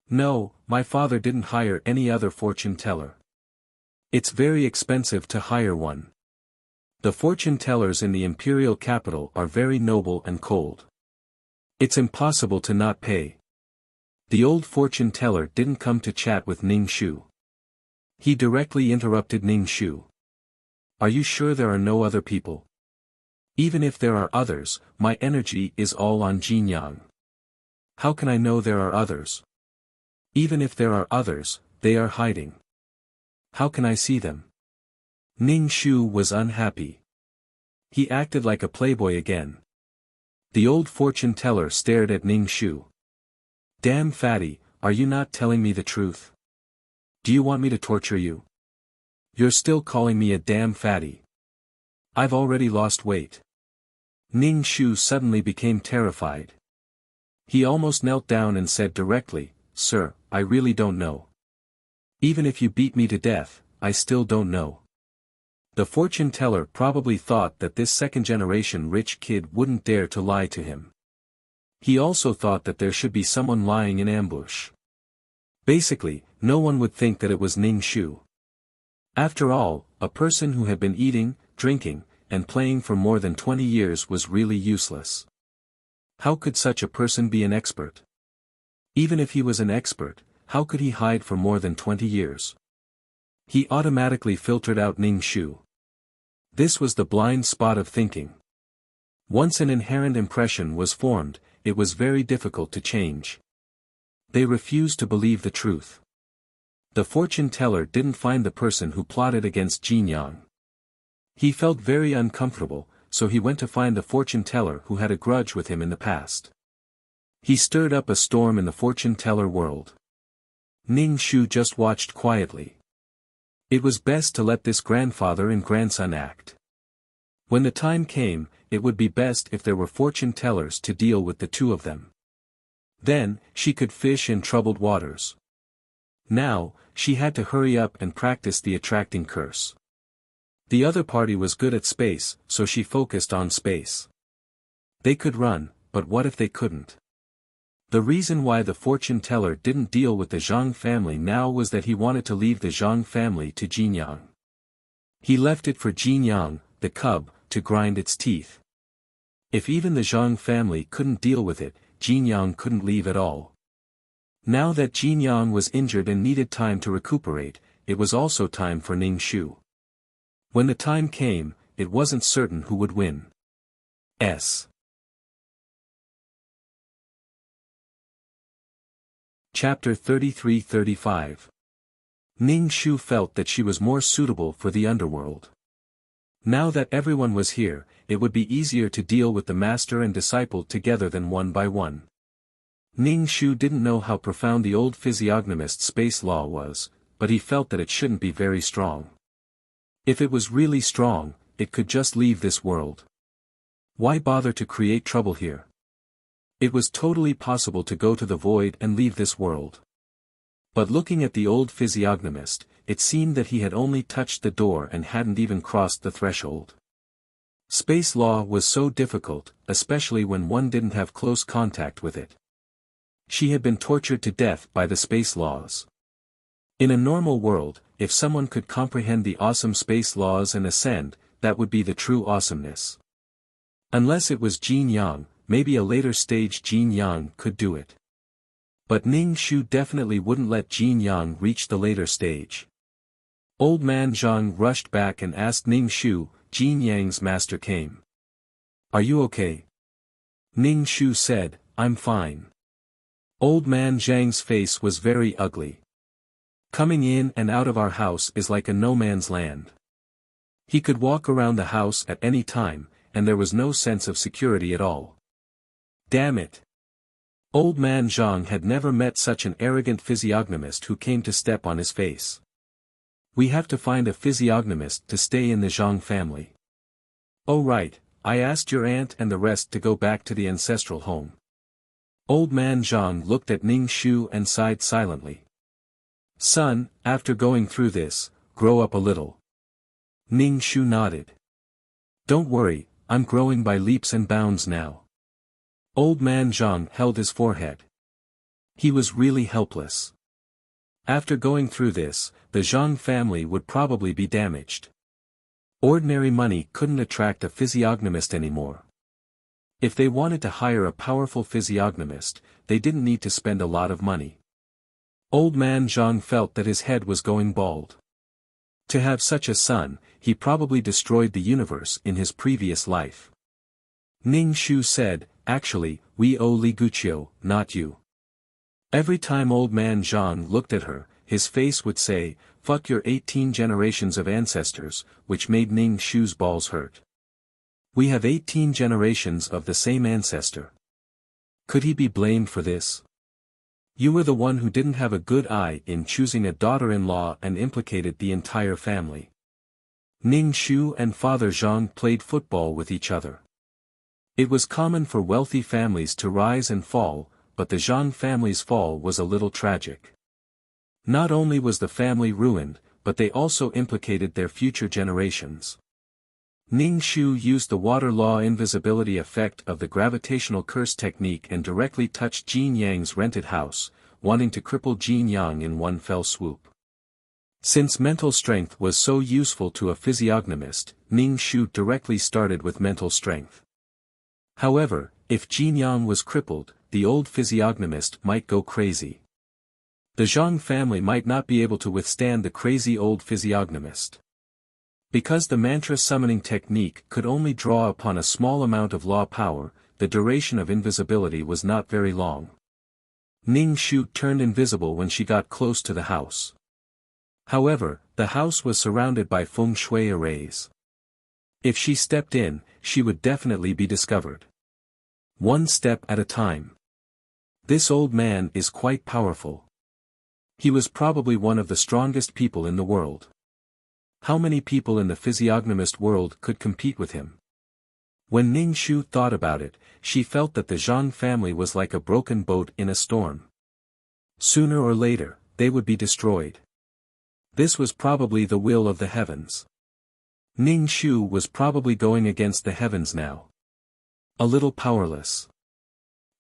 "No, my father didn't hire any other fortune teller. It's very expensive to hire one. The fortune tellers in the imperial capital are very noble and cold. It's impossible to not pay." The old fortune teller didn't come to chat with Ning Shu. He directly interrupted Ning Shu. "Are you sure there are no other people? Even if there are others, my energy is all on Jin Yang. How can I know there are others? Even if there are others, they are hiding. How can I see them?" Ning Shu was unhappy. He acted like a playboy again. The old fortune teller stared at Ning Shu. "Damn fatty, are you not telling me the truth? Do you want me to torture you? You're still calling me a damn fatty. I've already lost weight." Ning Shu suddenly became terrified. He almost knelt down and said directly, "Sir, I really don't know. Even if you beat me to death, I still don't know." The fortune teller probably thought that this second-generation rich kid wouldn't dare to lie to him. He also thought that there should be someone lying in ambush. Basically, no one would think that it was Ning Shu. After all, a person who had been eating, drinking, and playing for more than 20 years was really useless. How could such a person be an expert? Even if he was an expert, how could he hide for more than 20 years? He automatically filtered out Ning Shu. This was the blind spot of thinking. Once an inherent impression was formed, it was very difficult to change. They refused to believe the truth. The fortune teller didn't find the person who plotted against Jin Yang. He felt very uncomfortable, so he went to find the fortune teller who had a grudge with him in the past. He stirred up a storm in the fortune teller world. Ning Shu just watched quietly. It was best to let this grandfather and grandson act. When the time came, it would be best if there were fortune tellers to deal with the two of them. Then, she could fish in troubled waters. Now, she had to hurry up and practice the attracting curse. The other party was good at space, so she focused on space. They could run, but what if they couldn't? The reason why the fortune teller didn't deal with the Zhang family now was that he wanted to leave the Zhang family to Jinyang. He left it for Jinyang, the cub, to grind its teeth. If even the Zhang family couldn't deal with it, Jinyang couldn't leave at all. Now that Jinyang was injured and needed time to recuperate, it was also time for Ning Shu. When the time came, it wasn't certain who would win. Chapter 33-35. Ning Shu felt that she was more suitable for the underworld. Now that everyone was here, it would be easier to deal with the master and disciple together than one by one. Ning Shu didn't know how profound the old physiognomist's space law was, but he felt that it shouldn't be very strong. If it was really strong, it could just leave this world. Why bother to create trouble here? It was totally possible to go to the void and leave this world. But looking at the old physiognomist, it seemed that he had only touched the door and hadn't even crossed the threshold. Space law was so difficult, especially when one didn't have close contact with it. She had been tortured to death by the space laws. In a normal world, if someone could comprehend the awesome space laws and ascend, that would be the true awesomeness. Unless it was Jin Yang, maybe a later stage Jin Yang could do it. But Ning Shu definitely wouldn't let Jin Yang reach the later stage. Old man Zhang rushed back and asked Ning Shu, Jin Yang's master came. Are you okay? Ning Shu said, I'm fine. Old man Zhang's face was very ugly. Coming in and out of our house is like a no man's land. He could walk around the house at any time, and there was no sense of security at all. Damn it! Old man Zhang had never met such an arrogant physiognomist who came to step on his face. We have to find a physiognomist to stay in the Zhang family. Oh right, I asked your aunt and the rest to go back to the ancestral home. Old man Zhang looked at Ning Shu and sighed silently. Son, after going through this, grow up a little. Ning Shu nodded. Don't worry, I'm growing by leaps and bounds now. Old man Zhang held his forehead. He was really helpless. After going through this, the Zhang family would probably be damaged. Ordinary money couldn't attract a physiognomist anymore. If they wanted to hire a powerful physiognomist, they didn't need to spend a lot of money. Old man Zhang felt that his head was going bald. To have such a son, he probably destroyed the universe in his previous life. Ning Shu said, actually, we owe Li Guqiu, not you. Every time old man Zhang looked at her, his face would say, fuck your 18 generations of ancestors, which made Ning Shu's balls hurt. We have 18 generations of the same ancestor. Could he be blamed for this? You were the one who didn't have a good eye in choosing a daughter-in-law and implicated the entire family. Ning Shu and Father Zhang played football with each other. It was common for wealthy families to rise and fall, but the Zhang family's fall was a little tragic. Not only was the family ruined, but they also implicated their future generations. Ning Shu used the water law invisibility effect of the gravitational curse technique and directly touched Jin Yang's rented house, wanting to cripple Jin Yang in one fell swoop. Since mental strength was so useful to a physiognomist, Ning Shu directly started with mental strength. However, if Jin Yang was crippled, the old physiognomist might go crazy. The Zhang family might not be able to withstand the crazy old physiognomist. Because the mantra summoning technique could only draw upon a small amount of law power, the duration of invisibility was not very long. Ning Shu turned invisible when she got close to the house. However, the house was surrounded by feng shui arrays. If she stepped in, she would definitely be discovered. One step at a time. This old man is quite powerful. He was probably one of the strongest people in the world. How many people in the physiognomist world could compete with him? When Ning Shu thought about it, she felt that the Zhang family was like a broken boat in a storm. Sooner or later, they would be destroyed. This was probably the will of the heavens. Ning Shu was probably going against the heavens now. A little powerless.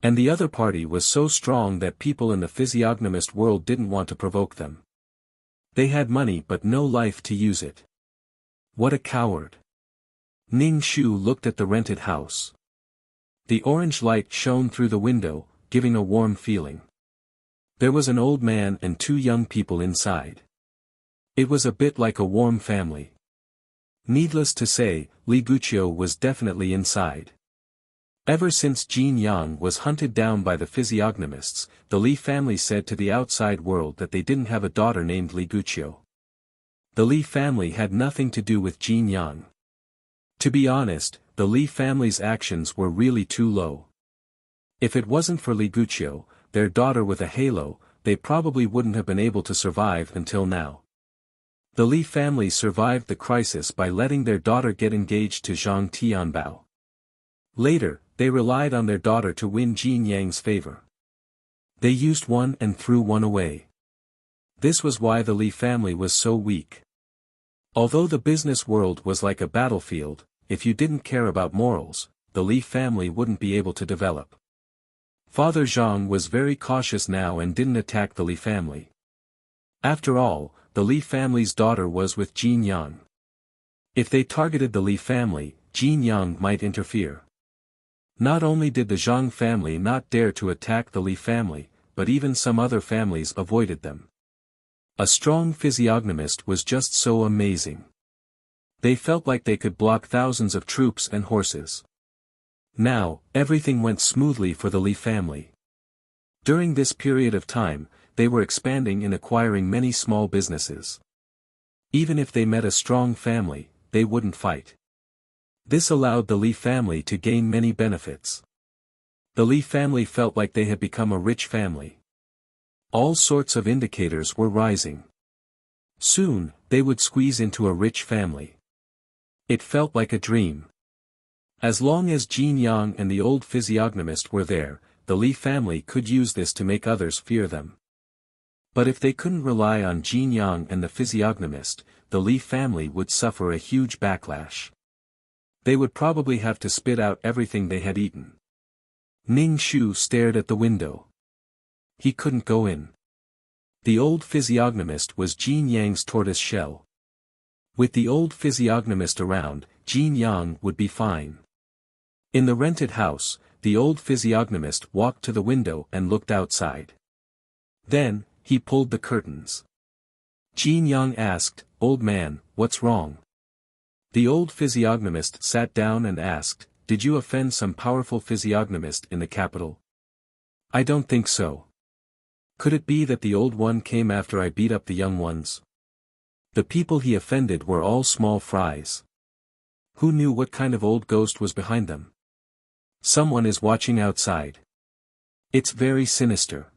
And the other party was so strong that people in the physiognomist world didn't want to provoke them. They had money but no life to use it. What a coward. Ning Shu looked at the rented house. The orange light shone through the window, giving a warm feeling. There was an old man and two young people inside. It was a bit like a warm family. Needless to say, Li Guqiu was definitely inside. Ever since Jin Yang was hunted down by the physiognomists, the Li family said to the outside world that they didn't have a daughter named Li Guqiu. The Li family had nothing to do with Jin Yang. To be honest, the Li family's actions were really too low. If it wasn't for Li Guqiu, their daughter with a halo, they probably wouldn't have been able to survive until now. The Li family survived the crisis by letting their daughter get engaged to Zhang Tianbao. Later, they relied on their daughter to win Jin Yang's favor. They used one and threw one away. This was why the Li family was so weak. Although the business world was like a battlefield, if you didn't care about morals, the Li family wouldn't be able to develop. Father Zhang was very cautious now and didn't attack the Li family. After all, the Li family's daughter was with Jin Yang. If they targeted the Li family, Jin Yang might interfere. Not only did the Zhang family not dare to attack the Li family, but even some other families avoided them. A strong physiognomist was just so amazing. They felt like they could block thousands of troops and horses. Now, everything went smoothly for the Li family. During this period of time, they were expanding and acquiring many small businesses. Even if they met a strong family, they wouldn't fight. This allowed the Li family to gain many benefits. The Li family felt like they had become a rich family. All sorts of indicators were rising. Soon, they would squeeze into a rich family. It felt like a dream. As long as Jin Yang and the old physiognomist were there, the Li family could use this to make others fear them. But if they couldn't rely on Jin Yang and the physiognomist, the Li family would suffer a huge backlash. They would probably have to spit out everything they had eaten. Ning Shu stared at the window. He couldn't go in. The old physiognomist was Jin Yang's tortoise shell. With the old physiognomist around, Jin Yang would be fine. In the rented house, the old physiognomist walked to the window and looked outside. Then, he pulled the curtains. Jin Yang asked, "Old man, what's wrong?" The old physiognomist sat down and asked, "Did you offend some powerful physiognomist in the capital?" "I don't think so. Could it be that the old one came after I beat up the young ones?" The people he offended were all small fries. Who knew what kind of old ghost was behind them? Someone is watching outside. It's very sinister.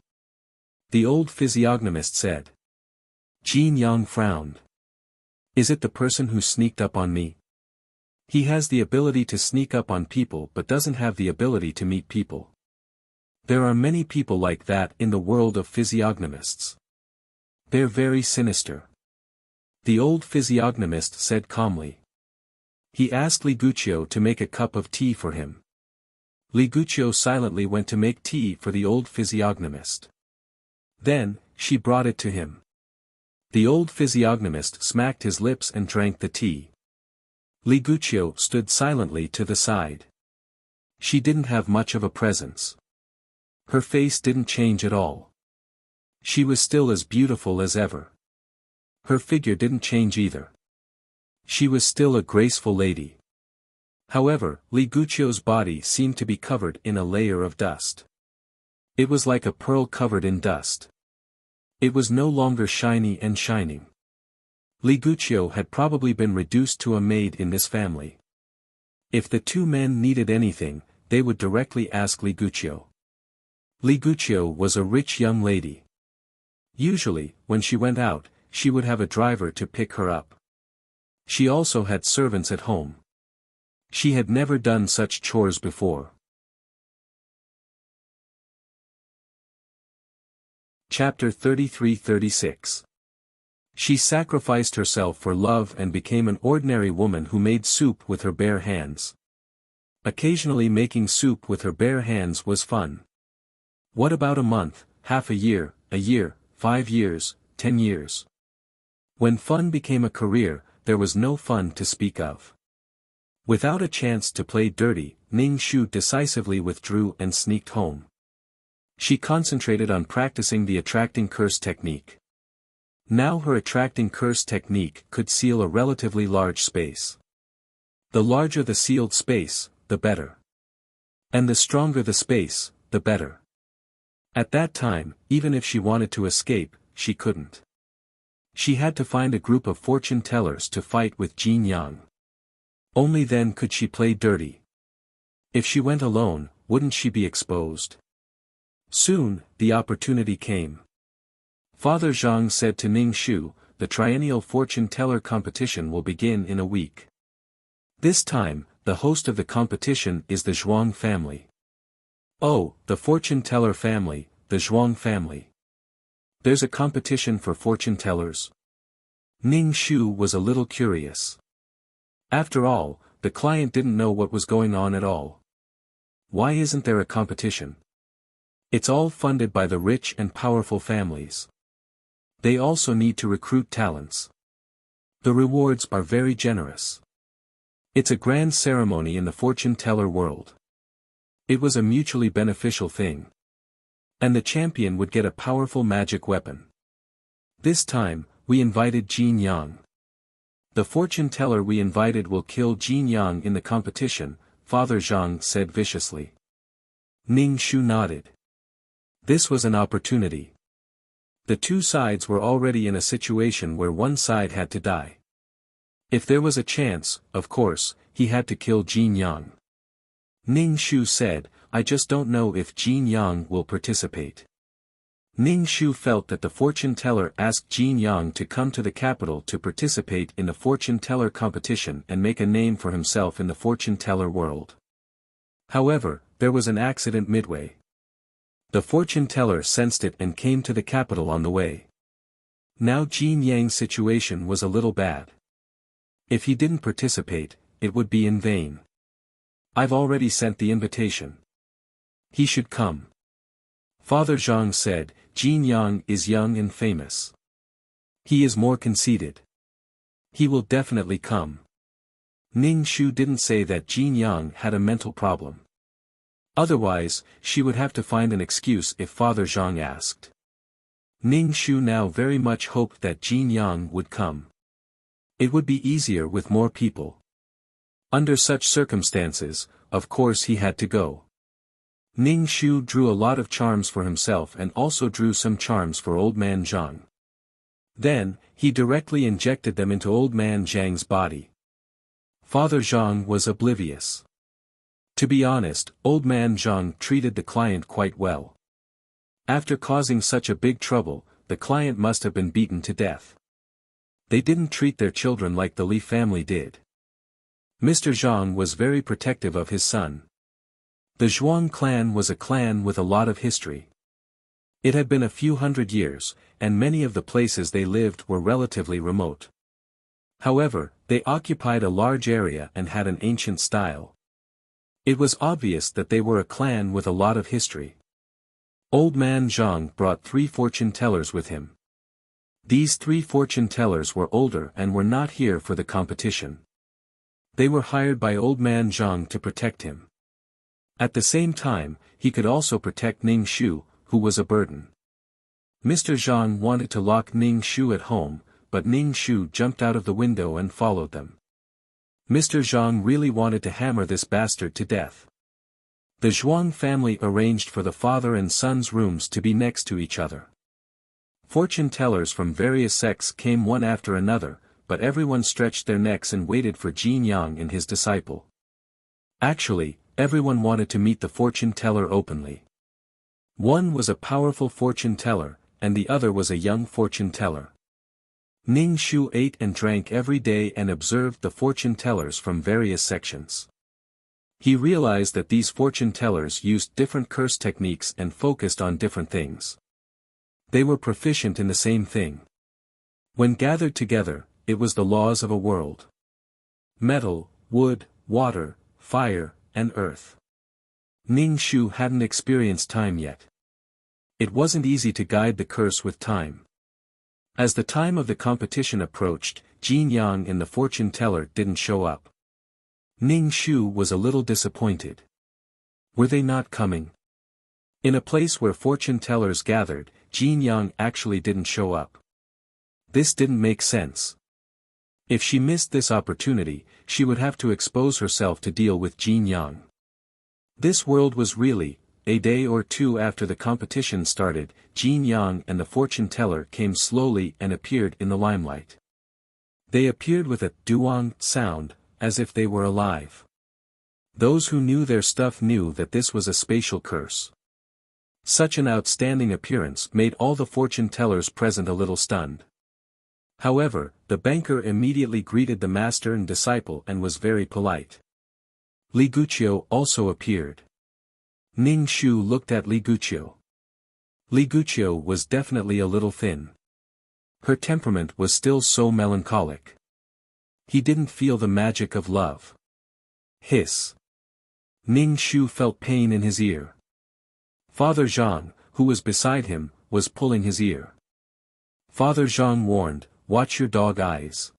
The old physiognomist said. Jin Yang frowned. Is it the person who sneaked up on me? He has the ability to sneak up on people but doesn't have the ability to meet people. There are many people like that in the world of physiognomists. They're very sinister. The old physiognomist said calmly. He asked Li Guqiu to make a cup of tea for him. Li Guqiu silently went to make tea for the old physiognomist. Then, she brought it to him. The old physiognomist smacked his lips and drank the tea. Li Guqiu stood silently to the side. She didn't have much of a presence. Her face didn't change at all. She was still as beautiful as ever. Her figure didn't change either. She was still a graceful lady. However, Li Guqiu's body seemed to be covered in a layer of dust. It was like a pearl covered in dust. It was no longer shiny and shining. Li Guqiu had probably been reduced to a maid in this family. If the two men needed anything, they would directly ask Li Guqiu. Li Guqiu was a rich young lady. Usually, when she went out, she would have a driver to pick her up. She also had servants at home. She had never done such chores before. Chapter 33-36. She sacrificed herself for love and became an ordinary woman who made soup with her bare hands. Occasionally making soup with her bare hands was fun. What about a month, half a year, 5 years, 10 years? When fun became a career, there was no fun to speak of. Without a chance to play dirty, Ning Shu decisively withdrew and sneaked home. She concentrated on practicing the attracting curse technique. Now her attracting curse technique could seal a relatively large space. The larger the sealed space, the better. And the stronger the space, the better. At that time, even if she wanted to escape, she couldn't. She had to find a group of fortune tellers to fight with Jin Yang. Only then could she play dirty. If she went alone, wouldn't she be exposed? Soon, the opportunity came. Father Zhang said to Ning Shu, the triennial fortune teller competition will begin in a week. This time, the host of the competition is the Zhuang family. Oh, the fortune teller family, the Zhuang family. There's a competition for fortune tellers? Ning Shu was a little curious. After all, the client didn't know what was going on at all. Why isn't there a competition? It's all funded by the rich and powerful families. They also need to recruit talents. The rewards are very generous. It's a grand ceremony in the fortune teller world. It was a mutually beneficial thing. And the champion would get a powerful magic weapon. This time, we invited Jin Yang. The fortune teller we invited will kill Jin Yang in the competition, Father Zhang said viciously. Ning Shu nodded. This was an opportunity. The two sides were already in a situation where one side had to die. If there was a chance, of course, he had to kill Jin Yang. Ning Shu said, I just don't know if Jin Yang will participate. Ning Shu felt that the fortune teller asked Jin Yang to come to the capital to participate in the fortune teller competition and make a name for himself in the fortune teller world. However, there was an accident midway. The fortune teller sensed it and came to the capital on the way. Now Jin Yang's situation was a little bad. If he didn't participate, it would be in vain. I've already sent the invitation. He should come. Father Zhang said, Jin Yang is young and famous. He is more conceited. He will definitely come. Ning Shu didn't say that Jin Yang had a mental problem. Otherwise, she would have to find an excuse if Father Zhang asked. Ning Shu now very much hoped that Jin Yang would come. It would be easier with more people. Under such circumstances, of course he had to go. Ning Shu drew a lot of charms for himself and also drew some charms for Old Man Zhang. Then, he directly injected them into Old Man Zhang's body. Father Zhang was oblivious. To be honest, Old Man Zhang treated the client quite well. After causing such a big trouble, the client must have been beaten to death. They didn't treat their children like the Li family did. Mr. Zhang was very protective of his son. The Zhuang clan was a clan with a lot of history. It had been a few hundred years, and many of the places they lived were relatively remote. However, they occupied a large area and had an ancient style. It was obvious that they were a clan with a lot of history. Old Man Zhang brought 3 fortune tellers with him. These 3 fortune tellers were older and were not here for the competition. They were hired by Old Man Zhang to protect him. At the same time, he could also protect Ning Shu, who was a burden. Mr. Zhang wanted to lock Ning Shu at home, but Ning Shu jumped out of the window and followed them. Mr. Zhang really wanted to hammer this bastard to death. The Zhuang family arranged for the father and son's rooms to be next to each other. Fortune tellers from various sects came one after another, but everyone stretched their necks and waited for Jin Yang and his disciple. Actually, everyone wanted to meet the fortune teller openly. One was a powerful fortune teller, and the other was a young fortune teller. Ning Shu ate and drank every day and observed the fortune tellers from various sections. He realized that these fortune tellers used different curse techniques and focused on different things. They were proficient in the same thing. When gathered together, it was the laws of a world. Metal, wood, water, fire, and earth. Ning Shu hadn't experienced time yet. It wasn't easy to guide the curse with time. As the time of the competition approached, Jin Yang and the fortune teller didn't show up. Ning Shu was a little disappointed. Were they not coming? In a place where fortune tellers gathered, Jin Yang actually didn't show up. This didn't make sense. If she missed this opportunity, she would have to expose herself to deal with Jin Yang. This world was really, a day or two after the competition started, Jin Yang and the fortune teller came slowly and appeared in the limelight. They appeared with a duong sound, as if they were alive. Those who knew their stuff knew that this was a spatial curse. Such an outstanding appearance made all the fortune tellers present a little stunned. However, the banker immediately greeted the master and disciple and was very polite. Li Guqiu also appeared. Ning Shu looked at Li Guqiu. Li Guqiu was definitely a little thin. Her temperament was still so melancholic. He didn't feel the magic of love. Hiss. Ning Shu felt pain in his ear. Father Zhang, who was beside him, was pulling his ear. Father Zhang warned, "Watch your dog eyes.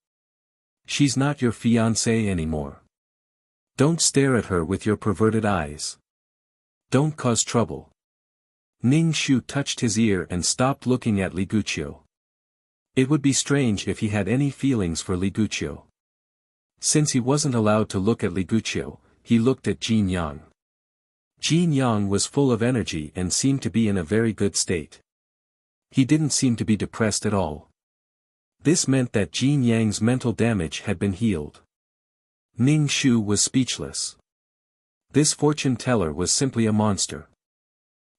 She's not your fiancée anymore. Don't stare at her with your perverted eyes. Don't cause trouble." Ning Shu touched his ear and stopped looking at Li Guqiu. It would be strange if he had any feelings for Li Guqiu. Since he wasn't allowed to look at Li Guqiu, he looked at Jin Yang. Jin Yang was full of energy and seemed to be in a very good state. He didn't seem to be depressed at all. This meant that Jin Yang's mental damage had been healed. Ning Shu was speechless. This fortune teller was simply a monster.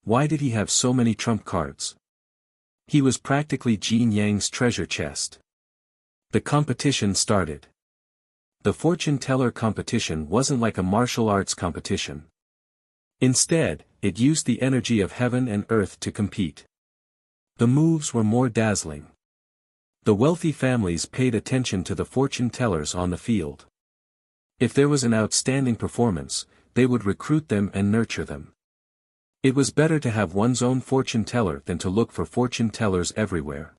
Why did he have so many trump cards? He was practically Jin Yang's treasure chest. The competition started. The fortune teller competition wasn't like a martial arts competition. Instead, it used the energy of heaven and earth to compete. The moves were more dazzling. The wealthy families paid attention to the fortune tellers on the field. If there was an outstanding performance, they would recruit them and nurture them. It was better to have one's own fortune teller than to look for fortune tellers everywhere.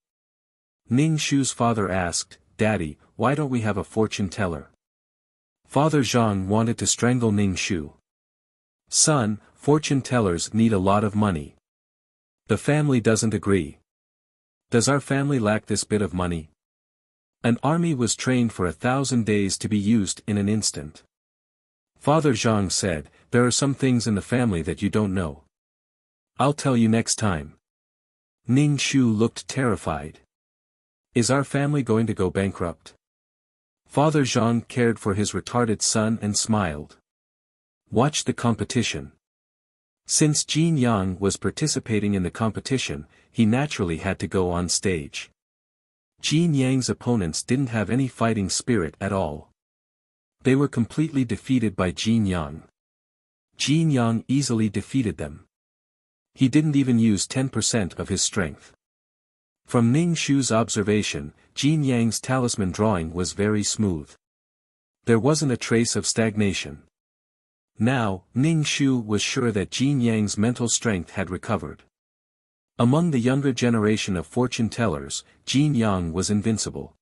Ning Shu's father asked, "Daddy, why don't we have a fortune teller?" Father Zhang wanted to strangle Ning Shu. "Son, fortune tellers need a lot of money. The family doesn't agree. Does our family lack this bit of money? An army was trained for 1,000 days to be used in an instant." Father Zhang said, "There are some things in the family that you don't know. I'll tell you next time." Ning Shu looked terrified. Is our family going to go bankrupt? Father Zhang cared for his retarded son and smiled. Watch the competition. Since Jin Yang was participating in the competition, he naturally had to go on stage. Jin Yang's opponents didn't have any fighting spirit at all. They were completely defeated by Jin Yang. Jin Yang easily defeated them. He didn't even use 10% of his strength. From Ning Shu's observation, Jin Yang's talisman drawing was very smooth. There wasn't a trace of stagnation. Now, Ning Shu was sure that Jin Yang's mental strength had recovered. Among the younger generation of fortune tellers, Jin Yang was invincible.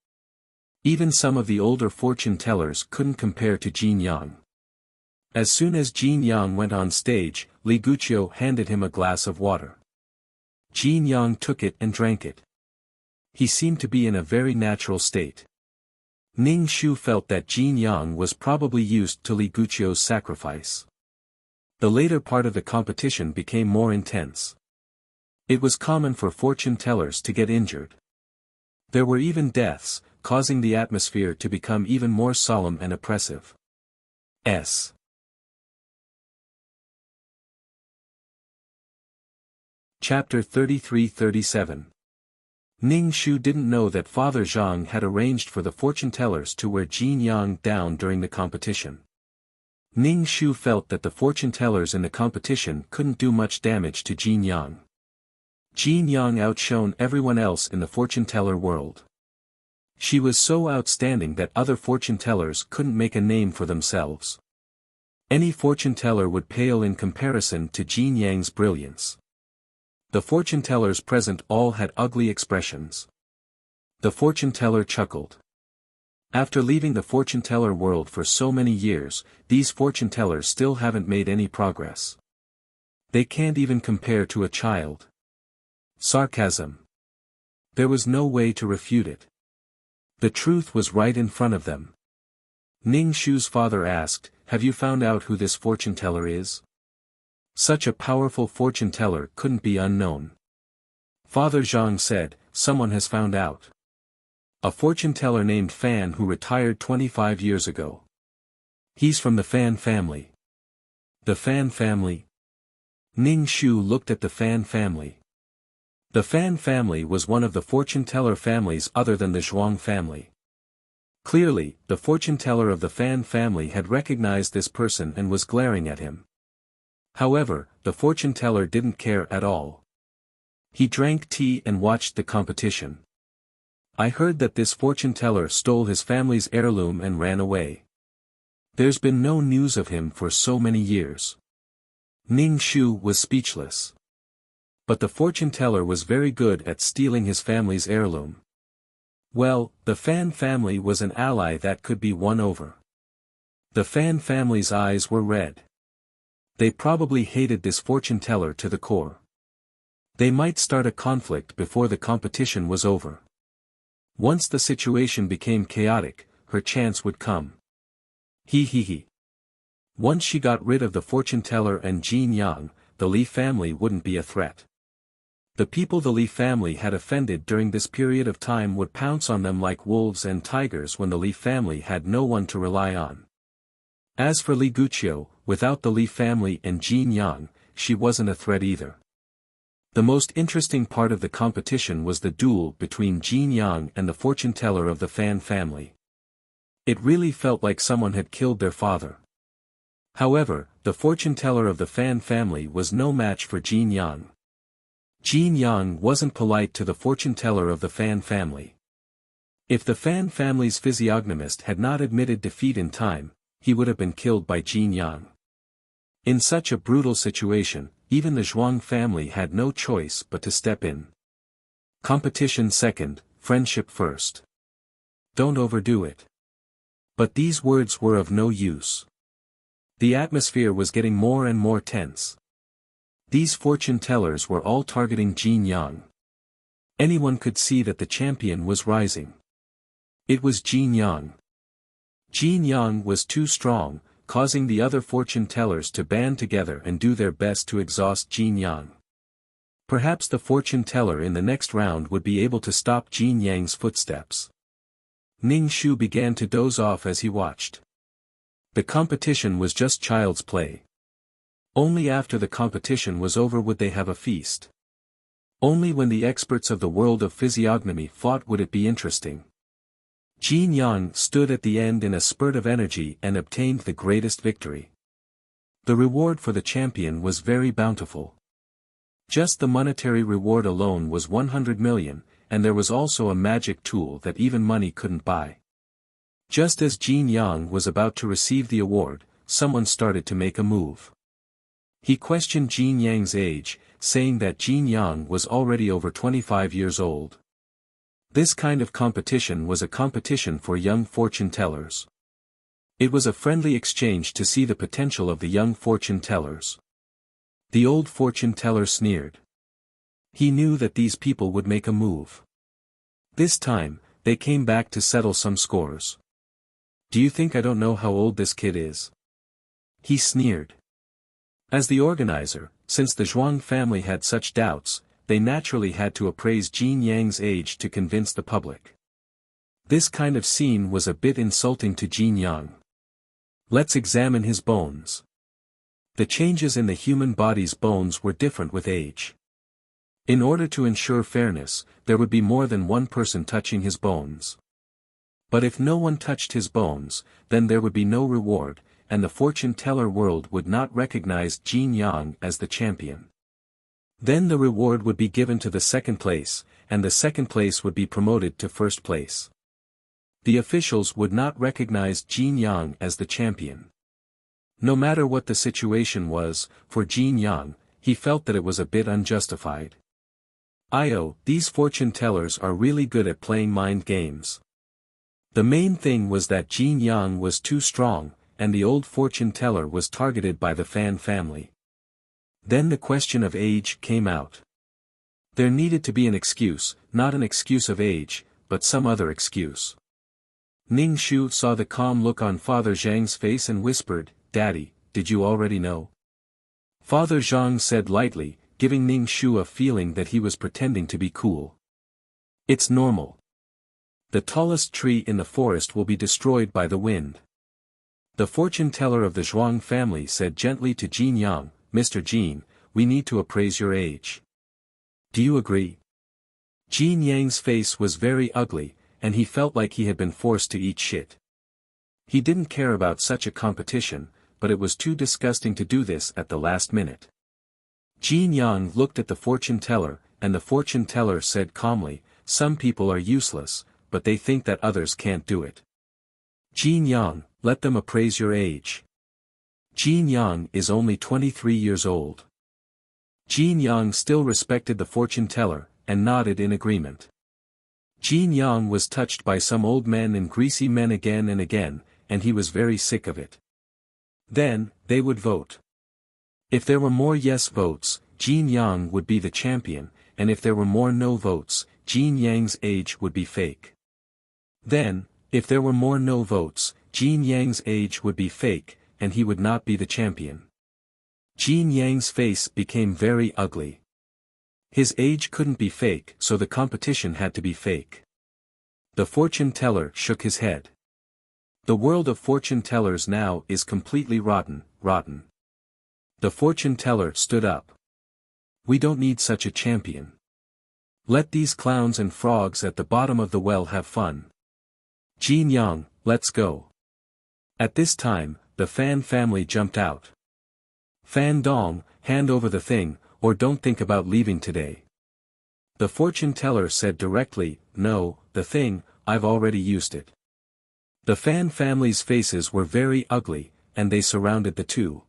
Even some of the older fortune tellers couldn't compare to Jin Yang. As soon as Jin Yang went on stage, Li Guqiu handed him a glass of water. Jin Yang took it and drank it. He seemed to be in a very natural state. Ning Shu felt that Jin Yang was probably used to Li Guqiu's sacrifice. The later part of the competition became more intense. It was common for fortune tellers to get injured. There were even deaths, causing the atmosphere to become even more solemn and oppressive. Chapter 33-37. Ning Shu didn't know that Father Zhang had arranged for the fortune tellers to wear Jin Yang down during the competition. Ning Shu felt that the fortune-tellers in the competition couldn't do much damage to Jin Yang. Jin Yang outshone everyone else in the fortune-teller world. She was so outstanding that other fortune-tellers couldn't make a name for themselves. Any fortune-teller would pale in comparison to Jin Yang's brilliance. The fortune-tellers present all had ugly expressions. The fortune-teller chuckled. After leaving the fortune-teller world for so many years, these fortune-tellers still haven't made any progress. They can't even compare to a child. Sarcasm. There was no way to refute it. The truth was right in front of them. Ning Shu's father asked, "Have you found out who this fortune-teller is?" Such a powerful fortune-teller couldn't be unknown. Father Zhang said, "Someone has found out. A fortune-teller named Fan who retired 25 years ago. He's from the Fan family." The Fan family? Ning Shu looked at the Fan family. The Fan family was one of the fortune-teller families other than the Zhuang family. Clearly, the fortune-teller of the Fan family had recognized this person and was glaring at him. However, the fortune-teller didn't care at all. He drank tea and watched the competition. "I heard that this fortune-teller stole his family's heirloom and ran away. There's been no news of him for so many years." Ning Shu was speechless. But the fortune-teller was very good at stealing his family's heirloom. Well, the Fan family was an ally that could be won over. The Fan family's eyes were red. They probably hated this fortune-teller to the core. They might start a conflict before the competition was over. Once the situation became chaotic, her chance would come. He. Once she got rid of the fortune-teller and Jin Yang, the Li family wouldn't be a threat. The people the Li family had offended during this period of time would pounce on them like wolves and tigers when the Li family had no one to rely on. As for Li Guqiu, without the Li family and Jin Yang, she wasn't a threat either. The most interesting part of the competition was the duel between Jin Yang and the fortune-teller of the Fan family. It really felt like someone had killed their father. However, the fortune-teller of the Fan family was no match for Jin Yang. Jin Yang wasn't polite to the fortune-teller of the Fan family. If the Fan family's physiognomist had not admitted defeat in time, he would have been killed by Jin Yang. In such a brutal situation, even the Zhuang family had no choice but to step in. Competition second, friendship first. Don't overdo it. But these words were of no use. The atmosphere was getting more and more tense. These fortune-tellers were all targeting Jin Yang. Anyone could see that the champion was rising. It was Jin Yang. Jin Yang was too strong, causing the other fortune-tellers to band together and do their best to exhaust Jin Yang. Perhaps the fortune-teller in the next round would be able to stop Jin Yang's footsteps. Ning Shu began to doze off as he watched. The competition was just child's play. Only after the competition was over would they have a feast. Only when the experts of the world of physiognomy fought would it be interesting. Jin Yang stood at the end in a spurt of energy and obtained the greatest victory. The reward for the champion was very bountiful. Just the monetary reward alone was 100 million, and there was also a magic tool that even money couldn't buy. Just as Jin Yang was about to receive the award, someone started to make a move. He questioned Jin Yang's age, saying that Jin Yang was already over 25 years old. This kind of competition was a competition for young fortune-tellers. It was a friendly exchange to see the potential of the young fortune-tellers. The old fortune-teller sneered. He knew that these people would make a move. This time, they came back to settle some scores. "Do you think I don't know how old this kid is?" he sneered. As the organizer, since the Zhuang family had such doubts, they naturally had to appraise Jin Yang's age to convince the public. This kind of scene was a bit insulting to Jin Yang. Let's examine his bones. The changes in the human body's bones were different with age. In order to ensure fairness, there would be more than one person touching his bones. But if no one touched his bones, then there would be no reward, and the fortune-teller world would not recognize Jin Yang as the champion. Then the reward would be given to the second place, and the second place would be promoted to first place. The officials would not recognize Jin Yang as the champion. No matter what the situation was, for Jin Yang, he felt that it was a bit unjustified. These fortune-tellers are really good at playing mind games. The main thing was that Jin Yang was too strong, and the old fortune-teller was targeted by the Fan family. Then the question of age came out. There needed to be an excuse, not an excuse of age, but some other excuse. Ning Shu saw the calm look on Father Zhang's face and whispered, "Daddy, did you already know?" Father Zhang said lightly, giving Ning Shu a feeling that he was pretending to be cool. "It's normal. The tallest tree in the forest will be destroyed by the wind." The fortune-teller of the Zhuang family said gently to Jin Yang, "Mr. Jin, we need to appraise your age. Do you agree?" Jin Yang's face was very ugly, and he felt like he had been forced to eat shit. He didn't care about such a competition, but it was too disgusting to do this at the last minute. Jin Yang looked at the fortune-teller, and the fortune-teller said calmly, "Some people are useless, but they think that others can't do it. Jin Yang, let them appraise your age." Jin Yang is only 23 years old. Jin Yang still respected the fortune-teller, and nodded in agreement. Jin Yang was touched by some old men and greasy men again and again, and he was very sick of it. Then, they would vote. If there were more yes votes, Jin Yang would be the champion, and if there were more no votes, Jin Yang's age would be fake. Then, if there were more no votes, Jin Yang's age would be fake, and he would not be the champion. Jin Yang's face became very ugly. His age couldn't be fake, so the competition had to be fake. The fortune-teller shook his head. The world of fortune-tellers now is completely rotten. The fortune-teller stood up. "We don't need such a champion. Let these clowns and frogs at the bottom of the well have fun. Jin Yang, let's go." At this time, the Fan family jumped out. "Fan Dong, hand over the thing, or don't think about leaving today." The fortune-teller said directly, "No, the thing, I've already used it." The Fan family's faces were very ugly, and they surrounded the two.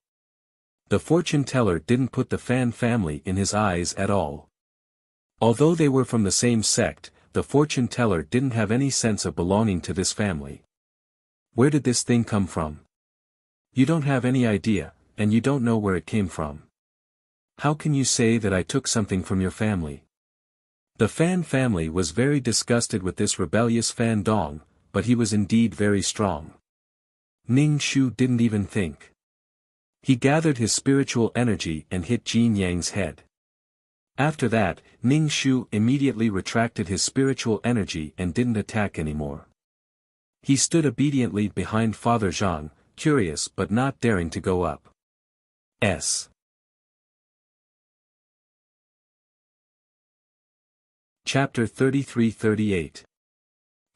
The fortune-teller didn't put the Fan family in his eyes at all. Although they were from the same sect, the fortune-teller didn't have any sense of belonging to this family. "Where did this thing come from?" "You don't have any idea, and you don't know where it came from. How can you say that I took something from your family?" The Fan family was very disgusted with this rebellious Fan Dong, but he was indeed very strong. Ning Shu didn't even think. He gathered his spiritual energy and hit Jin Yang's head. After that, Ning Shu immediately retracted his spiritual energy and didn't attack anymore. He stood obediently behind Father Zhang, curious but not daring to go up. Chapter 33-38.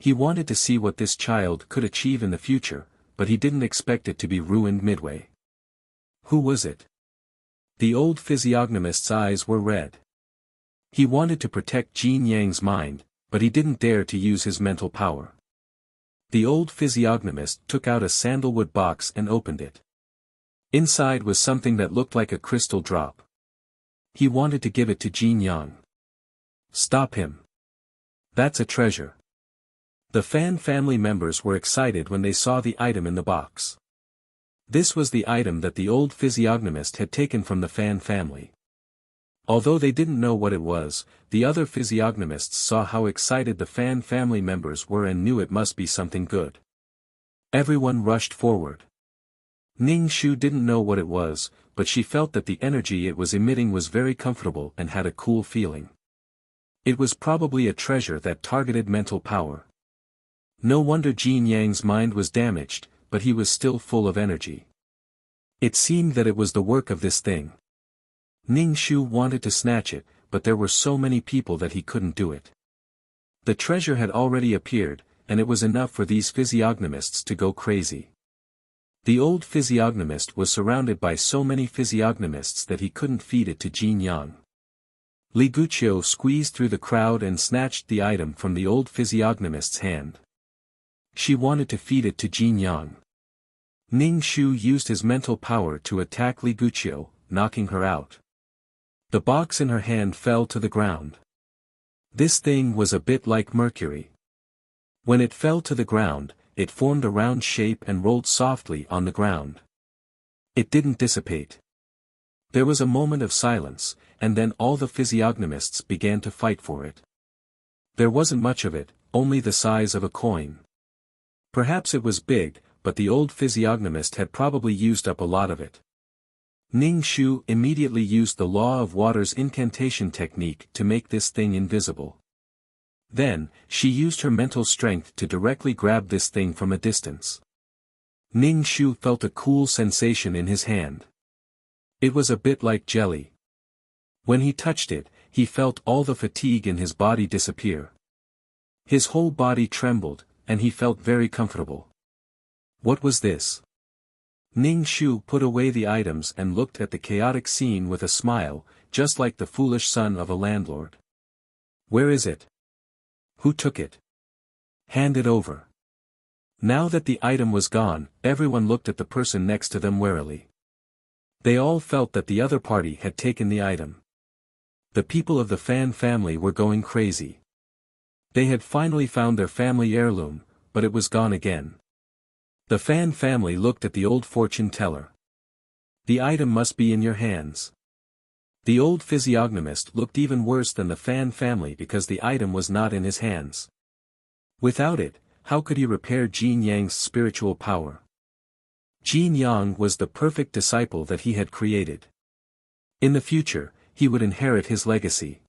He wanted to see what this child could achieve in the future, but he didn't expect it to be ruined midway. Who was it? The old physiognomist's eyes were red. He wanted to protect Jin Yang's mind, but he didn't dare to use his mental power. The old physiognomist took out a sandalwood box and opened it. Inside was something that looked like a crystal drop. He wanted to give it to Jin Yang. "Stop him. That's a treasure." The Fan family members were excited when they saw the item in the box. This was the item that the old physiognomist had taken from the Fan family. Although they didn't know what it was, the other physiognomists saw how excited the Fan family members were and knew it must be something good. Everyone rushed forward. Ning Shu didn't know what it was, but she felt that the energy it was emitting was very comfortable and had a cool feeling. It was probably a treasure that targeted mental power. No wonder Jin Yang's mind was damaged, but he was still full of energy. It seemed that it was the work of this thing. Ning Shu wanted to snatch it, but there were so many people that he couldn't do it. The treasure had already appeared, and it was enough for these physiognomists to go crazy. The old physiognomist was surrounded by so many physiognomists that he couldn't feed it to Jin Yang. Li Guqiu squeezed through the crowd and snatched the item from the old physiognomist's hand. She wanted to feed it to Jin Yang. Ning Shu used his mental power to attack Li Guqiu, knocking her out. The box in her hand fell to the ground. This thing was a bit like mercury. When it fell to the ground, it formed a round shape and rolled softly on the ground. It didn't dissipate. There was a moment of silence, and then all the physiognomists began to fight for it. There wasn't much of it, only the size of a coin. Perhaps it was big, but the old physiognomist had probably used up a lot of it. Ning Shu immediately used the Law of Water's incantation technique to make this thing invisible. Then, she used her mental strength to directly grab this thing from a distance. Ning Shu felt a cool sensation in his hand. It was a bit like jelly. When he touched it, he felt all the fatigue in his body disappear. His whole body trembled, and he felt very comfortable. What was this? Ning Shu put away the items and looked at the chaotic scene with a smile, just like the foolish son of a landlord. Where is it? Who took it? Hand it over. Now that the item was gone, everyone looked at the person next to them warily. They all felt that the other party had taken the item. The people of the Fan family were going crazy. They had finally found their family heirloom, but it was gone again. The Fan family looked at the old fortune teller. The item must be in your hands. The old physiognomist looked even worse than the Fan family because the item was not in his hands. Without it, how could he repair Jin Yang's spiritual power? Jin Yang was the perfect disciple that he had created. In the future, he would inherit his legacy.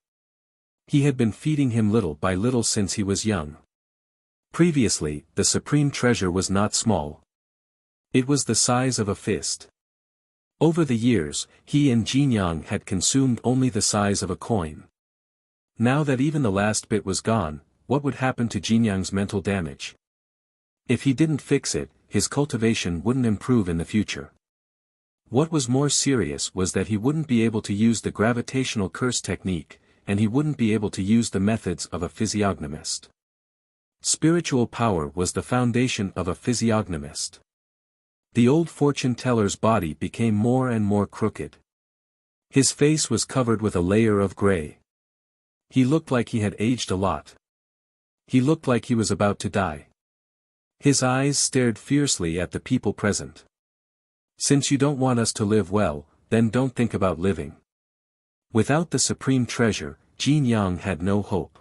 He had been feeding him little by little since he was young. Previously, the supreme treasure was not small. It was the size of a fist. Over the years, he and Jin Yang had consumed only the size of a coin. Now that even the last bit was gone, what would happen to Jin Yang's mental damage? If he didn't fix it, his cultivation wouldn't improve in the future. What was more serious was that he wouldn't be able to use the gravitational curse technique, and he wouldn't be able to use the methods of a physiognomist. Spiritual power was the foundation of a physiognomist. The old fortune teller's body became more and more crooked. His face was covered with a layer of gray. He looked like he had aged a lot. He looked like he was about to die. His eyes stared fiercely at the people present. Since you don't want us to live well, then don't think about living. Without the supreme treasure, Jin Yang had no hope.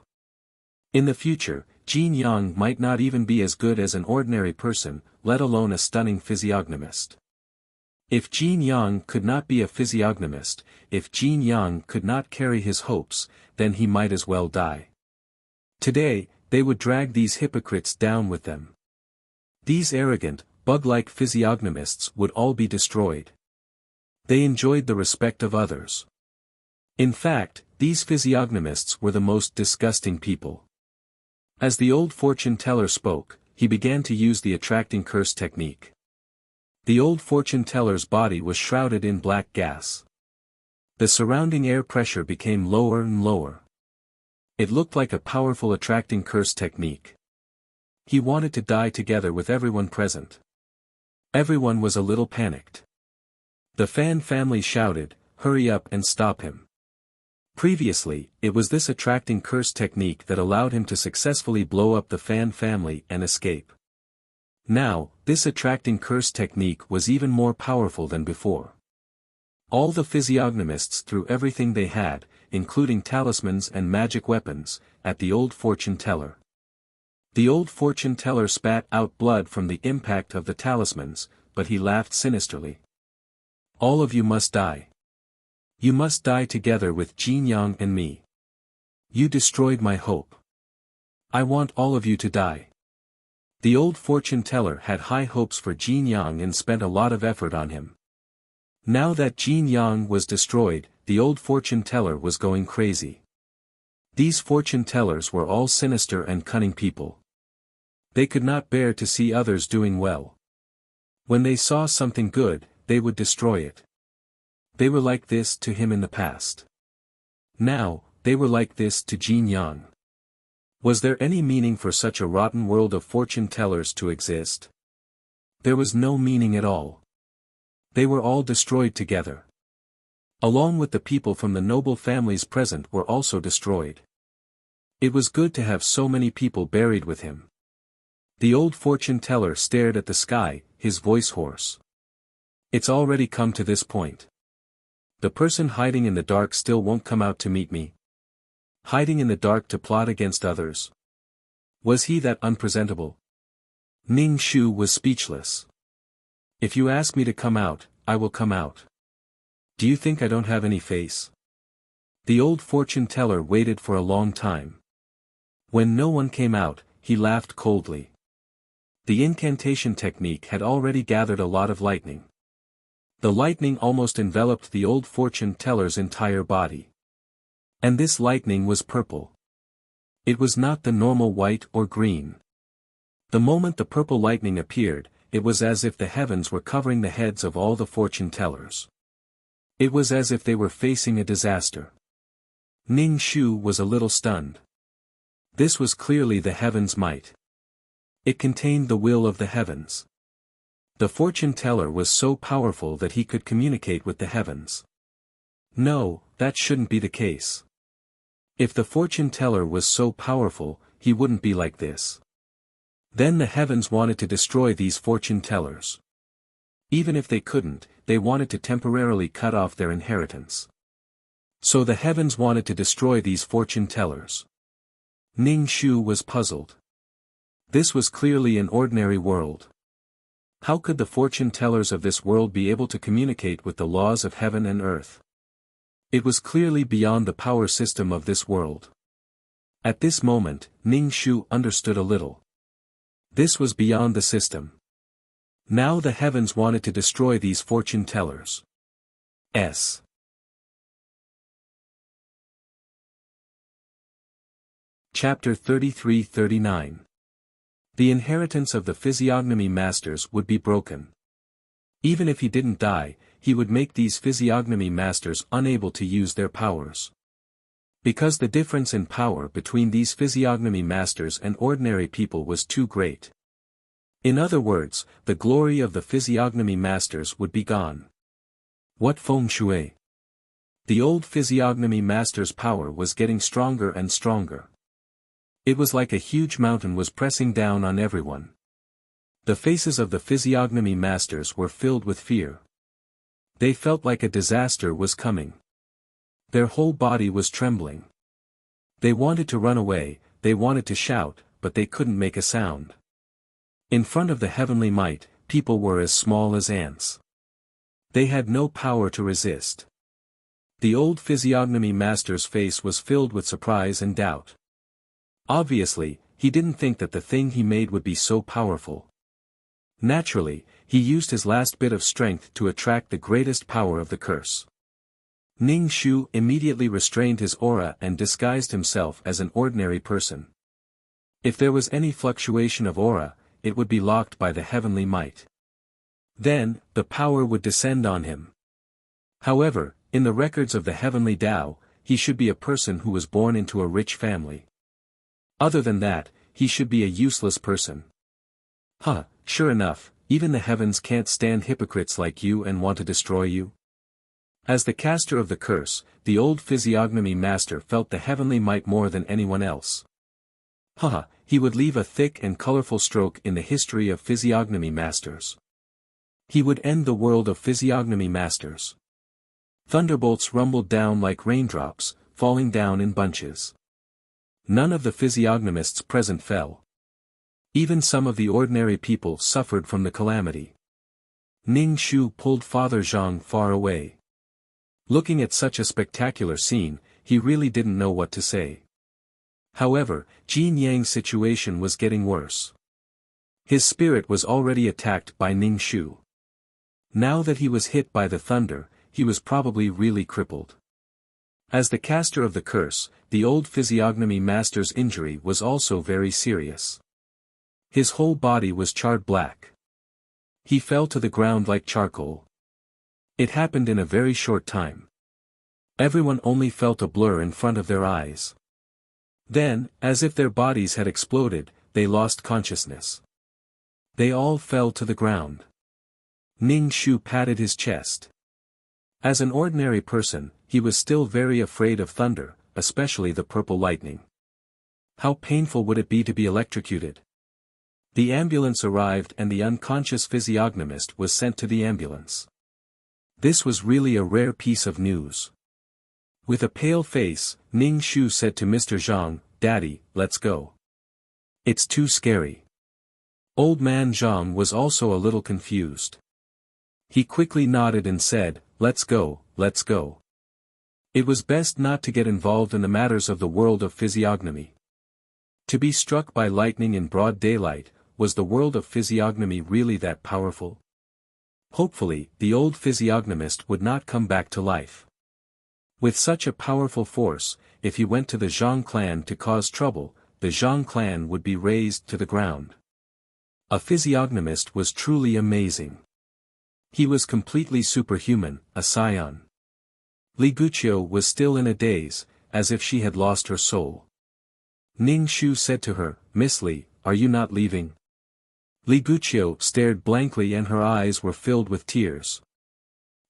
In the future, Jin Yang might not even be as good as an ordinary person, let alone a stunning physiognomist. If Jin Yang could not be a physiognomist, if Jin Yang could not carry his hopes, then he might as well die. Today, they would drag these hypocrites down with them. These arrogant, bug-like physiognomists would all be destroyed. They enjoyed the respect of others. In fact, these physiognomists were the most disgusting people. As the old fortune teller spoke, he began to use the attracting curse technique. The old fortune teller's body was shrouded in black gas. The surrounding air pressure became lower and lower. It looked like a powerful attracting curse technique. He wanted to die together with everyone present. Everyone was a little panicked. The Fan family shouted, "Hurry up and stop him." Previously, it was this attracting curse technique that allowed him to successfully blow up the Fan family and escape. Now, this attracting curse technique was even more powerful than before. All the physiognomists threw everything they had, including talismans and magic weapons, at the old fortune teller. The old fortune teller spat out blood from the impact of the talismans, but he laughed sinisterly. "All of you must die. You must die together with Jin Yang and me. You destroyed my hope. I want all of you to die." The old fortune teller had high hopes for Jin Yang and spent a lot of effort on him. Now that Jin Yang was destroyed, the old fortune teller was going crazy. These fortune tellers were all sinister and cunning people. They could not bear to see others doing well. When they saw something good, they would destroy it. They were like this to him in the past. Now, they were like this to Jin Yang. Was there any meaning for such a rotten world of fortune-tellers to exist? There was no meaning at all. They were all destroyed together. Along with the people from the noble families present were also destroyed. It was good to have so many people buried with him. The old fortune-teller stared at the sky, his voice hoarse. It's already come to this point. The person hiding in the dark still won't come out to meet me. Hiding in the dark to plot against others. Was he that unpresentable? Ning Shu was speechless. If you ask me to come out, I will come out. Do you think I don't have any face? The old fortune-teller waited for a long time. When no one came out, he laughed coldly. The incantation technique had already gathered a lot of lightning. The lightning almost enveloped the old fortune-teller's entire body. And this lightning was purple. It was not the normal white or green. The moment the purple lightning appeared, it was as if the heavens were covering the heads of all the fortune-tellers. It was as if they were facing a disaster. Ning Shu was a little stunned. This was clearly the heavens' might. It contained the will of the heavens. The fortune-teller was so powerful that he could communicate with the heavens. No, that shouldn't be the case. If the fortune-teller was so powerful, he wouldn't be like this. Then the heavens wanted to destroy these fortune-tellers. Even if they couldn't, they wanted to temporarily cut off their inheritance. So the heavens wanted to destroy these fortune-tellers. Ning Shu was puzzled. This was clearly an ordinary world. How could the fortune-tellers of this world be able to communicate with the laws of heaven and earth? It was clearly beyond the power system of this world. At this moment, Ning Shu understood a little. This was beyond the system. Now the heavens wanted to destroy these fortune-tellers. Chapter 33-39. The inheritance of the physiognomy masters would be broken. Even if he didn't die, he would make these physiognomy masters unable to use their powers. Because the difference in power between these physiognomy masters and ordinary people was too great. In other words, the glory of the physiognomy masters would be gone. What feng shui? The old physiognomy master's power was getting stronger and stronger. It was like a huge mountain was pressing down on everyone. The faces of the physiognomy masters were filled with fear. They felt like a disaster was coming. Their whole body was trembling. They wanted to run away, they wanted to shout, but they couldn't make a sound. In front of the heavenly might, people were as small as ants. They had no power to resist. The old physiognomy master's face was filled with surprise and doubt. Obviously, he didn't think that the thing he made would be so powerful. Naturally, he used his last bit of strength to attract the greatest power of the curse. Ning Shu immediately restrained his aura and disguised himself as an ordinary person. If there was any fluctuation of aura, it would be locked by the heavenly might. Then, the power would descend on him. However, in the records of the heavenly Tao, he should be a person who was born into a rich family. Other than that, he should be a useless person. Sure enough, even the heavens can't stand hypocrites like you and want to destroy you. As the caster of the curse, the old physiognomy master felt the heavenly might more than anyone else. He would leave a thick and colorful stroke in the history of physiognomy masters. He would end the world of physiognomy masters. Thunderbolts rumbled down like raindrops, falling down in bunches. None of the physiognomists present fell. Even some of the ordinary people suffered from the calamity. Ning Shu pulled Father Zhang far away. Looking at such a spectacular scene, he really didn't know what to say. However, Jin Yang's situation was getting worse. His spirit was already attacked by Ning Shu. Now that he was hit by the thunder, he was probably really crippled. As the caster of the curse, the old physiognomy master's injury was also very serious. His whole body was charred black. He fell to the ground like charcoal. It happened in a very short time. Everyone only felt a blur in front of their eyes. Then, as if their bodies had exploded, they lost consciousness. They all fell to the ground. Ning Shu patted his chest. As an ordinary person, he was still very afraid of thunder, especially the purple lightning. How painful would it be to be electrocuted? The ambulance arrived and the unconscious physiognomist was sent to the ambulance. This was really a rare piece of news. With a pale face, Ning Shu said to Mr. Zhang, "Daddy, let's go. It's too scary." Old man Zhang was also a little confused. He quickly nodded and said, "Let's go, let's go." It was best not to get involved in the matters of the world of physiognomy. To be struck by lightning in broad daylight, was the world of physiognomy really that powerful? Hopefully, the old physiognomist would not come back to life. With such a powerful force, if he went to the Zhang clan to cause trouble, the Zhang clan would be razed to the ground. A physiognomist was truly amazing. He was completely superhuman, a scion. Li Guqiu was still in a daze, as if she had lost her soul. Ning Shu said to her, "Miss Li, are you not leaving?" Li Guqiu stared blankly and her eyes were filled with tears.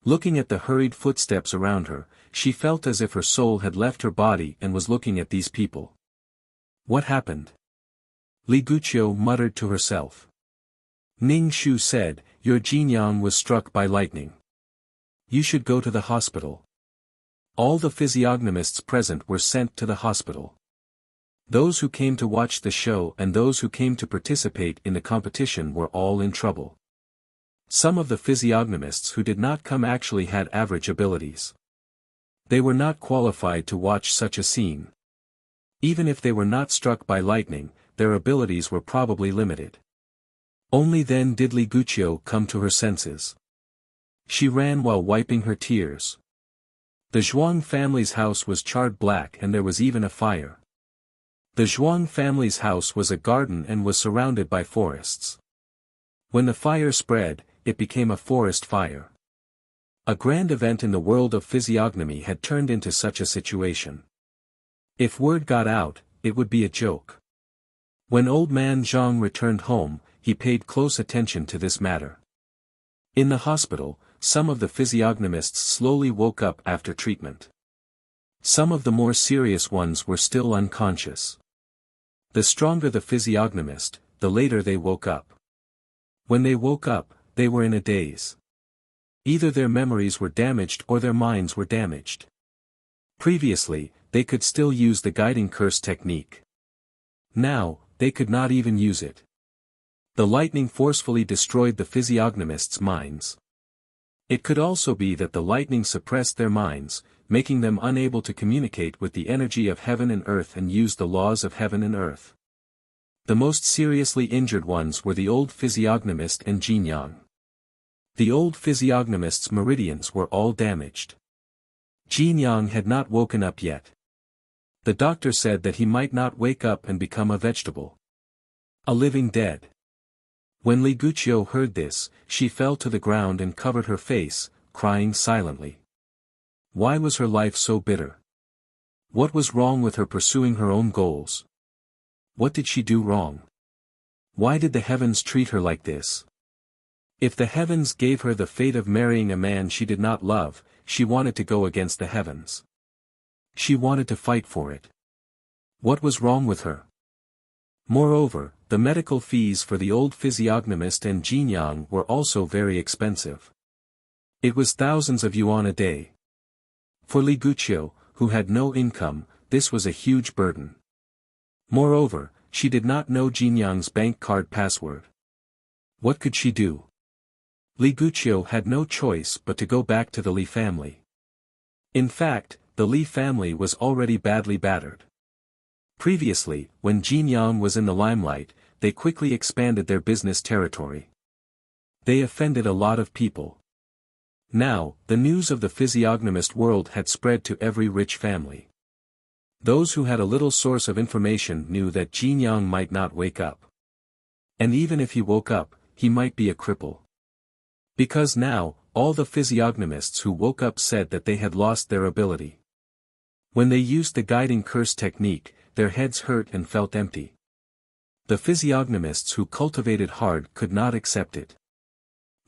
Looking at the hurried footsteps around her, she felt as if her soul had left her body and was looking at these people. What happened? Li Guqiu muttered to herself. Ning Shu said, "Your Jinyang was struck by lightning. You should go to the hospital." All the physiognomists present were sent to the hospital. Those who came to watch the show and those who came to participate in the competition were all in trouble. Some of the physiognomists who did not come actually had average abilities. They were not qualified to watch such a scene. Even if they were not struck by lightning, their abilities were probably limited. Only then did Li Guqiu come to her senses. She ran while wiping her tears. The Zhuang family's house was charred black and there was even a fire. The Zhuang family's house was a garden and was surrounded by forests. When the fire spread, it became a forest fire. A grand event in the world of physiognomy had turned into such a situation. If word got out, it would be a joke. When old man Zhang returned home, he paid close attention to this matter. In the hospital, some of the physiognomists slowly woke up after treatment. Some of the more serious ones were still unconscious. The stronger the physiognomist, the later they woke up. When they woke up, they were in a daze. Either their memories were damaged or their minds were damaged. Previously, they could still use the guiding curse technique. Now, they could not even use it. The lightning forcefully destroyed the physiognomists' minds. It could also be that the lightning suppressed their minds, making them unable to communicate with the energy of heaven and earth and use the laws of heaven and earth. The most seriously injured ones were the old physiognomist and Jinyang. The old physiognomist's meridians were all damaged. Jinyang had not woken up yet. The doctor said that he might not wake up and become a vegetable. A living dead. When Li Guqiu heard this, she fell to the ground and covered her face, crying silently. Why was her life so bitter? What was wrong with her pursuing her own goals? What did she do wrong? Why did the heavens treat her like this? If the heavens gave her the fate of marrying a man she did not love, she wanted to go against the heavens. She wanted to fight for it. What was wrong with her? Moreover, the medical fees for the old physiognomist and Jinyang were also very expensive. It was thousands of yuan a day. For Li Guqiu, who had no income, this was a huge burden. Moreover, she did not know Jinyang's bank card password. What could she do? Li Guqiu had no choice but to go back to the Li family. In fact, the Li family was already badly battered. Previously, when Jinyang was in the limelight, they quickly expanded their business territory. They offended a lot of people. Now, the news of the physiognomist world had spread to every rich family. Those who had a little source of information knew that Jinyang might not wake up. And even if he woke up, he might be a cripple. Because now, all the physiognomists who woke up said that they had lost their ability. When they used the guiding curse technique, their heads hurt and felt empty. The physiognomists who cultivated hard could not accept it.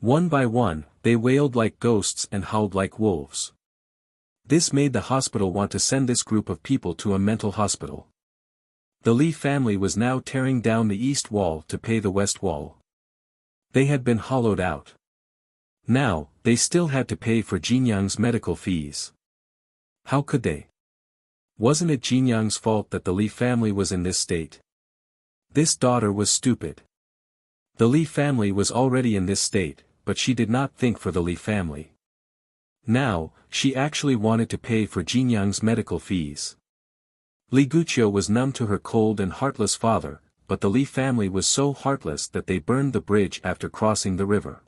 One by one, they wailed like ghosts and howled like wolves. This made the hospital want to send this group of people to a mental hospital. The Li family was now tearing down the east wall to pay the west wall. They had been hollowed out. Now, they still had to pay for Jinyang's medical fees. How could they? Wasn't it Jinyang's fault that the Li family was in this state? This daughter was stupid. The Li family was already in this state, but she did not think for the Li family. Now, she actually wanted to pay for Jinyang's medical fees. Li Guqiu was numb to her cold and heartless father, but the Li family was so heartless that they burned the bridge after crossing the river.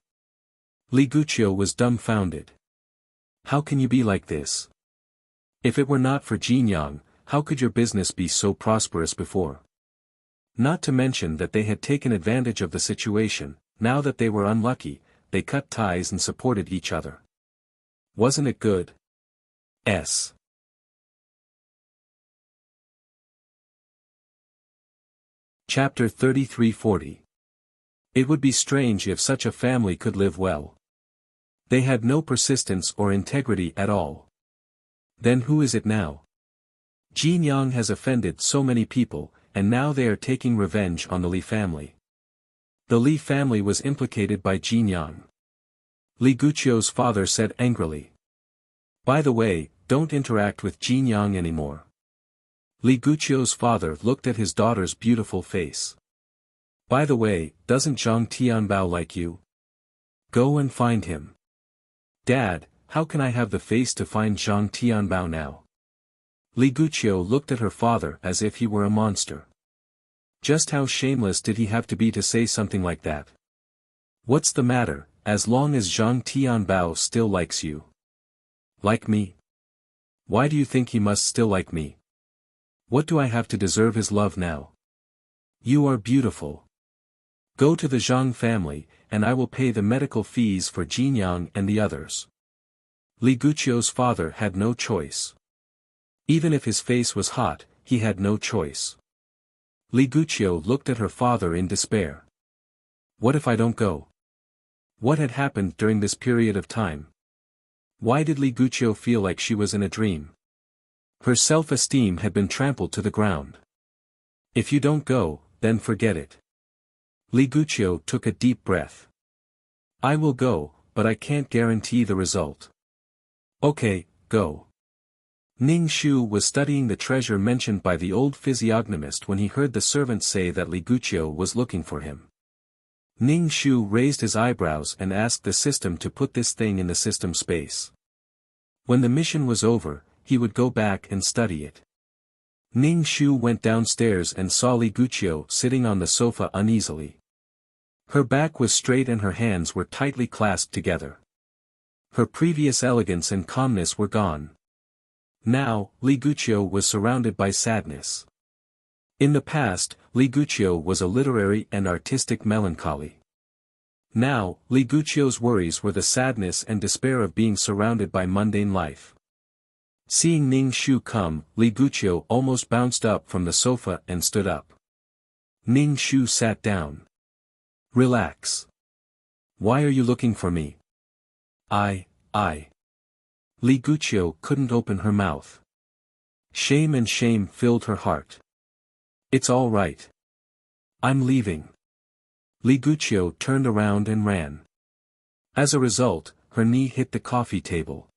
Li Guqiu was dumbfounded. How can you be like this? If it were not for Jinyang, how could your business be so prosperous before? Not to mention that they had taken advantage of the situation. Now that they were unlucky, they cut ties and supported each other. Wasn't it good? Chapter 33-40. It would be strange if such a family could live well. They had no persistence or integrity at all. Then who is it now? Jinyang has offended so many people, and now they are taking revenge on the Li family. The Li family was implicated by Jinyang. Li Guqiu's father said angrily. By the way, don't interact with Jinyang anymore. Li Guqiu's father looked at his daughter's beautiful face. By the way, doesn't Zhang Tianbao like you? Go and find him. Dad, how can I have the face to find Zhang Tianbao now? Li Guqiu looked at her father as if he were a monster. Just how shameless did he have to be to say something like that? What's the matter, as long as Zhang Tianbao still likes you? Like me? Why do you think he must still like me? What do I have to deserve his love now? You are beautiful. Go to the Zhang family, and I will pay the medical fees for Jinyang and the others. Li Guqiu's father had no choice. Even if his face was hot, he had no choice. Li Guqiu looked at her father in despair. What if I don't go? What had happened during this period of time? Why did Li Guqiu feel like she was in a dream? Her self-esteem had been trampled to the ground. If you don't go, then forget it. Li Guqiu took a deep breath. I will go, but I can't guarantee the result. Okay, go. Ning Shu was studying the treasure mentioned by the old physiognomist when he heard the servant say that Li Guqiu was looking for him. Ning Shu raised his eyebrows and asked the system to put this thing in the system space. When the mission was over, he would go back and study it. Ning Shu went downstairs and saw Li Guqiu sitting on the sofa uneasily. Her back was straight and her hands were tightly clasped together. Her previous elegance and calmness were gone. Now, Li Guqiu was surrounded by sadness. In the past, Li Guqiu was a literary and artistic melancholy. Now, Li Guqiu's worries were the sadness and despair of being surrounded by mundane life. Seeing Ning Shu come, Li Guqiu almost bounced up from the sofa and stood up. Ning Shu sat down. Relax. Why are you looking for me? I. Li Guqiu couldn't open her mouth. Shame and shame filled her heart. It's all right. I'm leaving. Li Guqiu turned around and ran. As a result, her knee hit the coffee table.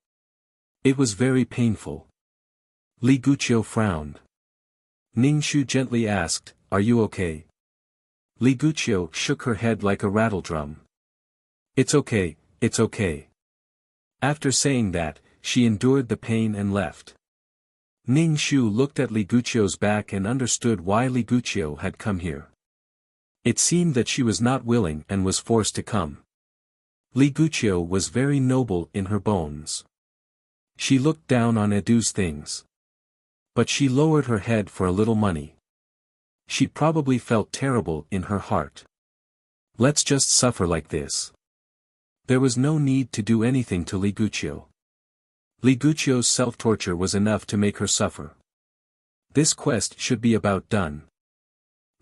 It was very painful. Li Guqiu frowned. Ning Shu gently asked, "Are you okay?" Li Guqiu shook her head like a rattledrum. It's okay, it's okay. After saying that, she endured the pain and left. Ning Shu looked at Li Guqiu's back and understood why Li Guqiu had come here. It seemed that she was not willing and was forced to come. Li Guqiu was very noble in her bones. She looked down on Edu's things. But she lowered her head for a little money. She probably felt terrible in her heart. Let's just suffer like this. There was no need to do anything to Li Guqiu. Li Guqiu's self-torture was enough to make her suffer. This quest should be about done.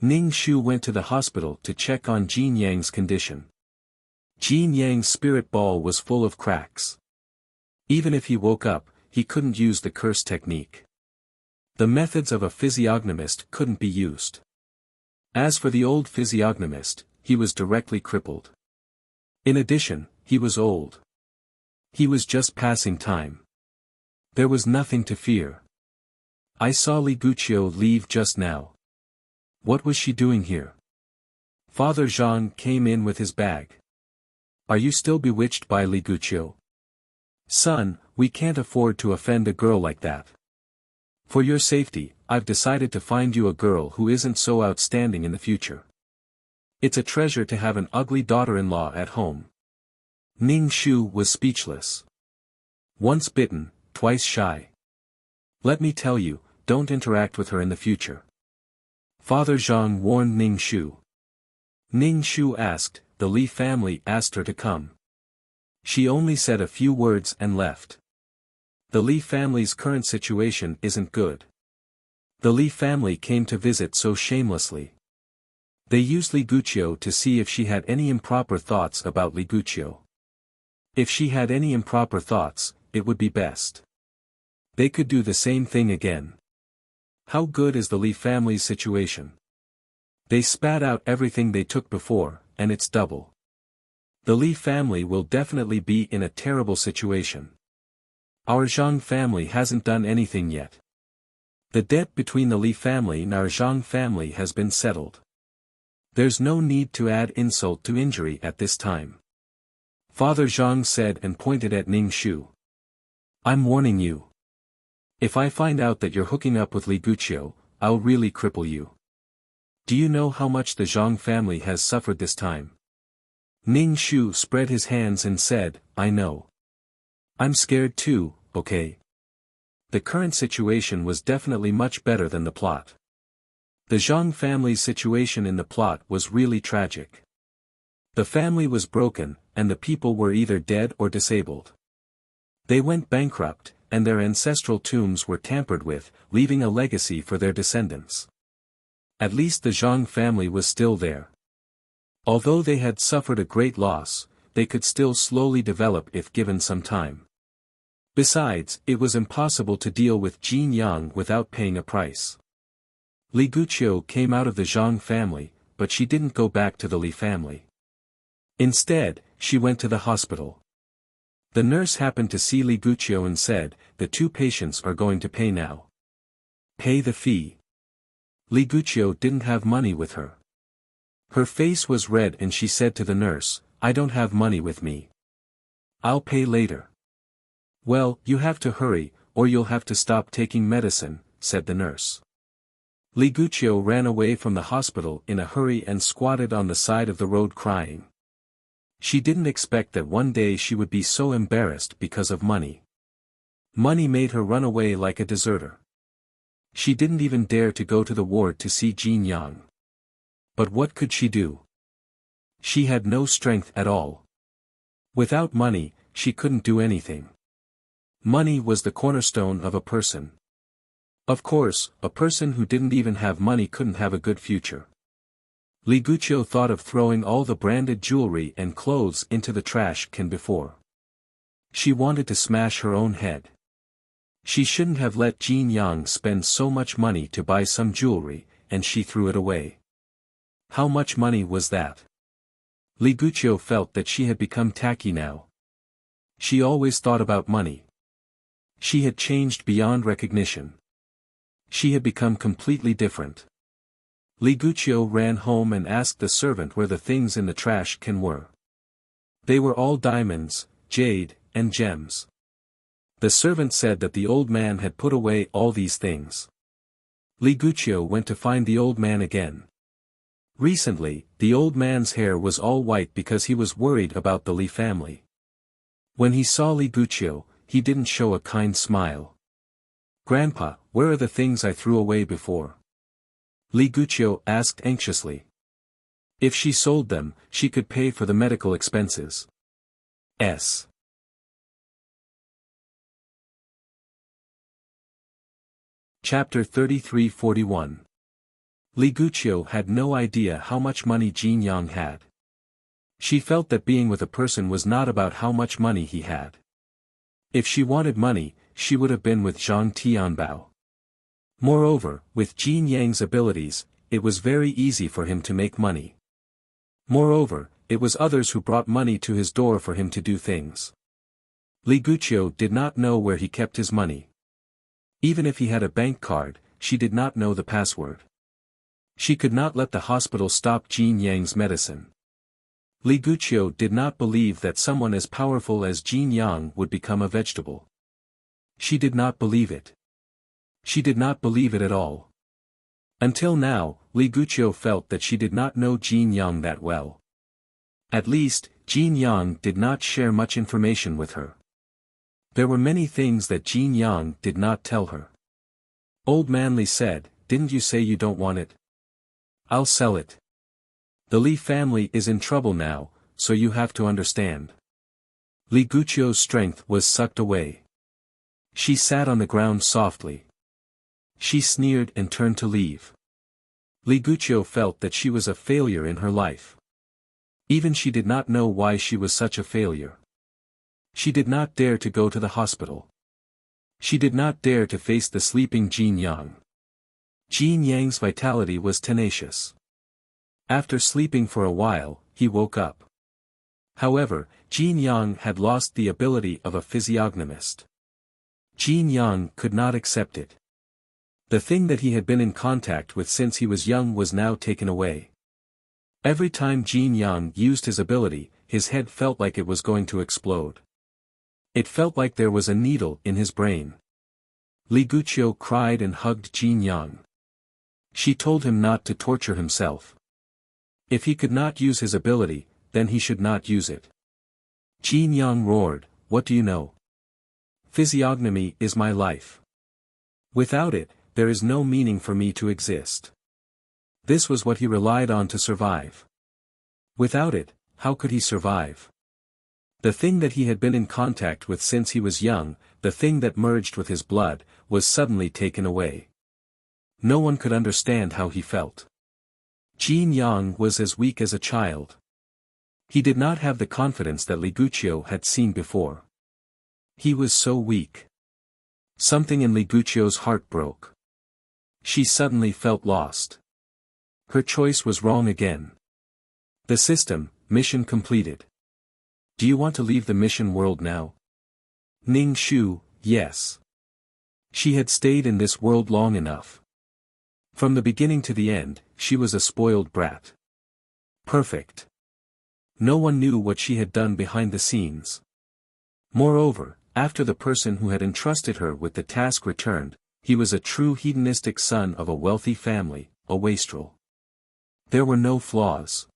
Ning Shu went to the hospital to check on Jin Yang's condition. Jin Yang's spirit ball was full of cracks. Even if he woke up, he couldn't use the curse technique. The methods of a physiognomist couldn't be used. As for the old physiognomist, he was directly crippled. In addition, he was old. He was just passing time. There was nothing to fear. I saw Li Guqiu leave just now. What was she doing here? Father Zhang came in with his bag. Are you still bewitched by Li Guqiu? Son, we can't afford to offend a girl like that. For your safety, I've decided to find you a girl who isn't so outstanding in the future. It's a treasure to have an ugly daughter-in-law at home. Ning Shu was speechless. Once bitten, twice shy. Let me tell you, don't interact with her in the future. Father Zhang warned Ning Shu. Ning Shu asked, the Li family asked her to come. She only said a few words and left. The Li family's current situation isn't good. The Li family came to visit so shamelessly. They used Li Guqiu to see if she had any improper thoughts about Li Guqiu. If she had any improper thoughts, it would be best. They could do the same thing again. How good is the Li family's situation? They spat out everything they took before, and it's double. The Li family will definitely be in a terrible situation. Our Zhang family hasn't done anything yet. The debt between the Li family and our Zhang family has been settled. There's no need to add insult to injury at this time. Father Zhang said and pointed at Ning Shu. I'm warning you. If I find out that you're hooking up with Li Guqiu, I'll really cripple you. Do you know how much the Zhang family has suffered this time? Ning Shu spread his hands and said, I know. I'm scared too, okay? The current situation was definitely much better than the plot. The Zhang family's situation in the plot was really tragic. The family was broken, and the people were either dead or disabled. They went bankrupt, and their ancestral tombs were tampered with, leaving a legacy for their descendants. At least the Zhang family was still there. Although they had suffered a great loss, they could still slowly develop if given some time. Besides, it was impossible to deal with Jin Yang without paying a price. Li Guqiu came out of the Zhang family, but she didn't go back to the Li family. Instead, she went to the hospital. The nurse happened to see Li Guqiu and said, the two patients are going to pay now. Pay the fee. Li Guqiu didn't have money with her. Her face was red and she said to the nurse, I don't have money with me. I'll pay later. Well, you have to hurry, or you'll have to stop taking medicine, said the nurse. Li Guqiu ran away from the hospital in a hurry and squatted on the side of the road crying. She didn't expect that one day she would be so embarrassed because of money. Money made her run away like a deserter. She didn't even dare to go to the ward to see Jin Yang. But what could she do? She had no strength at all. Without money, she couldn't do anything. Money was the cornerstone of a person. Of course, a person who didn't even have money couldn't have a good future. Li Guqiu thought of throwing all the branded jewelry and clothes into the trash can before. She wanted to smash her own head. She shouldn't have let Jin Yang spend so much money to buy some jewelry, and she threw it away. How much money was that? Li Guqiu felt that she had become tacky now. She always thought about money. She had changed beyond recognition. She had become completely different. Li Guqiu ran home and asked the servant where the things in the trash can were. They were all diamonds, jade, and gems. The servant said that the old man had put away all these things. Li Guqiu went to find the old man again. Recently, the old man's hair was all white because he was worried about the Li family. When he saw Li Guqiu, he didn't show a kind smile. Grandpa, where are the things I threw away before? Li Guqiu asked anxiously. If she sold them, she could pay for the medical expenses. S. Chapter 3341. Li Guqiu had no idea how much money Jin Yang had. She felt that being with a person was not about how much money he had. If she wanted money, she would have been with Zhang Tianbao. Moreover, with Jin Yang's abilities, it was very easy for him to make money. Moreover, it was others who brought money to his door for him to do things. Li Guqiu did not know where he kept his money. Even if he had a bank card, she did not know the password. She could not let the hospital stop Jin Yang's medicine. Li Guqiu did not believe that someone as powerful as Jin Yang would become a vegetable. She did not believe it. She did not believe it at all. Until now, Li Guqiu felt that she did not know Jin Yang that well. At least, Jin Yang did not share much information with her. There were many things that Jin Yang did not tell her. Old man Li said, "Didn't you say you don't want it? I'll sell it. The Li family is in trouble now, so you have to understand." Li Guqiu's strength was sucked away. She sat on the ground softly. She sneered and turned to leave. Li Guqiu felt that she was a failure in her life. Even she did not know why she was such a failure. She did not dare to go to the hospital. She did not dare to face the sleeping Jin Yang. Jin Yang's vitality was tenacious. After sleeping for a while, he woke up. However, Jin Yang had lost the ability of a physiognomist. Jin Yang could not accept it. The thing that he had been in contact with since he was young was now taken away. Every time Jin Yang used his ability, his head felt like it was going to explode. It felt like there was a needle in his brain. Li Guqiu cried and hugged Jin Yang. She told him not to torture himself. If he could not use his ability, then he should not use it. Jin Yang roared, "What do you know? Physiognomy is my life. Without it, there is no meaning for me to exist." This was what he relied on to survive. Without it, how could he survive? The thing that he had been in contact with since he was young, the thing that merged with his blood, was suddenly taken away. No one could understand how he felt. Jin Yang was as weak as a child. He did not have the confidence that Li Guqiu had seen before. He was so weak. Something in Li Guqiu's heart broke. She suddenly felt lost. Her choice was wrong again. The system, mission completed. Do you want to leave the mission world now? Ning Shu, yes. She had stayed in this world long enough. From the beginning to the end, she was a spoiled brat. Perfect. No one knew what she had done behind the scenes. Moreover, after the person who had entrusted her with the task returned, he was a true hedonistic son of a wealthy family, a wastrel. There were no flaws.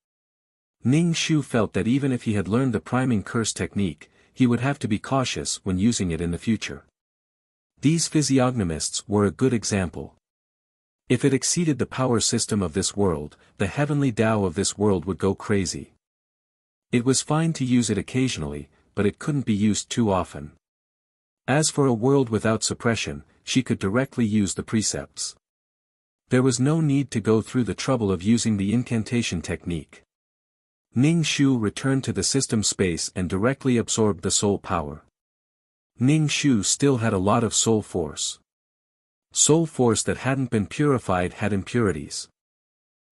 Ning Shu felt that even if he had learned the priming curse technique, he would have to be cautious when using it in the future. These physiognomists were a good example. If it exceeded the power system of this world, the heavenly Tao of this world would go crazy. It was fine to use it occasionally, but it couldn't be used too often. As for a world without suppression, she could directly use the precepts. There was no need to go through the trouble of using the incantation technique. Ning Shu returned to the system space and directly absorbed the soul power. Ning Shu still had a lot of soul force. Soul force that hadn't been purified had impurities.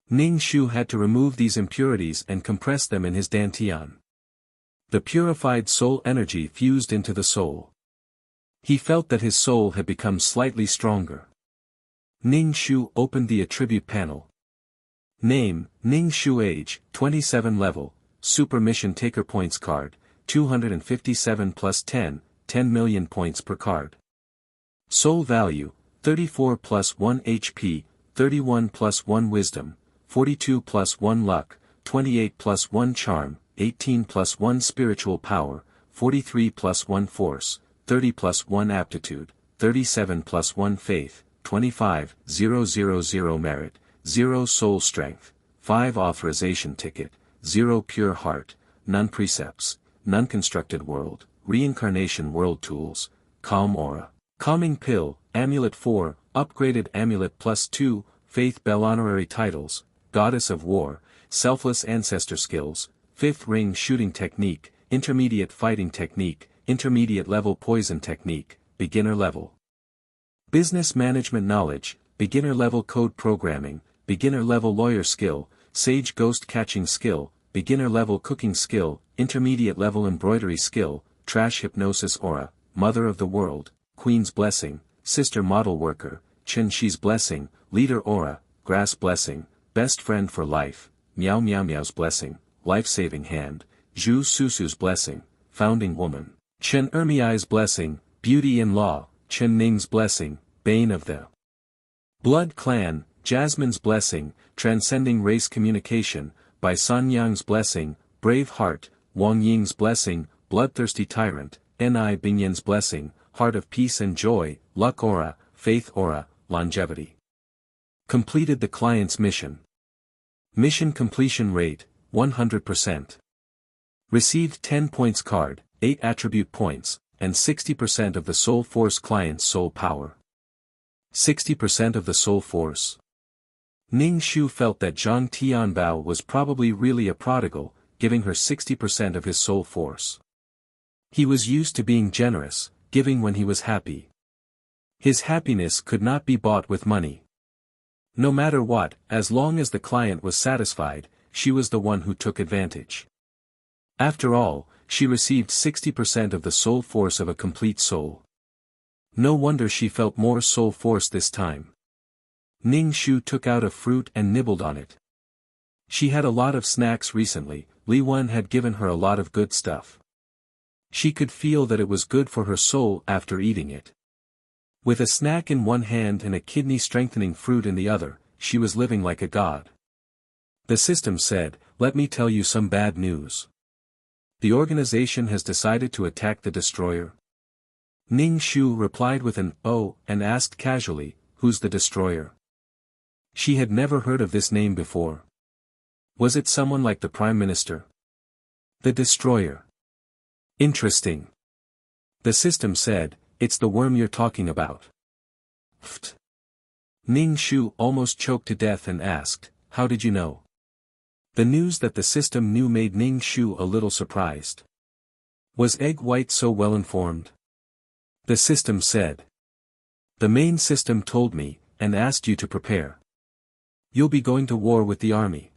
Ning Shu had to remove these impurities and compress them in his dantian. The purified soul energy fused into the soul. He felt that his soul had become slightly stronger. Ning Shu opened the attribute panel. Name, Ning Shu. Age, 27. Level, Super Mission Taker. Points card, 257 plus 10, 10 million points per card. Soul value, 34 plus 1 HP, 31 plus 1 Wisdom, 42 plus 1 Luck, 28 plus 1 Charm, 18 plus 1 Spiritual Power, 43 plus 1 Force, 30 plus 1 Aptitude, 37 plus 1 Faith, 25, 000 Merit, 0 Soul Strength, 5 Authorization Ticket, 0 Pure Heart, none Precepts, non-constructed world, reincarnation world tools, calm aura, calming pill, amulet 4, upgraded amulet +2, faith bell honorary titles, goddess of war, selfless ancestor skills, 5th ring shooting technique, intermediate fighting technique, intermediate level poison technique, beginner level business management knowledge, beginner level code programming, beginner level lawyer skill, sage ghost catching skill, beginner level cooking skill, intermediate level embroidery skill, trash hypnosis aura, mother of the world, queen's blessing, sister model worker, Chen Shi's blessing, leader aura, grass blessing, best friend for life, Meow Meow Meow's blessing, life-saving hand, Zhu Susu's blessing, founding woman, Chen Ermiai's blessing, beauty in law, Chen Ning's blessing, bane of the blood clan, Jasmine's blessing, transcending race communication, by San Yang's blessing, brave heart, Wang Ying's blessing, bloodthirsty tyrant, Ni Bingyan's blessing, heart of peace and joy, luck aura, faith aura, longevity. Completed the client's mission. Mission completion rate, 100%. Received 10 points card, 8 attribute points, and 60% of the soul force client's soul power. 60% of the soul force. Ning Shu felt that Zhang Tianbao was probably really a prodigal, giving her 60% of his soul force. He was used to being generous, giving when he was happy. His happiness could not be bought with money. No matter what, as long as the client was satisfied, she was the one who took advantage. After all, she received 60% of the soul force of a complete soul. No wonder she felt more soul force this time. Ning Shu took out a fruit and nibbled on it. She had a lot of snacks recently, Li Wen had given her a lot of good stuff. She could feel that it was good for her soul after eating it. With a snack in one hand and a kidney-strengthening fruit in the other, she was living like a god. The system said, "Let me tell you some bad news. The organization has decided to attack the destroyer." Ning Shu replied with an "oh" and asked casually, "Who's the destroyer?" She had never heard of this name before. Was it someone like the Prime Minister? The destroyer. Interesting. The system said, "It's the worm you're talking about." Pfft. Ning Shu almost choked to death and asked, "How did you know?" The news that the system knew made Ning Shu a little surprised. Was Egg White so well informed? The system said. "The main system told me, and asked you to prepare. You'll be going to war with the army."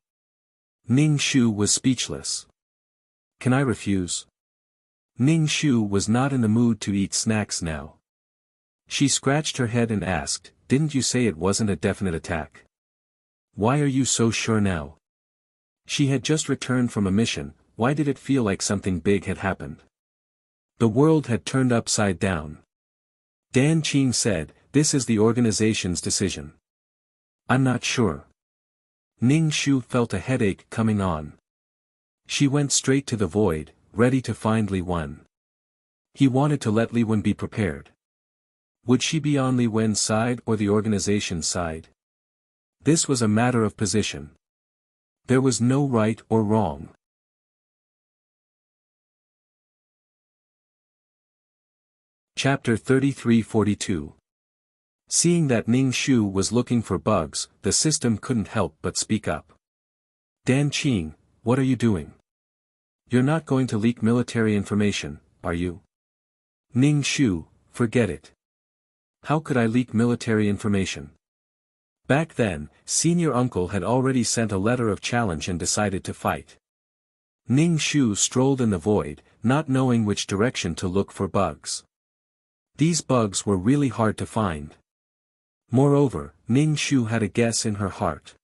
Ning Shu was speechless. "Can I refuse?" Ning Shu was not in the mood to eat snacks now. She scratched her head and asked, "Didn't you say it wasn't a definite attack? Why are you so sure now?" She had just returned from a mission, why did it feel like something big had happened? The world had turned upside down. Dan Qing said, "This is the organization's decision." "I'm not sure." Ning Shu felt a headache coming on. She went straight to the void, ready to find Li Wen. He wanted to let Li Wen be prepared. Would she be on Li Wen's side or the organization's side? This was a matter of position. There was no right or wrong. Chapter 3342. Seeing that Ning Shu was looking for bugs, the system couldn't help but speak up. "Dan Qing, what are you doing? You're not going to leak military information, are you?" Ning Shu, forget it. How could I leak military information? Back then, senior uncle had already sent a letter of challenge and decided to fight. Ning Shu strolled in the void, not knowing which direction to look for bugs. These bugs were really hard to find. Moreover, Ning Shu had a guess in her heart.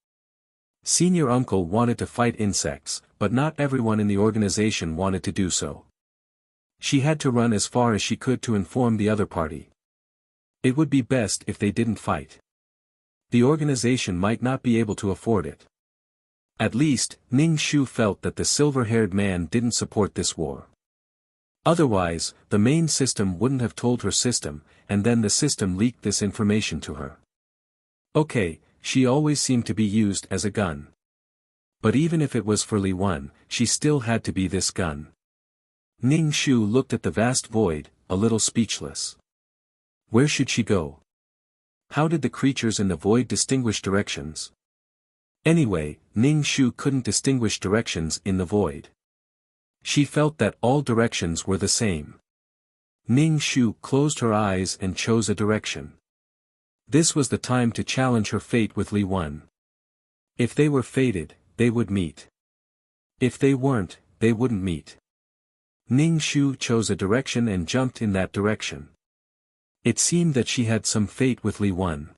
Senior uncle wanted to fight insects, but not everyone in the organization wanted to do so. She had to run as far as she could to inform the other party. It would be best if they didn't fight. The organization might not be able to afford it. At least, Ning Shu felt that the silver-haired man didn't support this war. Otherwise, the main system wouldn't have told her system, and then the system leaked this information to her. Okay, she always seemed to be used as a gun. But even if it was for Li Wen, she still had to be this gun. Ning Shu looked at the vast void, a little speechless. Where should she go? How did the creatures in the void distinguish directions? Anyway, Ning Shu couldn't distinguish directions in the void. She felt that all directions were the same. Ning Shu closed her eyes and chose a direction. This was the time to challenge her fate with Li Wen. If they were fated, they would meet. If they weren't, they wouldn't meet. Ning Shu chose a direction and jumped in that direction. It seemed that she had some fate with Li Wen.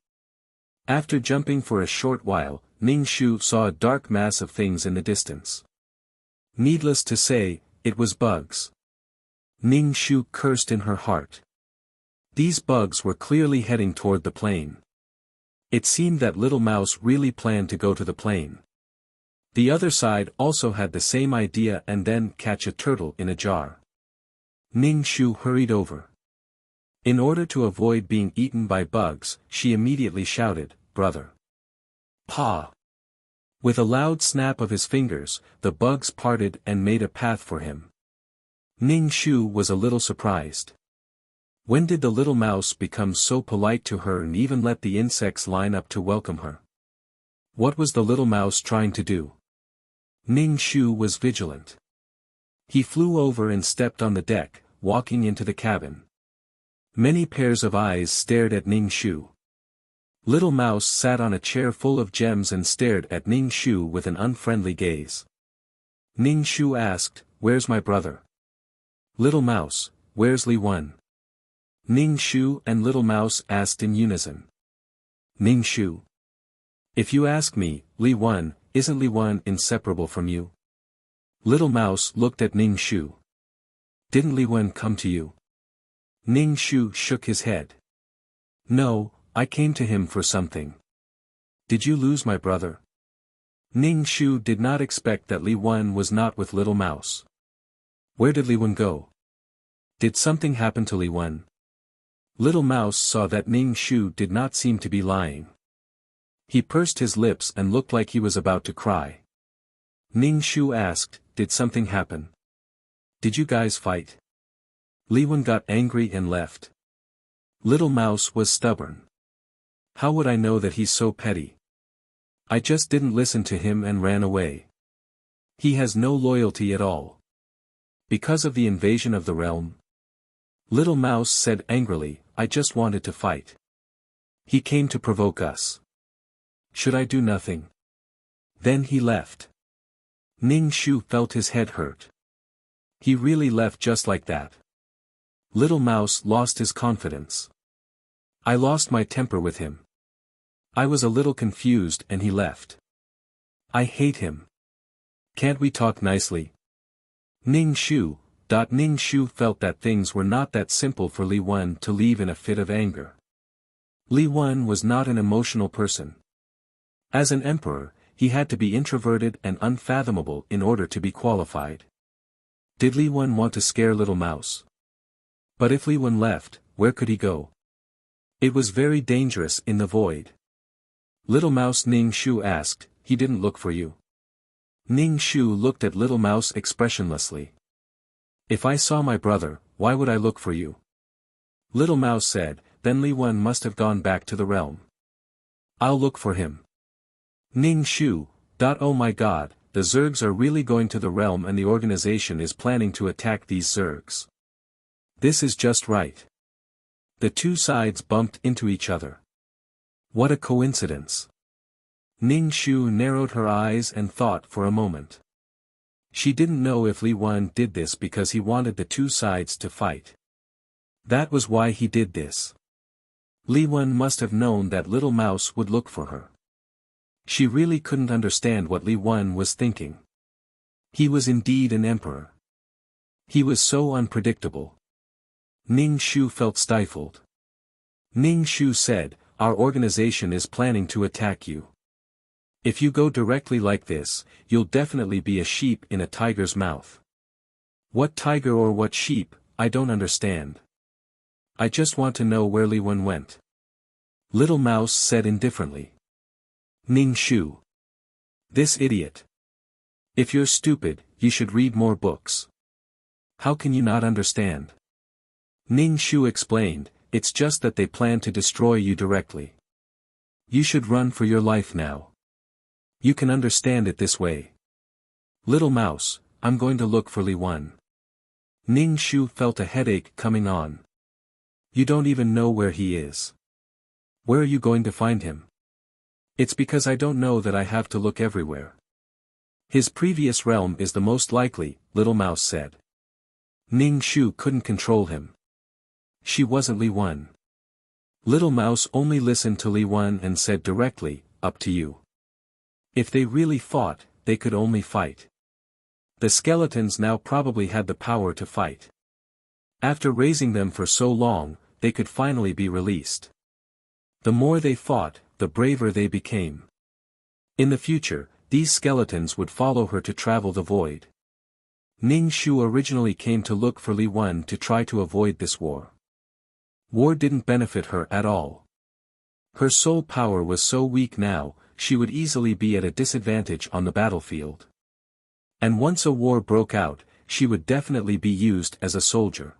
After jumping for a short while, Ning Shu saw a dark mass of things in the distance. Needless to say, it was bugs. Ning Shu cursed in her heart. These bugs were clearly heading toward the plane. It seemed that Little Mouse really planned to go to the plane. The other side also had the same idea and then catch a turtle in a jar. Ning Shu hurried over. In order to avoid being eaten by bugs, she immediately shouted, "Brother!" Pa! With a loud snap of his fingers, the bugs parted and made a path for him. Ning Shu was a little surprised. When did the little mouse become so polite to her and even let the insects line up to welcome her? What was the little mouse trying to do? Ning Shu was vigilant. He flew over and stepped on the deck, walking into the cabin. Many pairs of eyes stared at Ning Shu. Little Mouse sat on a chair full of gems and stared at Ning Shu with an unfriendly gaze. Ning Shu asked, "Where's my brother?" "Little Mouse, where's Li Wen?" Ning Shu and Little Mouse asked in unison. Ning Shu. "If you ask me, Li Wen, isn't Li Wen inseparable from you?" Little Mouse looked at Ning Shu. "Didn't Li Wen come to you?" Ning Shu shook his head. "No, I came to him for something." "Did you lose my brother?" Ning Shu did not expect that Li Wen was not with Little Mouse. "Where did Li Wen go? Did something happen to Li Wen?" Little Mouse saw that Ning Shu did not seem to be lying. He pursed his lips and looked like he was about to cry. Ning Shu asked, "Did something happen? Did you guys fight?" Li Wen got angry and left. Little Mouse was stubborn. "How would I know that he's so petty? I just didn't listen to him and ran away. He has no loyalty at all. Because of the invasion of the realm?" Little Mouse said angrily, "I just wanted to fight. He came to provoke us. Should I do nothing?" Then he left. Ning Shu felt his head hurt. He really left just like that. Little Mouse lost his confidence. "I lost my temper with him. I was a little confused and he left. I hate him. Can't we talk nicely?" Ning Shu felt that things were not that simple for Li Wen to leave in a fit of anger. Li Wen was not an emotional person. As an emperor, he had to be introverted and unfathomable in order to be qualified. Did Li Wen want to scare Little Mouse? But if Li Wen left, where could he go? It was very dangerous in the void. Little Mouse, Ning Shu asked, "He didn't look for you?" Ning Shu looked at Little Mouse expressionlessly. "If I saw my brother, why would I look for you?" Little Mouse said, "Then Li Wen must have gone back to the realm. I'll look for him." Ning Shu, "Oh my god, the Zergs are really going to the realm and the organization is planning to attack these Zergs. This is just right." The two sides bumped into each other. What a coincidence. Ning Shu narrowed her eyes and thought for a moment. She didn't know if Li Wen did this because he wanted the two sides to fight. That was why he did this. Li Wen must have known that Little Mouse would look for her. She really couldn't understand what Li Wen was thinking. He was indeed an emperor. He was so unpredictable. Ning Shu felt stifled. Ning Shu said, "Our organization is planning to attack you. If you go directly like this, you'll definitely be a sheep in a tiger's mouth." "What tiger or what sheep, I don't understand. I just want to know where Li Wen went." Little Mouse said indifferently. Ning Shu. "This idiot. If you're stupid, you should read more books. How can you not understand? Ning Shu explained, it's just that they plan to destroy you directly. You should run for your life now. You can understand it this way. Little mouse, I'm going to look for Li Wen. Ning Shu felt a headache coming on. You don't even know where he is. Where are you going to find him? It's because I don't know that I have to look everywhere. His previous realm is the most likely, Little Mouse said. Ning Shu couldn't control him. She wasn't Li Wen. Little Mouse only listened to Li Wen and said directly, up to you. If they really fought, they could only fight. The skeletons now probably had the power to fight. After raising them for so long, they could finally be released. The more they fought, the braver they became. In the future, these skeletons would follow her to travel the void. Ning Shu originally came to look for Li Wen to try to avoid this war. War didn't benefit her at all. Her soul power was so weak now, she would easily be at a disadvantage on the battlefield. And once a war broke out, she would definitely be used as a soldier.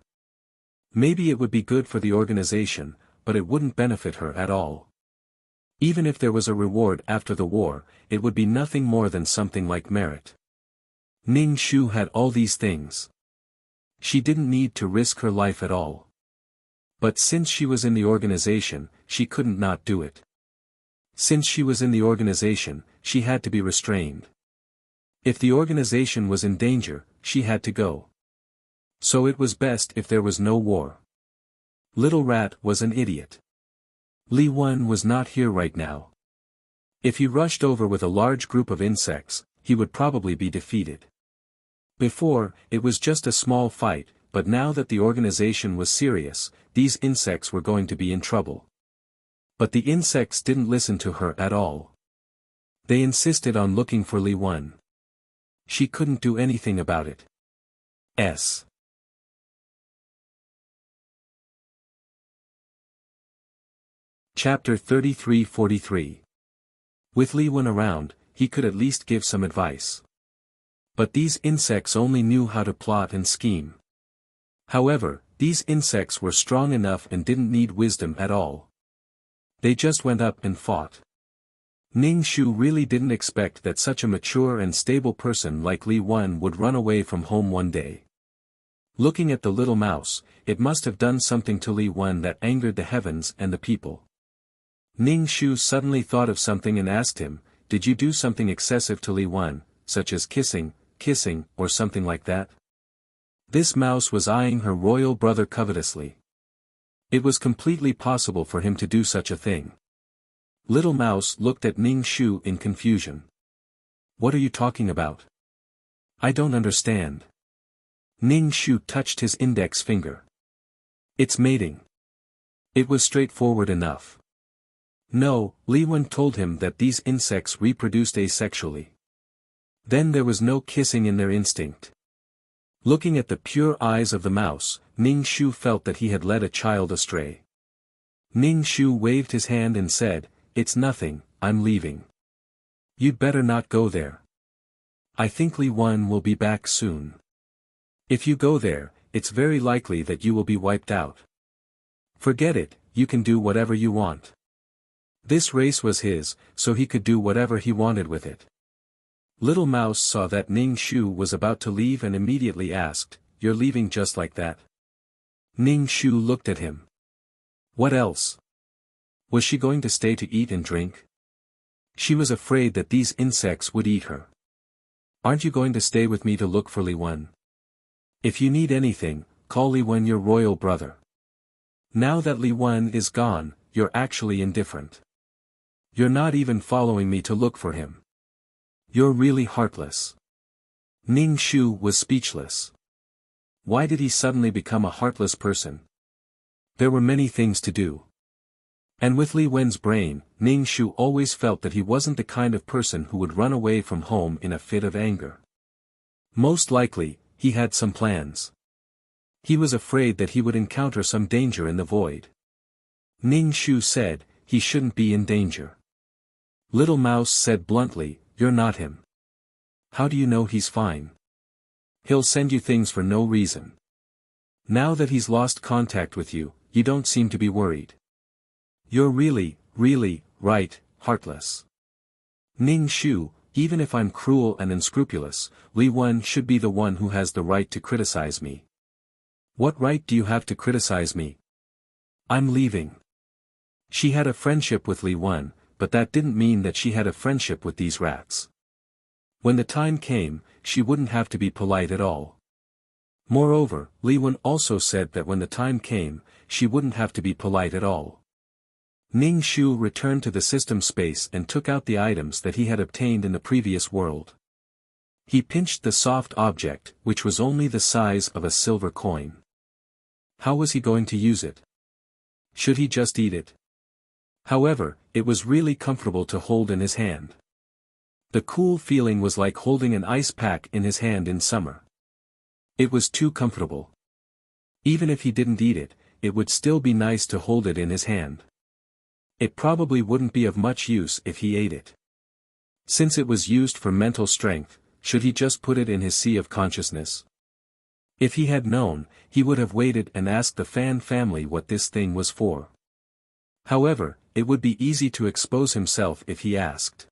Maybe it would be good for the organization, but it wouldn't benefit her at all. Even if there was a reward after the war, it would be nothing more than something like merit. Ning Shu had all these things. She didn't need to risk her life at all. But since she was in the organization, she couldn't not do it. Since she was in the organization, she had to be restrained. If the organization was in danger, she had to go. So it was best if there was no war. Little Rat was an idiot. Li Wen was not here right now. If he rushed over with a large group of insects, he would probably be defeated. Before, it was just a small fight, but now that the organization was serious, these insects were going to be in trouble. But the insects didn't listen to her at all. They insisted on looking for Li Wen. She couldn't do anything about it. Chapter 33-43. With Li Wen around, he could at least give some advice. But these insects only knew how to plot and scheme. However, these insects were strong enough and didn't need wisdom at all. They just went up and fought. Ning Shu really didn't expect that such a mature and stable person like Li Wen would run away from home one day. Looking at the little mouse, it must have done something to Li Wen that angered the heavens and the people. Ning Shu suddenly thought of something and asked him, did you do something excessive to Li Wen, such as kissing, or something like that? This mouse was eyeing her royal brother covetously. It was completely possible for him to do such a thing. Little Mouse looked at Ning Shu in confusion. What are you talking about? I don't understand. Ning Shu touched his index finger. It's mating. It was straightforward enough. No, Li Wen told him that these insects reproduced asexually. Then there was no kissing in their instinct. Looking at the pure eyes of the mouse, Ning Shu felt that he had led a child astray. Ning Shu waved his hand and said, it's nothing, I'm leaving. You'd better not go there. I think Li Wen will be back soon. If you go there, it's very likely that you will be wiped out. Forget it, you can do whatever you want. This race was his, so he could do whatever he wanted with it. Little Mouse saw that Ning Shu was about to leave and immediately asked, you're leaving just like that? Ning Shu looked at him. What else? Was she going to stay to eat and drink? She was afraid that these insects would eat her. Aren't you going to stay with me to look for Li Wen? If you need anything, call Li Wen your royal brother. Now that Li Wen is gone, you're actually indifferent. You're not even following me to look for him. You're really heartless. Ning Shu was speechless. Why did he suddenly become a heartless person? There were many things to do. And with Li Wen's brain, Ning Shu always felt that he wasn't the kind of person who would run away from home in a fit of anger. Most likely, he had some plans. He was afraid that he would encounter some danger in the void. Ning Shu said, he shouldn't be in danger. Little Mouse said bluntly, you're not him. How do you know he's fine? He'll send you things for no reason. Now that he's lost contact with you, you don't seem to be worried. You're really, right, heartless. Ning Shu, even if I'm cruel and unscrupulous, Li Wen should be the one who has the right to criticize me. What right do you have to criticize me? I'm leaving. She had a friendship with Li Wen, but that didn't mean that she had a friendship with these rats. When the time came, she wouldn't have to be polite at all. Moreover, Li Wen also said that when the time came, she wouldn't have to be polite at all. Ning Shu returned to the system space and took out the items that he had obtained in the previous world. He pinched the soft object, which was only the size of a silver coin. How was he going to use it? Should he just eat it? However, it was really comfortable to hold in his hand. The cool feeling was like holding an ice pack in his hand in summer. It was too comfortable. Even if he didn't eat it, it would still be nice to hold it in his hand. It probably wouldn't be of much use if he ate it. Since it was used for mental strength, should he just put it in his sea of consciousness? If he had known, he would have waited and asked the Fan family what this thing was for. However, it would be easy to expose himself if he asked.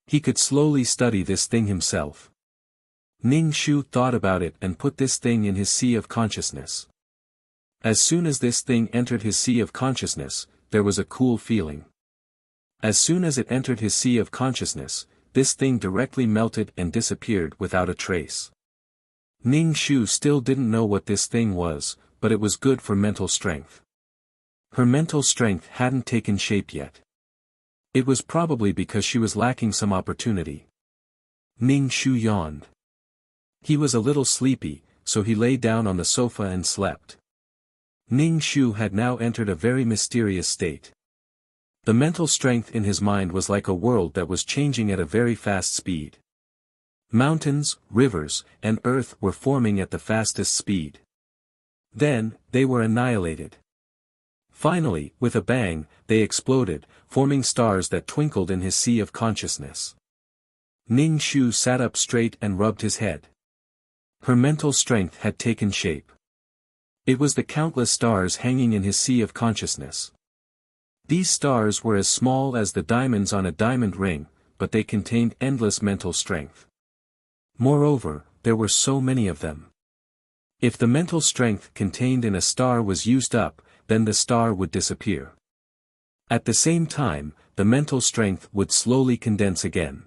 He could slowly study this thing himself. Ning Shu thought about it and put this thing in his sea of consciousness. As soon as this thing entered his sea of consciousness, there was a cool feeling. As soon as it entered his sea of consciousness, this thing directly melted and disappeared without a trace. Ning Shu still didn't know what this thing was, but it was good for mental strength. Her mental strength hadn't taken shape yet. It was probably because she was lacking some opportunity. Ning Shu yawned. He was a little sleepy, so he lay down on the sofa and slept. Ning Shu had now entered a very mysterious state. The mental strength in his mind was like a world that was changing at a very fast speed. Mountains, rivers, and earth were forming at the fastest speed. Then, they were annihilated. Finally, with a bang, they exploded, forming stars that twinkled in his sea of consciousness. Ning Shu sat up straight and rubbed his head. Her mental strength had taken shape. It was the countless stars hanging in his sea of consciousness. These stars were as small as the diamonds on a diamond ring, but they contained endless mental strength. Moreover, there were so many of them. If the mental strength contained in a star was used up, then the star would disappear. At the same time, the mental strength would slowly condense again.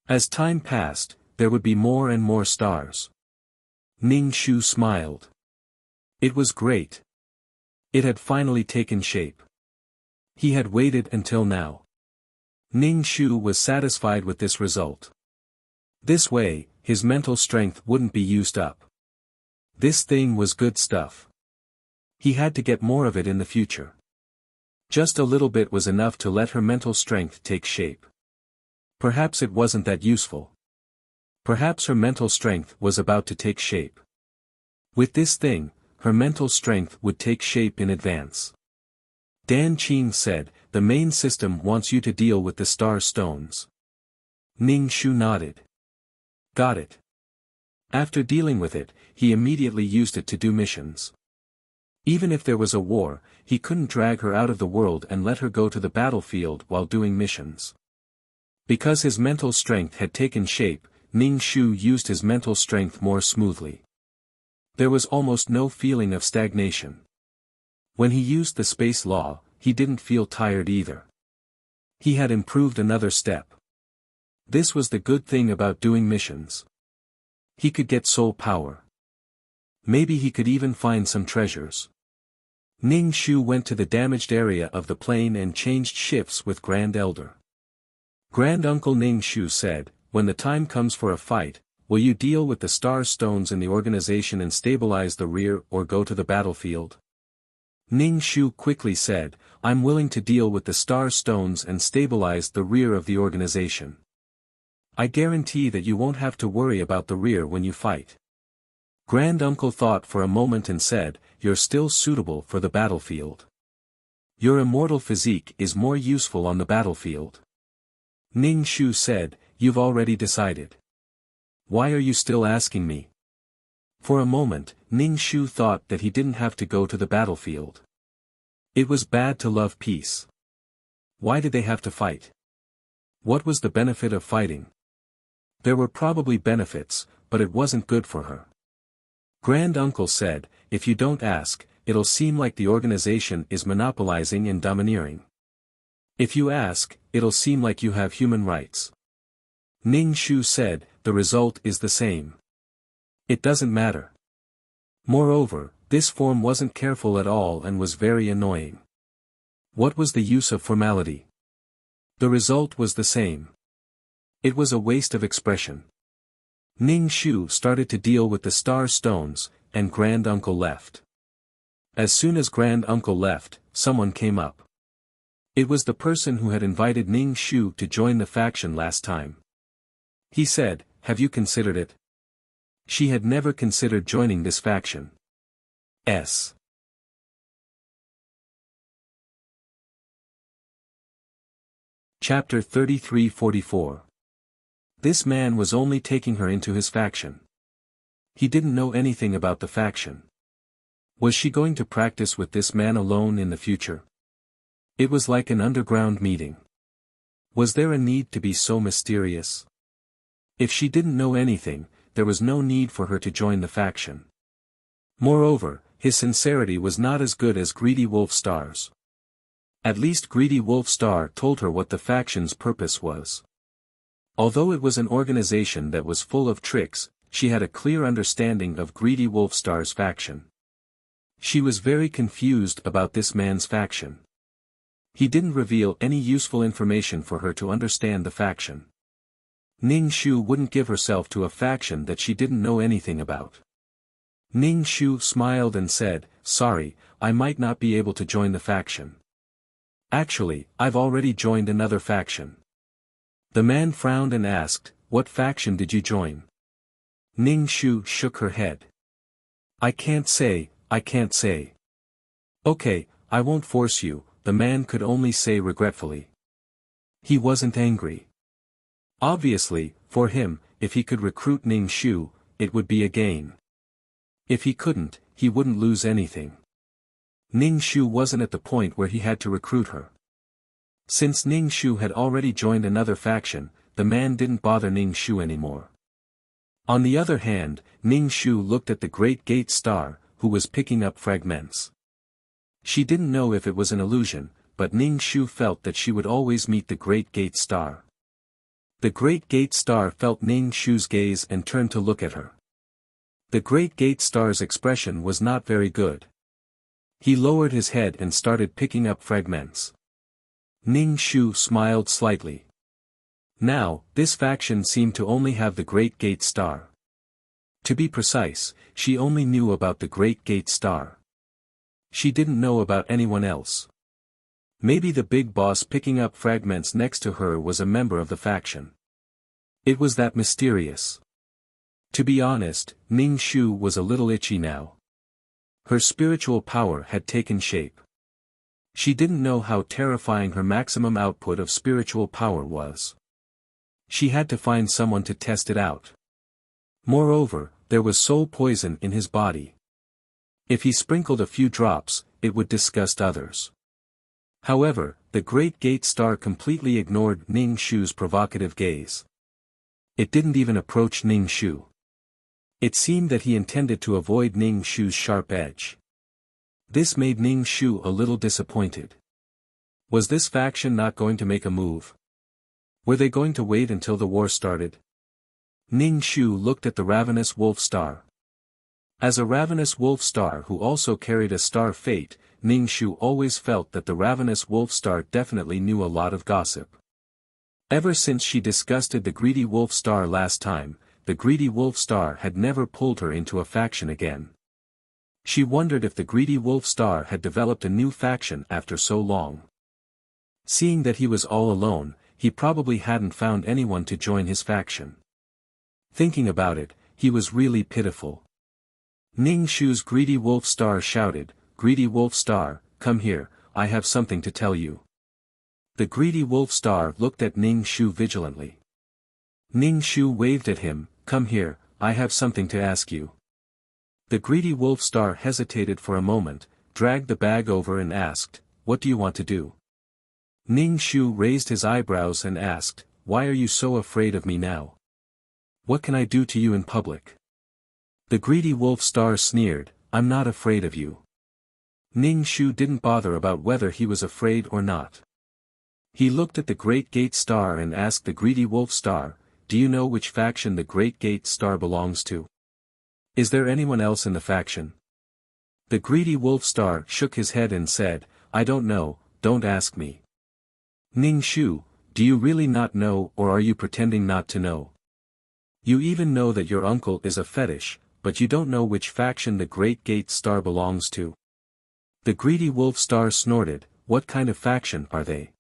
As time passed, there would be more and more stars. Ning Shu smiled. It was great. It had finally taken shape. He had waited until now. Ning Shu was satisfied with this result. This way, his mental strength wouldn't be used up. This thing was good stuff. He had to get more of it in the future. Just a little bit was enough to let her mental strength take shape. Perhaps it wasn't that useful. Perhaps her mental strength was about to take shape. With this thing, her mental strength would take shape in advance. Dan Qing said, "The main system wants you to deal with the star stones." Ning Shu nodded. Got it. After dealing with it, he immediately used it to do missions. Even if there was a war, he couldn't drag her out of the world and let her go to the battlefield while doing missions. Because his mental strength had taken shape, Ning Shu used his mental strength more smoothly. There was almost no feeling of stagnation. When he used the space law, he didn't feel tired either. He had improved another step. This was the good thing about doing missions. He could get soul power. Maybe he could even find some treasures. Ning Shu went to the damaged area of the plane and changed shifts with Grand Elder. Grand Uncle Ning Shu said, "When the time comes for a fight, will you deal with the star stones in the organization and stabilize the rear or go to the battlefield?" Ning Shu quickly said, "I'm willing to deal with the star stones and stabilize the rear of the organization. I guarantee that you won't have to worry about the rear when you fight." Grand Uncle thought for a moment and said, "You're still suitable for the battlefield. Your immortal physique is more useful on the battlefield." Ning Shu said, "You've already decided." Why are you still asking me? For a moment, Ning Shu thought that he didn't have to go to the battlefield. It was bad to love peace. Why did they have to fight? What was the benefit of fighting? There were probably benefits, but it wasn't good for her. Grand Uncle said, if you don't ask, it'll seem like the organization is monopolizing and domineering. If you ask, it'll seem like you have human rights. Ning Shu said, the result is the same. It doesn't matter. Moreover, this form wasn't careful at all and was very annoying. What was the use of formality? The result was the same. It was a waste of expression. Ning Shu started to deal with the star stones, and Grand Uncle left. As soon as Grand Uncle left, someone came up. It was the person who had invited Ning Shu to join the faction last time. He said, have you considered it? She had never considered joining this faction. Chapter 33-44. This man was only taking her into his faction. He didn't know anything about the faction. Was she going to practice with this man alone in the future? It was like an underground meeting. Was there a need to be so mysterious? If she didn't know anything, there was no need for her to join the faction. Moreover, his sincerity was not as good as Greedy Wolf Star's. At least Greedy Wolf Star told her what the faction's purpose was. Although it was an organization that was full of tricks, she had a clear understanding of Greedy Wolf Star's faction. She was very confused about this man's faction. He didn't reveal any useful information for her to understand the faction. Ning Shu wouldn't give herself to a faction that she didn't know anything about. Ning Shu smiled and said, sorry, I might not be able to join the faction. Actually, I've already joined another faction. The man frowned and asked, what faction did you join? Ning Shu shook her head. I can't say. Okay, I won't force you, the man could only say regretfully. He wasn't angry. Obviously, for him, if he could recruit Ning Shu, it would be a gain. If he couldn't, he wouldn't lose anything. Ning Shu wasn't at the point where he had to recruit her. Since Ning Shu had already joined another faction, the man didn't bother Ning Shu anymore. On the other hand, Ning Shu looked at the Great Gate Star, who was picking up fragments. She didn't know if it was an illusion, but Ning Shu felt that she would always meet the Great Gate Star. The Great Gate Star felt Ning Shu's gaze and turned to look at her. The Great Gate Star's expression was not very good. He lowered his head and started picking up fragments. Ning Shu smiled slightly. Now, this faction seemed to only have the Great Gate Star. To be precise, she only knew about the Great Gate Star. She didn't know about anyone else. Maybe the big boss picking up fragments next to her was a member of the faction. It was that mysterious. To be honest, Ning Shu was a little itchy now. Her spiritual power had taken shape. She didn't know how terrifying her maximum output of spiritual power was. She had to find someone to test it out. Moreover, there was soul poison in his body. If he sprinkled a few drops, it would disgust others. However, the Great Gate Star completely ignored Ning Shu's provocative gaze. It didn't even approach Ning Shu. It seemed that he intended to avoid Ning Shu's sharp edge. This made Ning Shu a little disappointed. Was this faction not going to make a move? Were they going to wait until the war started? Ning Shu looked at the Ravenous Wolf Star. As a Ravenous Wolf Star who also carried a star fate, Ning Shu always felt that the Ravenous Wolf Star definitely knew a lot of gossip. Ever since she disgusted the Greedy Wolf Star last time, the Greedy Wolf Star had never pulled her into a faction again. She wondered if the Greedy Wolf Star had developed a new faction after so long. Seeing that he was all alone, he probably hadn't found anyone to join his faction. Thinking about it, he was really pitiful. Ning Shu's Greedy Wolf Star shouted, "Greedy Wolf Star, come here, I have something to tell you." The Greedy Wolf Star looked at Ning Shu vigilantly. Ning Shu waved at him, come here, I have something to ask you. The greedy wolf star hesitated for a moment, dragged the bag over and asked, what do you want to do? Ning Shu raised his eyebrows and asked, why are you so afraid of me now? What can I do to you in public? The greedy wolf star sneered, I'm not afraid of you. Ning Shu didn't bother about whether he was afraid or not. He looked at the Great Gate Star and asked the greedy wolf star, do you know which faction the Great Gate Star belongs to? Is there anyone else in the faction? The greedy wolf star shook his head and said, I don't know, don't ask me. Ning Shu, do you really not know or are you pretending not to know? You even know that your uncle is a fetish, but you don't know which faction the Great Gate Star belongs to. The greedy wolf star snorted, what kind of faction are they?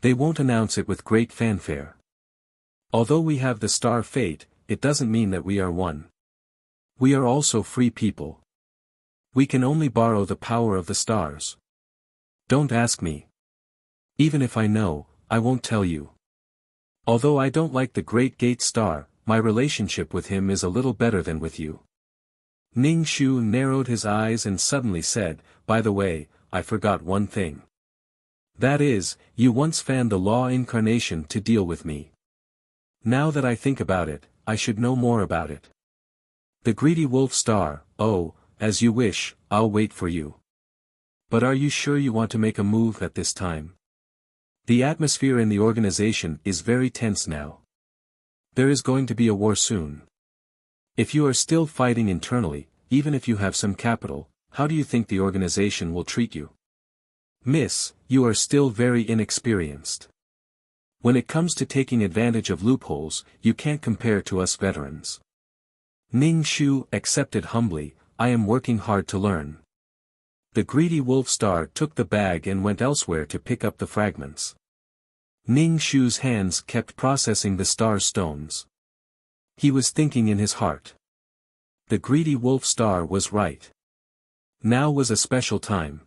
They won't announce it with great fanfare. Although we have the star fate, it doesn't mean that we are one. We are also free people. We can only borrow the power of the stars. Don't ask me. Even if I know, I won't tell you. Although I don't like the Great Gate Star, my relationship with him is a little better than with you. Ning Shu narrowed his eyes and suddenly said, by the way, I forgot one thing. That is, you once fanned the law incarnation to deal with me. Now that I think about it, I should know more about it. The greedy wolf star, oh, as you wish, I'll wait for you. But are you sure you want to make a move at this time? The atmosphere in the organization is very tense now. There is going to be a war soon. If you are still fighting internally, even if you have some capital, how do you think the organization will treat you? Miss, you are still very inexperienced. When it comes to taking advantage of loopholes, you can't compare to us veterans. Ning Shu accepted humbly, I am working hard to learn. The greedy wolf star took the bag and went elsewhere to pick up the fragments. Ning Shu's hands kept processing the star stones. He was thinking in his heart. The greedy wolf star was right. Now was a special time.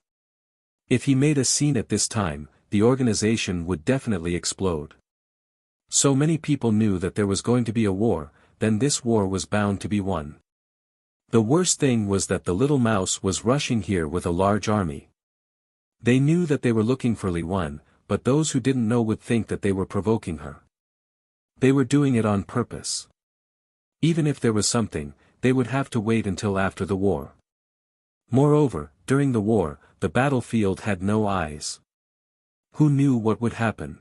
If he made a scene at this time, the organization would definitely explode. So many people knew that there was going to be a war, then this war was bound to be won. The worst thing was that the little mouse was rushing here with a large army. They knew that they were looking for Li Wen, but those who didn't know would think that they were provoking her. They were doing it on purpose. Even if there was something, they would have to wait until after the war. Moreover, during the war, the battlefield had no eyes. Who knew what would happen?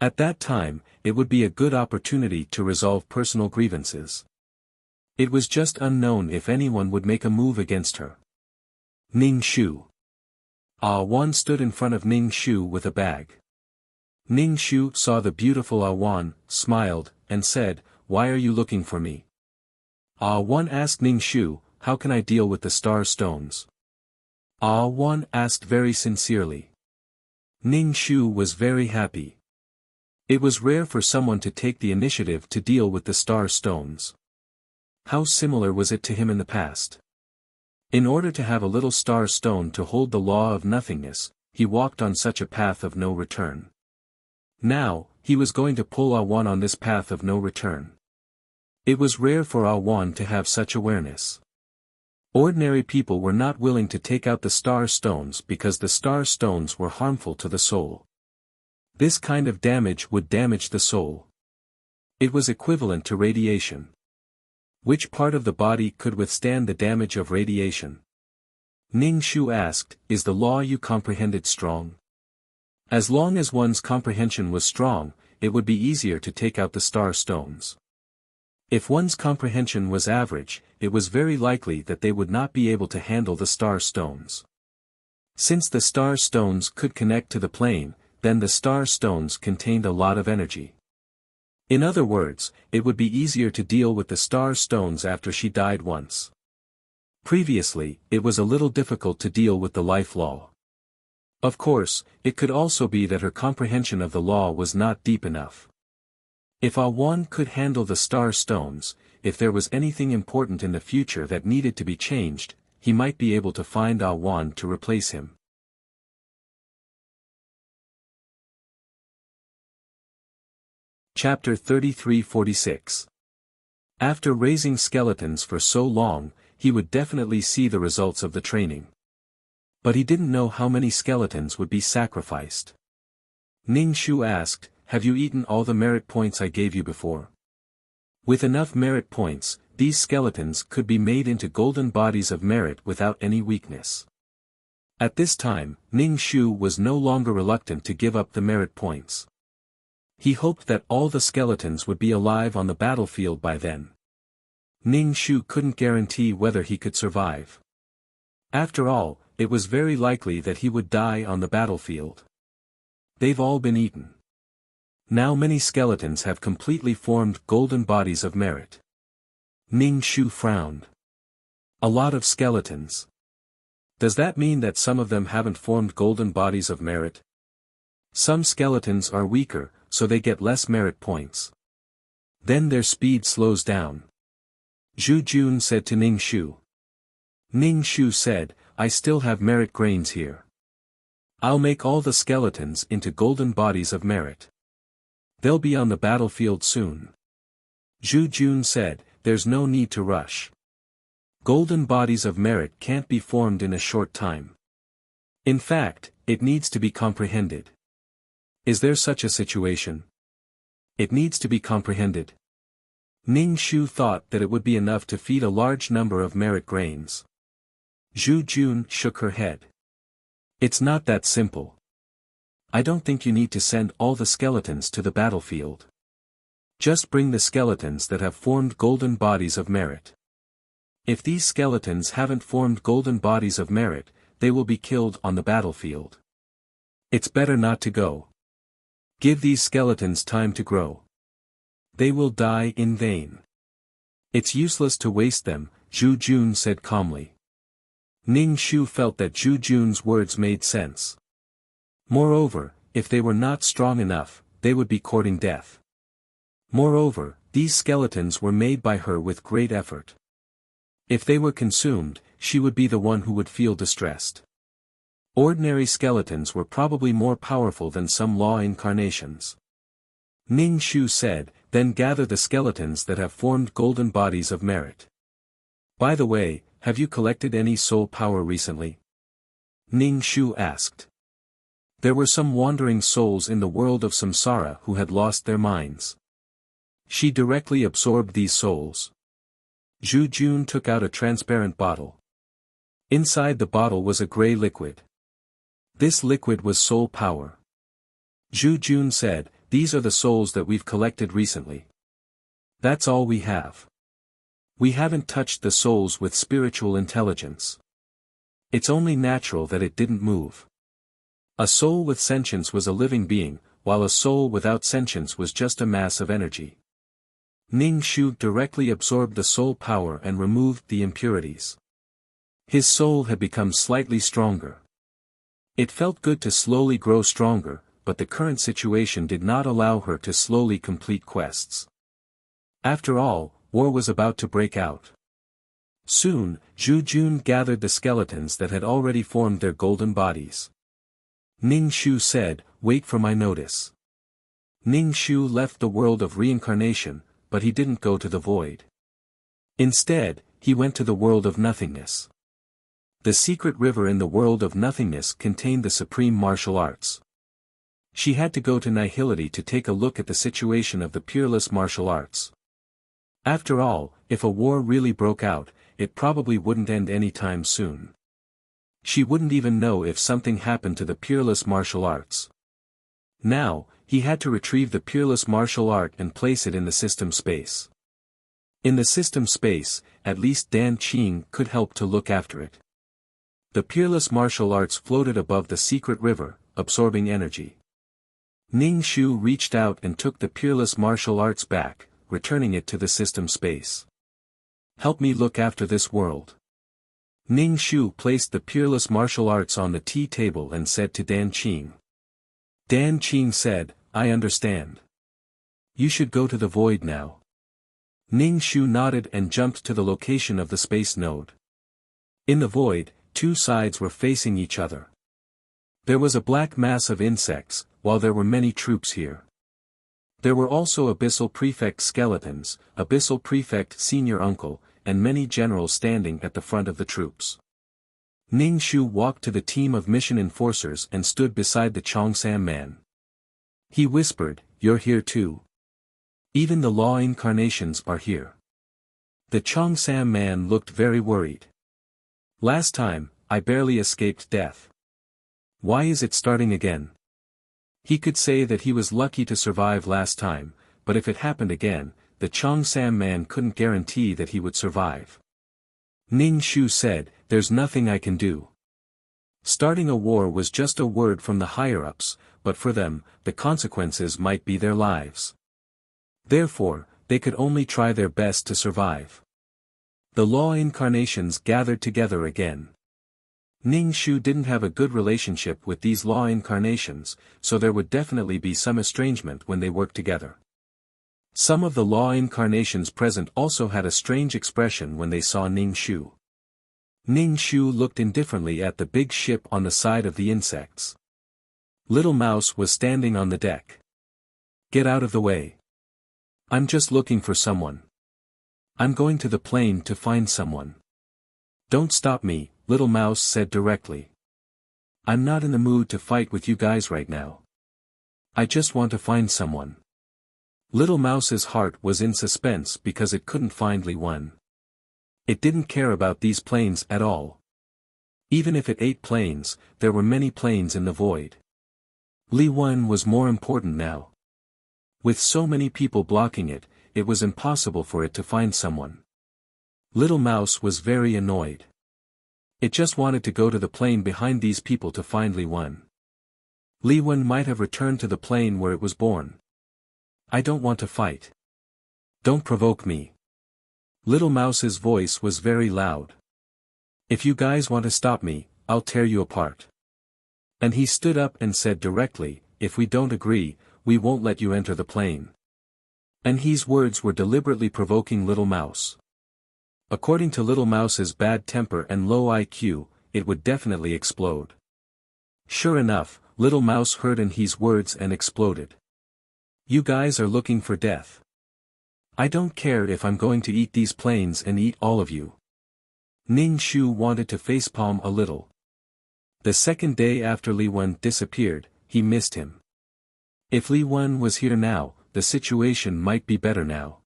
At that time, it would be a good opportunity to resolve personal grievances. It was just unknown if anyone would make a move against her. Ning Shu. Ah Wan stood in front of Ning Shu with a bag. Ning Shu saw the beautiful Ah Wan, smiled, and said, why are you looking for me? Ah Wan asked Ning Shu, how can I deal with the star stones? Ah Wan asked very sincerely. Ning Shu was very happy. It was rare for someone to take the initiative to deal with the star stones. How similar was it to him in the past? In order to have a little star stone to hold the law of nothingness, he walked on such a path of no return. Now, he was going to pull Ah Wan on this path of no return. It was rare for Ah Wan to have such awareness. Ordinary people were not willing to take out the star stones because the star stones were harmful to the soul. This kind of damage would damage the soul. It was equivalent to radiation. Which part of the body could withstand the damage of radiation? Ning Shu asked, is the law you comprehended strong? As long as one's comprehension was strong, it would be easier to take out the star stones. If one's comprehension was average, it was very likely that they would not be able to handle the star stones. Since the star stones could connect to the plane, then the star stones contained a lot of energy. In other words, it would be easier to deal with the star stones after she died once. Previously, it was a little difficult to deal with the life law. Of course, it could also be that her comprehension of the law was not deep enough. If Ah Wan could handle the star stones, if there was anything important in the future that needed to be changed, he might be able to find Ah Wan to replace him. Chapter 3346. After raising skeletons for so long, he would definitely see the results of the training. But he didn't know how many skeletons would be sacrificed. Ning Shu asked, "Have you eaten all the merit points I gave you before?" With enough merit points, these skeletons could be made into golden bodies of merit without any weakness. At this time, Ning Shu was no longer reluctant to give up the merit points. He hoped that all the skeletons would be alive on the battlefield by then. Ning Shu couldn't guarantee whether he could survive. After all, it was very likely that he would die on the battlefield. They've all been eaten. Now many skeletons have completely formed golden bodies of merit. Ning Shu frowned. A lot of skeletons. Does that mean that some of them haven't formed golden bodies of merit? Some skeletons are weaker, so they get less merit points. Then their speed slows down. Zhu Jun said to Ning Shu. Ning Shu said, "I still have merit grains here. I'll make all the skeletons into golden bodies of merit. They'll be on the battlefield soon." Zhu Jun said, "There's no need to rush. Golden bodies of merit can't be formed in a short time. In fact, it needs to be comprehended." Is there such a situation? It needs to be comprehended. Ning Shu thought that it would be enough to feed a large number of merit grains. Zhu Jun shook her head. It's not that simple. I don't think you need to send all the skeletons to the battlefield. Just bring the skeletons that have formed golden bodies of merit. If these skeletons haven't formed golden bodies of merit, they will be killed on the battlefield. It's better not to go. Give these skeletons time to grow. They will die in vain. It's useless to waste them, Zhu Jun said calmly. Ning Shu felt that Zhu Jun's words made sense. Moreover, if they were not strong enough, they would be courting death. Moreover, these skeletons were made by her with great effort. If they were consumed, she would be the one who would feel distressed. Ordinary skeletons were probably more powerful than some law incarnations. Ning Shu said, "Then gather the skeletons that have formed golden bodies of merit. By the way, have you collected any soul power recently?" Ning Shu asked. There were some wandering souls in the world of samsara who had lost their minds. She directly absorbed these souls. Zhu Jun took out a transparent bottle. Inside the bottle was a gray liquid. This liquid was soul power. Zhu Jun said, "These are the souls that we've collected recently. That's all we have. We haven't touched the souls with spiritual intelligence. It's only natural that it didn't move." A soul with sentience was a living being, while a soul without sentience was just a mass of energy. Ning Shu directly absorbed the soul power and removed the impurities. His soul had become slightly stronger. It felt good to slowly grow stronger, but the current situation did not allow her to slowly complete quests. After all, war was about to break out. Soon, Zhu Jun gathered the skeletons that had already formed their golden bodies. Ning Shu said, "Wait for my notice." Ning Shu left the world of reincarnation, but he didn't go to the void. Instead, he went to the world of nothingness. The secret river in the world of nothingness contained the supreme martial arts. She had to go to Nihility to take a look at the situation of the peerless martial arts. After all, if a war really broke out, it probably wouldn't end any time soon. She wouldn't even know if something happened to the peerless martial arts. Now, he had to retrieve the peerless martial art and place it in the system space. In the system space, at least Dan Qing could help to look after it. The peerless martial arts floated above the secret river, absorbing energy. Ning Shu reached out and took the peerless martial arts back, returning it to the system space. "Help me look after this world." Ning Shu placed the peerless martial arts on the tea table and said to Dan Qing. Dan Qing said, "I understand. You should go to the void now." Ning Shu nodded and jumped to the location of the space node. In the void, two sides were facing each other. There was a black mass of insects, while there were many troops here. There were also Abyssal Prefect skeletons, Abyssal Prefect Senior Uncle, and many generals standing at the front of the troops. Ning Shu walked to the team of mission enforcers and stood beside the Cheongsam man. He whispered, "You're here too. Even the law incarnations are here." The Cheongsam man looked very worried. "Last time, I barely escaped death. Why is it starting again?" He could say that he was lucky to survive last time, but if it happened again, the Cheongsam man couldn't guarantee that he would survive. Ning Shu said, "There's nothing I can do. Starting a war was just a word from the higher-ups, but for them, the consequences might be their lives. Therefore, they could only try their best to survive." The law incarnations gathered together again. Ning Shu didn't have a good relationship with these law incarnations, so there would definitely be some estrangement when they worked together. Some of the law incarnations present also had a strange expression when they saw Ning Shu. Ning Shu looked indifferently at the big ship on the side of the insects. Little Mouse was standing on the deck. "Get out of the way. I'm just looking for someone. I'm going to the plane to find someone." "Don't stop me," Little Mouse said directly. "I'm not in the mood to fight with you guys right now. I just want to find someone." Little Mouse's heart was in suspense because it couldn't find Li Wen. It didn't care about these planes at all. Even if it ate planes, there were many planes in the void. Li Wen was more important now. With so many people blocking it, it was impossible for it to find someone. Little Mouse was very annoyed. It just wanted to go to the plane behind these people to find Li Wen. Li Wen might have returned to the plane where it was born. "I don't want to fight. Don't provoke me." Little Mouse's voice was very loud. "If you guys want to stop me, I'll tear you apart." And he stood up and said directly, "If we don't agree, we won't let you enter the plane." And his words were deliberately provoking Little Mouse. According to Little Mouse's bad temper and low IQ, it would definitely explode. Sure enough, Little Mouse heard in his words and exploded. "You guys are looking for death. I don't care if I'm going to eat these planes and eat all of you." Ning Shu wanted to facepalm a little. The second day after Li Wen disappeared, he missed him. If Li Wen was here now, the situation might be better now.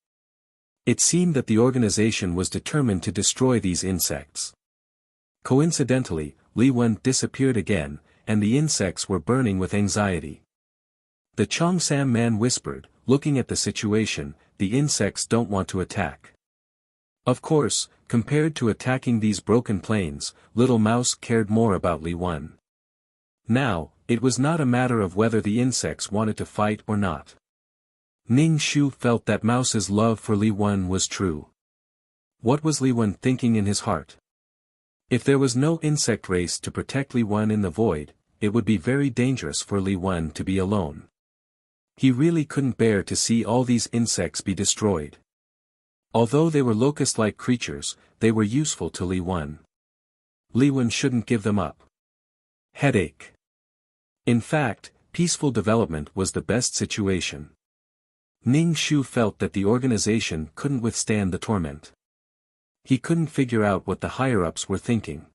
It seemed that the organization was determined to destroy these insects. Coincidentally, Li Wen disappeared again, and the insects were burning with anxiety. The Cheongsam man whispered, looking at the situation, "The insects don't want to attack." Of course, compared to attacking these broken planes, Little Mouse cared more about Li Wen. Now, it was not a matter of whether the insects wanted to fight or not. Ning Shu felt that Mouse's love for Li Wen was true. What was Li Wen thinking in his heart? If there was no insect race to protect Li Wen in the void, it would be very dangerous for Li Wen to be alone. He really couldn't bear to see all these insects be destroyed. Although they were locust-like creatures, they were useful to Li Wen. Li Wen shouldn't give them up. Headache. In fact, peaceful development was the best situation. Ning Shu felt that the organization couldn't withstand the torment. He couldn't figure out what the higher-ups were thinking.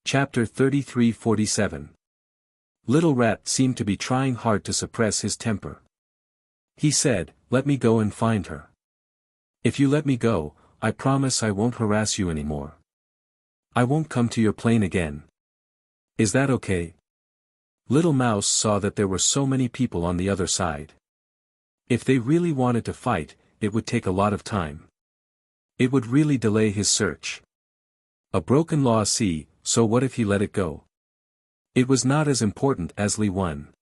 Chapter 3347. Little Rat seemed to be trying hard to suppress his temper. He said, "Let me go and find her. If you let me go, I promise I won't harass you anymore. I won't come to your plane again. Is that okay?" Little Mouse saw that there were so many people on the other side. If they really wanted to fight, it would take a lot of time. It would really delay his search. A broken law, so what if he let it go? It was not as important as Li Wen.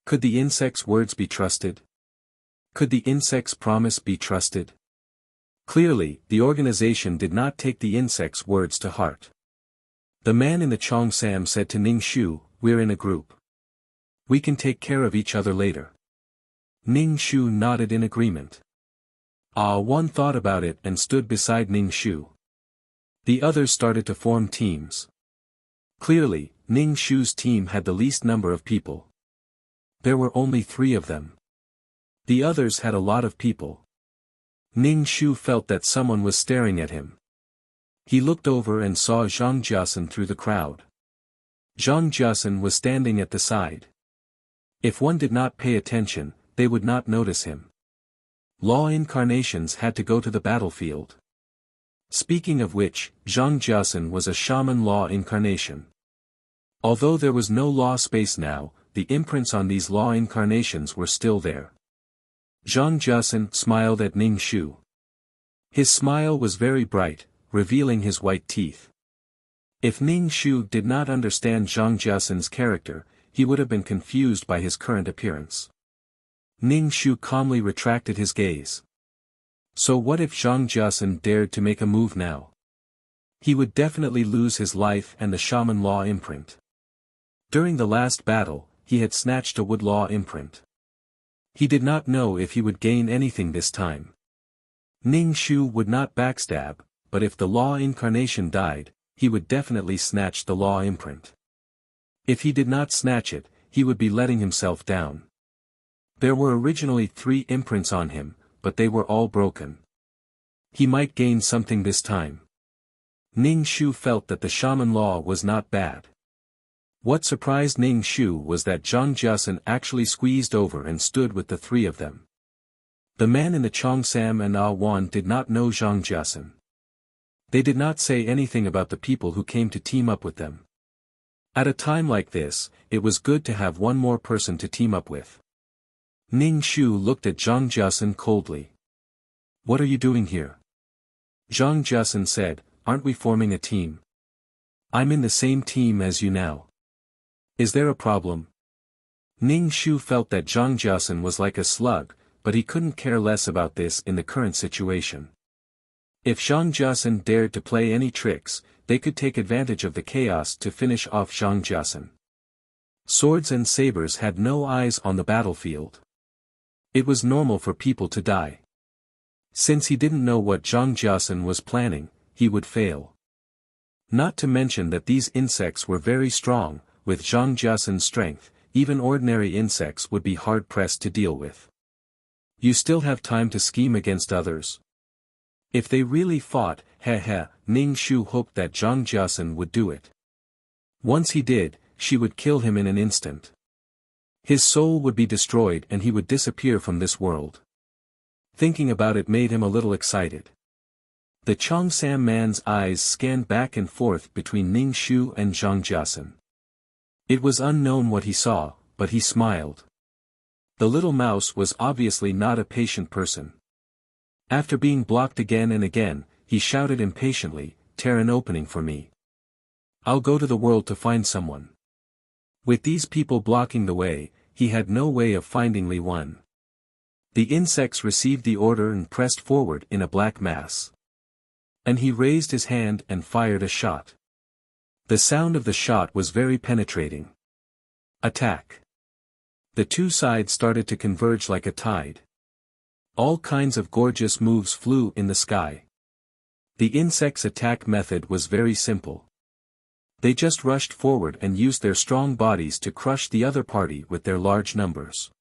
Could the insect's words be trusted? Could the insect's promise be trusted? Clearly, the organization did not take the insect's words to heart. The man in the Cheongsam said to Ning Shu, "We're in a group. We can take care of each other later." Ning Shu nodded in agreement. One thought about it and stood beside Ning Shu. The others started to form teams. Clearly, Ning Shu's team had the least number of people. There were only 3 of them. The others had a lot of people. Ning Shu felt that someone was staring at him. He looked over and saw Zhang Jiasen through the crowd. Zhang Jiasen was standing at the side. If one did not pay attention, they would not notice him. Law incarnations had to go to the battlefield. Speaking of which, Zhang Jiasen was a shaman law incarnation. Although there was no law space now, the imprints on these law incarnations were still there. Zhang Jiasen smiled at Ning Shu. His smile was very bright, revealing his white teeth. If Ning Shu did not understand Zhang Jiasen's character, he would have been confused by his current appearance. Ning Shu calmly retracted his gaze. So what if Zhang Jiasen dared to make a move now? He would definitely lose his life and the shaman law imprint. During the last battle, he had snatched a wood law imprint. He did not know if he would gain anything this time. Ning Shu would not backstab, but if the law incarnation died, he would definitely snatch the law imprint. If he did not snatch it, he would be letting himself down. There were originally 3 imprints on him, but they were all broken. He might gain something this time. Ning Shu felt that the shaman law was not bad. What surprised Ning Shu was that Zhang Jiasen actually squeezed over and stood with the 3 of them. The man in the Cheongsam and Ah Wan did not know Zhang Jiasen. They did not say anything about the people who came to team up with them. At a time like this, it was good to have one more person to team up with. Ning Shu looked at Zhang Jiasen coldly. "What are you doing here?" Zhang Jiasen said, "Aren't we forming a team? I'm in the same team as you now. Is there a problem?" Ning Shu felt that Zhang Jiasen was like a slug, but he couldn't care less about this in the current situation. If Zhang Jiasen dared to play any tricks, they could take advantage of the chaos to finish off Zhang Jiasen. Swords and sabers had no eyes on the battlefield. It was normal for people to die. Since he didn't know what Zhang Jiasen was planning, he would fail. Not to mention that these insects were very strong, with Zhang Jiasen's strength, even ordinary insects would be hard-pressed to deal with. You still have time to scheme against others. If they really fought, Ning Shu hoped that Zhang Jiasen would do it. Once he did, she would kill him in an instant. His soul would be destroyed and he would disappear from this world. Thinking about it made him a little excited. The Cheongsam man's eyes scanned back and forth between Ning Shu and Zhang Jiasen. It was unknown what he saw, but he smiled. The little mouse was obviously not a patient person. After being blocked again and again, he shouted impatiently, "Tear an opening for me. I'll go to the world to find someone." With these people blocking the way, he had no way of finding Li Wen. The insects received the order and pressed forward in a black mass. And he raised his hand and fired a shot. The sound of the shot was very penetrating. Attack! The 2 sides started to converge like a tide. All kinds of gorgeous moves flew in the sky. The insects' attack method was very simple. They just rushed forward and used their strong bodies to crush the other party with their large numbers.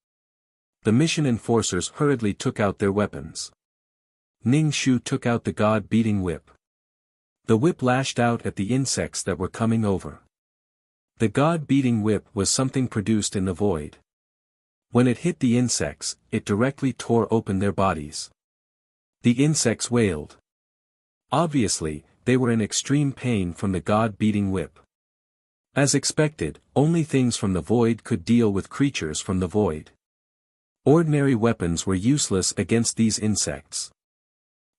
The mission enforcers hurriedly took out their weapons. Ning Shu took out the god-beating whip. The whip lashed out at the insects that were coming over. The god-beating whip was something produced in the void. When it hit the insects, it directly tore open their bodies. The insects wailed. Obviously, they were in extreme pain from the god-beating whip. As expected, only things from the void could deal with creatures from the void. Ordinary weapons were useless against these insects.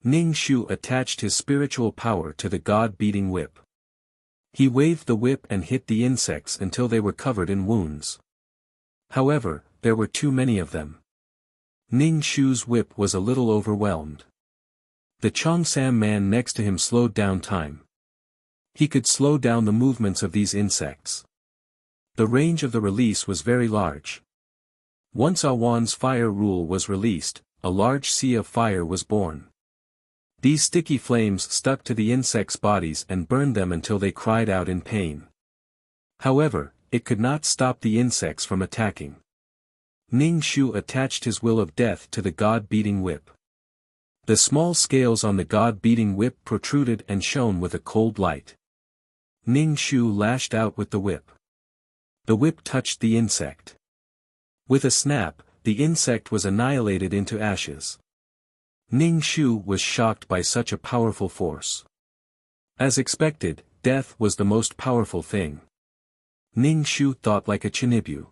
Ning Shu attached his spiritual power to the god-beating whip. He waved the whip and hit the insects until they were covered in wounds. However, there were too many of them. Ning Shu's whip was a little overwhelmed. The Cheongsam man next to him slowed down time. He could slow down the movements of these insects. The range of the release was very large. Once Ah Wan's fire rule was released, a large sea of fire was born. These sticky flames stuck to the insects' bodies and burned them until they cried out in pain. However, it could not stop the insects from attacking. Ning Shu attached his will of death to the god-beating whip. The small scales on the god-beating whip protruded and shone with a cold light. Ning Shu lashed out with the whip. The whip touched the insect. With a snap, the insect was annihilated into ashes. Ning Shu was shocked by such a powerful force. As expected, death was the most powerful thing. Ning Shu thought like a Chinibu.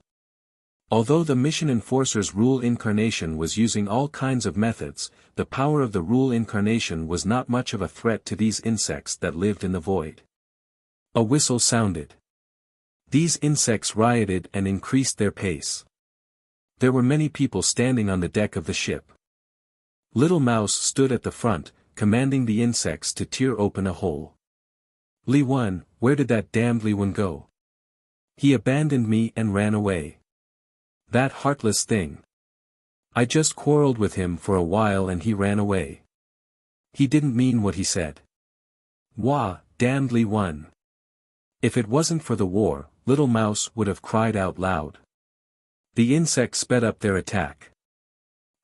Although the mission enforcer's rule incarnation was using all kinds of methods, the power of the rule incarnation was not much of a threat to these insects that lived in the void. A whistle sounded. These insects rioted and increased their pace. There were many people standing on the deck of the ship. Little Mouse stood at the front, commanding the insects to tear open a hole. Li Wen, where did that damned Li Wen go? He abandoned me and ran away. That heartless thing. I just quarreled with him for a while and he ran away. He didn't mean what he said. Wah, damned Li Wen. If it wasn't for the war, Little Mouse would have cried out loud. The insects sped up their attack.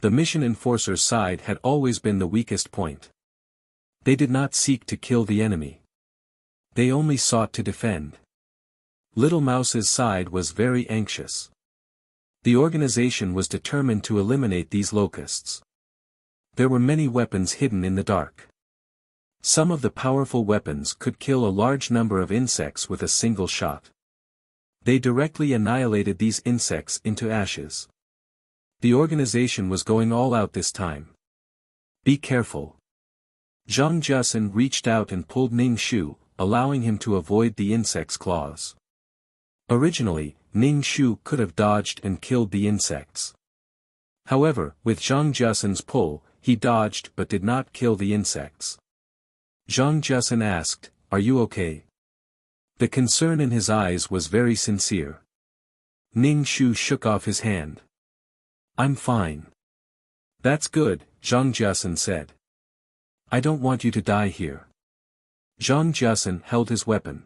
The mission enforcer's side had always been the weakest point. They did not seek to kill the enemy. They only sought to defend. Little Mouse's side was very anxious. The organization was determined to eliminate these locusts. There were many weapons hidden in the dark. Some of the powerful weapons could kill a large number of insects with a single shot. They directly annihilated these insects into ashes. The organization was going all out this time. Be careful. Zhang Jiasen reached out and pulled Ning Shu, allowing him to avoid the insect's claws. Originally, Ning Shu could have dodged and killed the insects. However, with Zhang Jiasen's pull, he dodged but did not kill the insects. Zhang Jiasen asked, "Are you okay?" The concern in his eyes was very sincere. Ning Shu shook off his hand. "I'm fine." "That's good," Zhang Jiasen said. "I don't want you to die here." Zhang Jiasen held his weapon.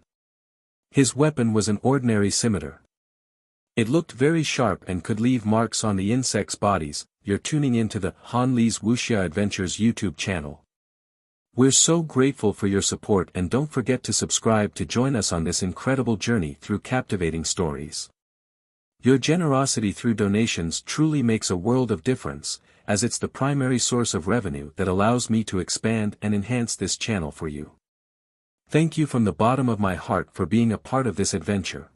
His weapon was an ordinary scimitar. It looked very sharp and could leave marks on the insects' bodies. You're tuning into the Han Li's Wuxia Adventures YouTube channel. We're so grateful for your support and don't forget to subscribe to join us on this incredible journey through captivating stories. Your generosity through donations truly makes a world of difference, as it's the primary source of revenue that allows me to expand and enhance this channel for you. Thank you from the bottom of my heart for being a part of this adventure.